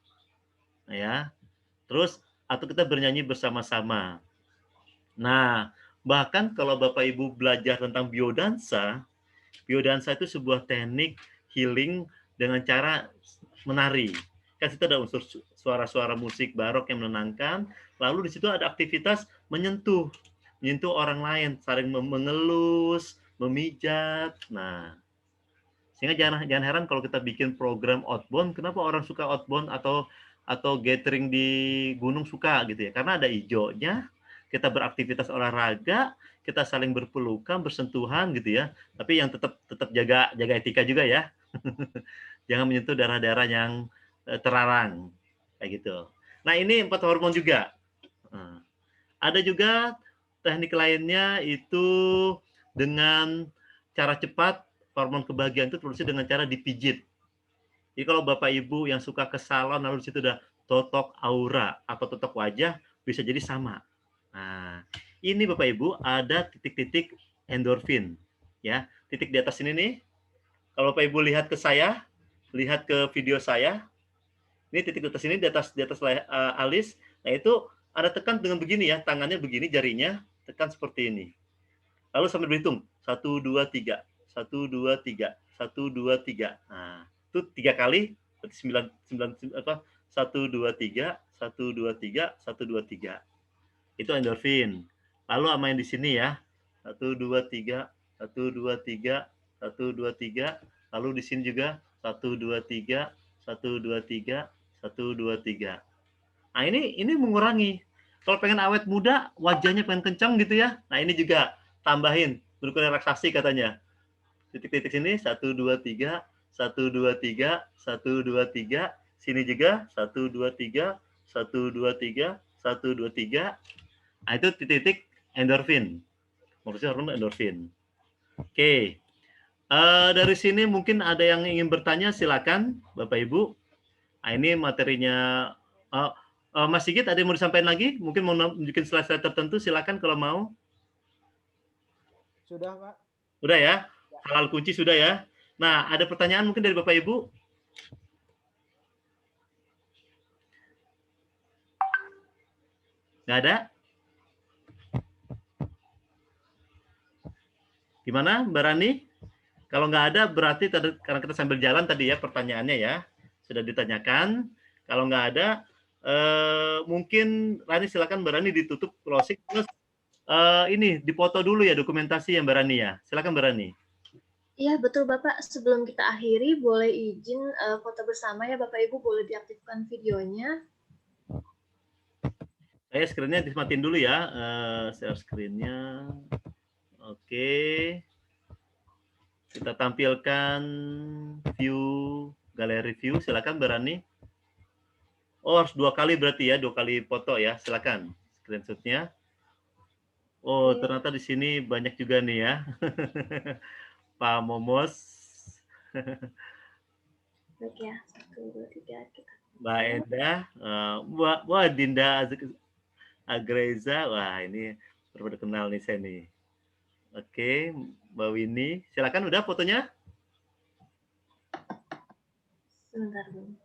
Nah, ya. Terus atau kita bernyanyi bersama-sama. Nah, bahkan kalau Bapak Ibu belajar tentang biodansa, biodansa itu sebuah teknik healing dengan cara menari. Kan situ ada unsur suara-suara musik barok yang menenangkan, lalu di situ ada aktivitas menyentuh orang lain, saling mengelus, memijat. Nah, sehingga jangan heran kalau kita bikin program outbound, kenapa orang suka outbound atau gathering di gunung suka gitu ya? Karena ada hijaunya, kita beraktivitas olahraga, kita saling berpelukan, bersentuhan gitu ya. Tapi yang tetap jaga etika juga ya. Jangan menyentuh daerah-daerah yang terlarang kayak gitu. Nah, ini 4 hormon juga. Nah, ada juga teknik lainnya itu dengan cara cepat, hormon kebahagiaan itu produksi dengan cara dipijit. Jadi kalau Bapak Ibu yang suka ke salon lalu di situ udah totok aura atau totok wajah bisa jadi sama. Nah, ini Bapak Ibu ada titik-titik endorfin ya. Titik di atas ini nih. Kalau Bapak Ibu lihat ke saya, lihat ke video saya, ini titik di atas ini di atas alis. Nah, itu ada tekan dengan begini ya, tangannya begini, jarinya tekan seperti ini. Lalu sambil berhitung 1 2 3, 1 2 3, 1 2 3. Nah, itu 3 kali berarti 9 apa 1 2 3, 1 2 3, 1 2 3. Itu endorfin. Lalu sama yang di sini ya. 1 2 3, 1 2 3, 1 2 3. Lalu di sini juga 1 2 3, 1 2 3, 1 2 3. Nah, ini mengurangi. Kalau pengen awet muda, wajahnya pengen kencang gitu ya. Nah, ini juga tambahin duduk relaksasi katanya. titik-titik sini 1 2 3 1 2 3 1 2 3, sini juga 1 2 3 1 2 3 1 2 3. Nah, itu titik-titik endorfin. Maksudnya hormon endorfin. Oke. Dari sini mungkin ada yang ingin bertanya, silakan Bapak Ibu. Nah, ini materinya. Mas Sigit, ada yang mau disampaikan lagi? Mungkin mau bikin slide-slide tertentu, silakan kalau mau. Sudah, Pak. Udah ya? Hal-hal kunci sudah ya? Nah, ada pertanyaan mungkin dari Bapak Ibu? Nggak ada? Gimana, Mbak Rani? Kalau nggak ada, berarti karena kita sambil jalan tadi ya pertanyaannya ya. Sudah ditanyakan. Kalau nggak ada, mungkin Rani silakan Mbak Rani ditutup closing. Terus ini dipoto dulu ya dokumentasi ya Mbak Rani ya. Silakan Mbak Rani. Iya, betul Bapak. Sebelum kita akhiri, boleh izin foto bersama ya Bapak Ibu, boleh diaktifkan videonya. Saya screen-nya dimatiin dulu ya, share screen-nya. Oke. Kita tampilkan view, galeri view. Silakan Mbak Rani. Oh, harus 2 kali berarti ya, 2 kali foto ya. Silakan screenshot-nya. Oh, ternyata di sini banyak juga nih ya. Pak Momos. Baik ya, 1, 2, 3. Kita. Mbak Endah. Wah, Dinda Agreza. Wah, ini baru kenal nih saya nih. Oke, Mbak Winnie. Silakan, udah fotonya? Sebentar, Bu.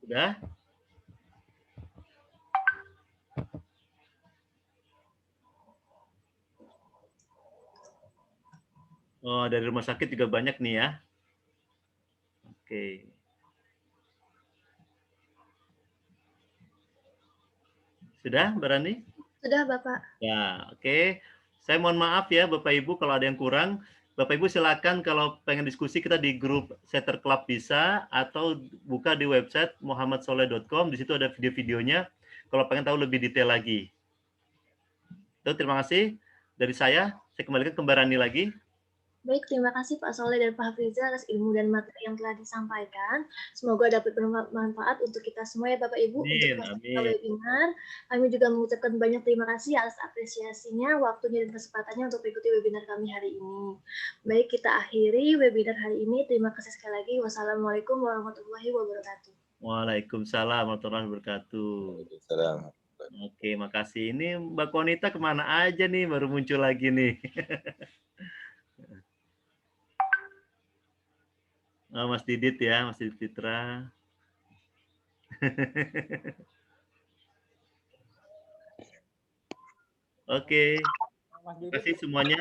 Udah? Oh, dari rumah sakit juga banyak nih ya. Oke. Sudah, Mbak Rani? Sudah, Bapak. Ya, oke. Saya mohon maaf ya Bapak Ibu kalau ada yang kurang. Bapak Ibu silakan kalau pengen diskusi kita di grup Setter Club bisa, atau buka di website muhammadsoleh.com. Di situ ada video-videonya kalau pengen tahu lebih detail lagi. Itu terima kasih dari saya kembalikan ke Mbak Rani lagi. Baik, terima kasih Pak Soleh dan Pak Hafriza atas ilmu dan materi yang telah disampaikan. Semoga dapat bermanfaat untuk kita semua ya Bapak Ibu. Amin, Untuk peserta amin. webinar, kami juga mengucapkan banyak terima kasih atas apresiasinya, waktunya dan kesempatannya untuk mengikuti webinar kami hari ini. Baik, kita akhiri webinar hari ini. Terima kasih sekali lagi. Wassalamualaikum warahmatullahi wabarakatuh. Waalaikumsalam warahmatullahi wabarakatuh. Waalaikumsalam. Oke, makasih. Ini Mbak Konita kemana aja nih? Baru muncul lagi nih. Oh, Mas Didit ya, Mas Didit Fitra. Oke, terima kasih semuanya.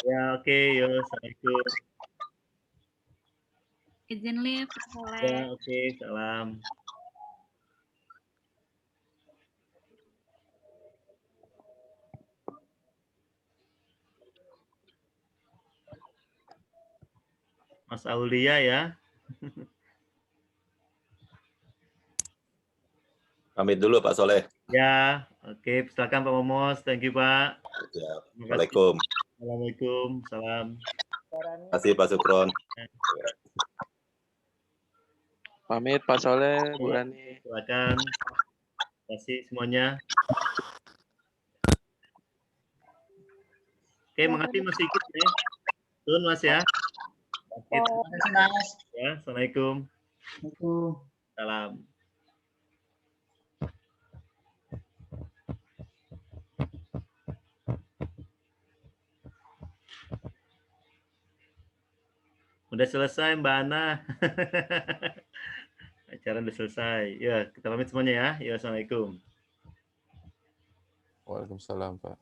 Ya, oke, yo, assalamualaikum. Izin live, Pak Soleh. Ya, oke, salam. Mas Aulia ya. Pamit dulu Pak Soleh. Ya, oke, silakan Pak Momos. Thank you, Pak. Ya, Terima kasih. Assalamualaikum. Assalamualaikum, salam. Terima kasih Pak Sukron. Pamit Pak Soleh, Bu Rani. Silakan. Terima kasih semuanya. Oke, makasih Mas Sigit ya. Turun Mas ya. Terima kasih Mas. Ya, assalamualaikum. Assalamualaikum. Salam. Udah selesai Mbak Ana. Acara udah selesai. Ya, kita pamit semuanya ya. Ya, assalamualaikum. Waalaikumsalam, Pak.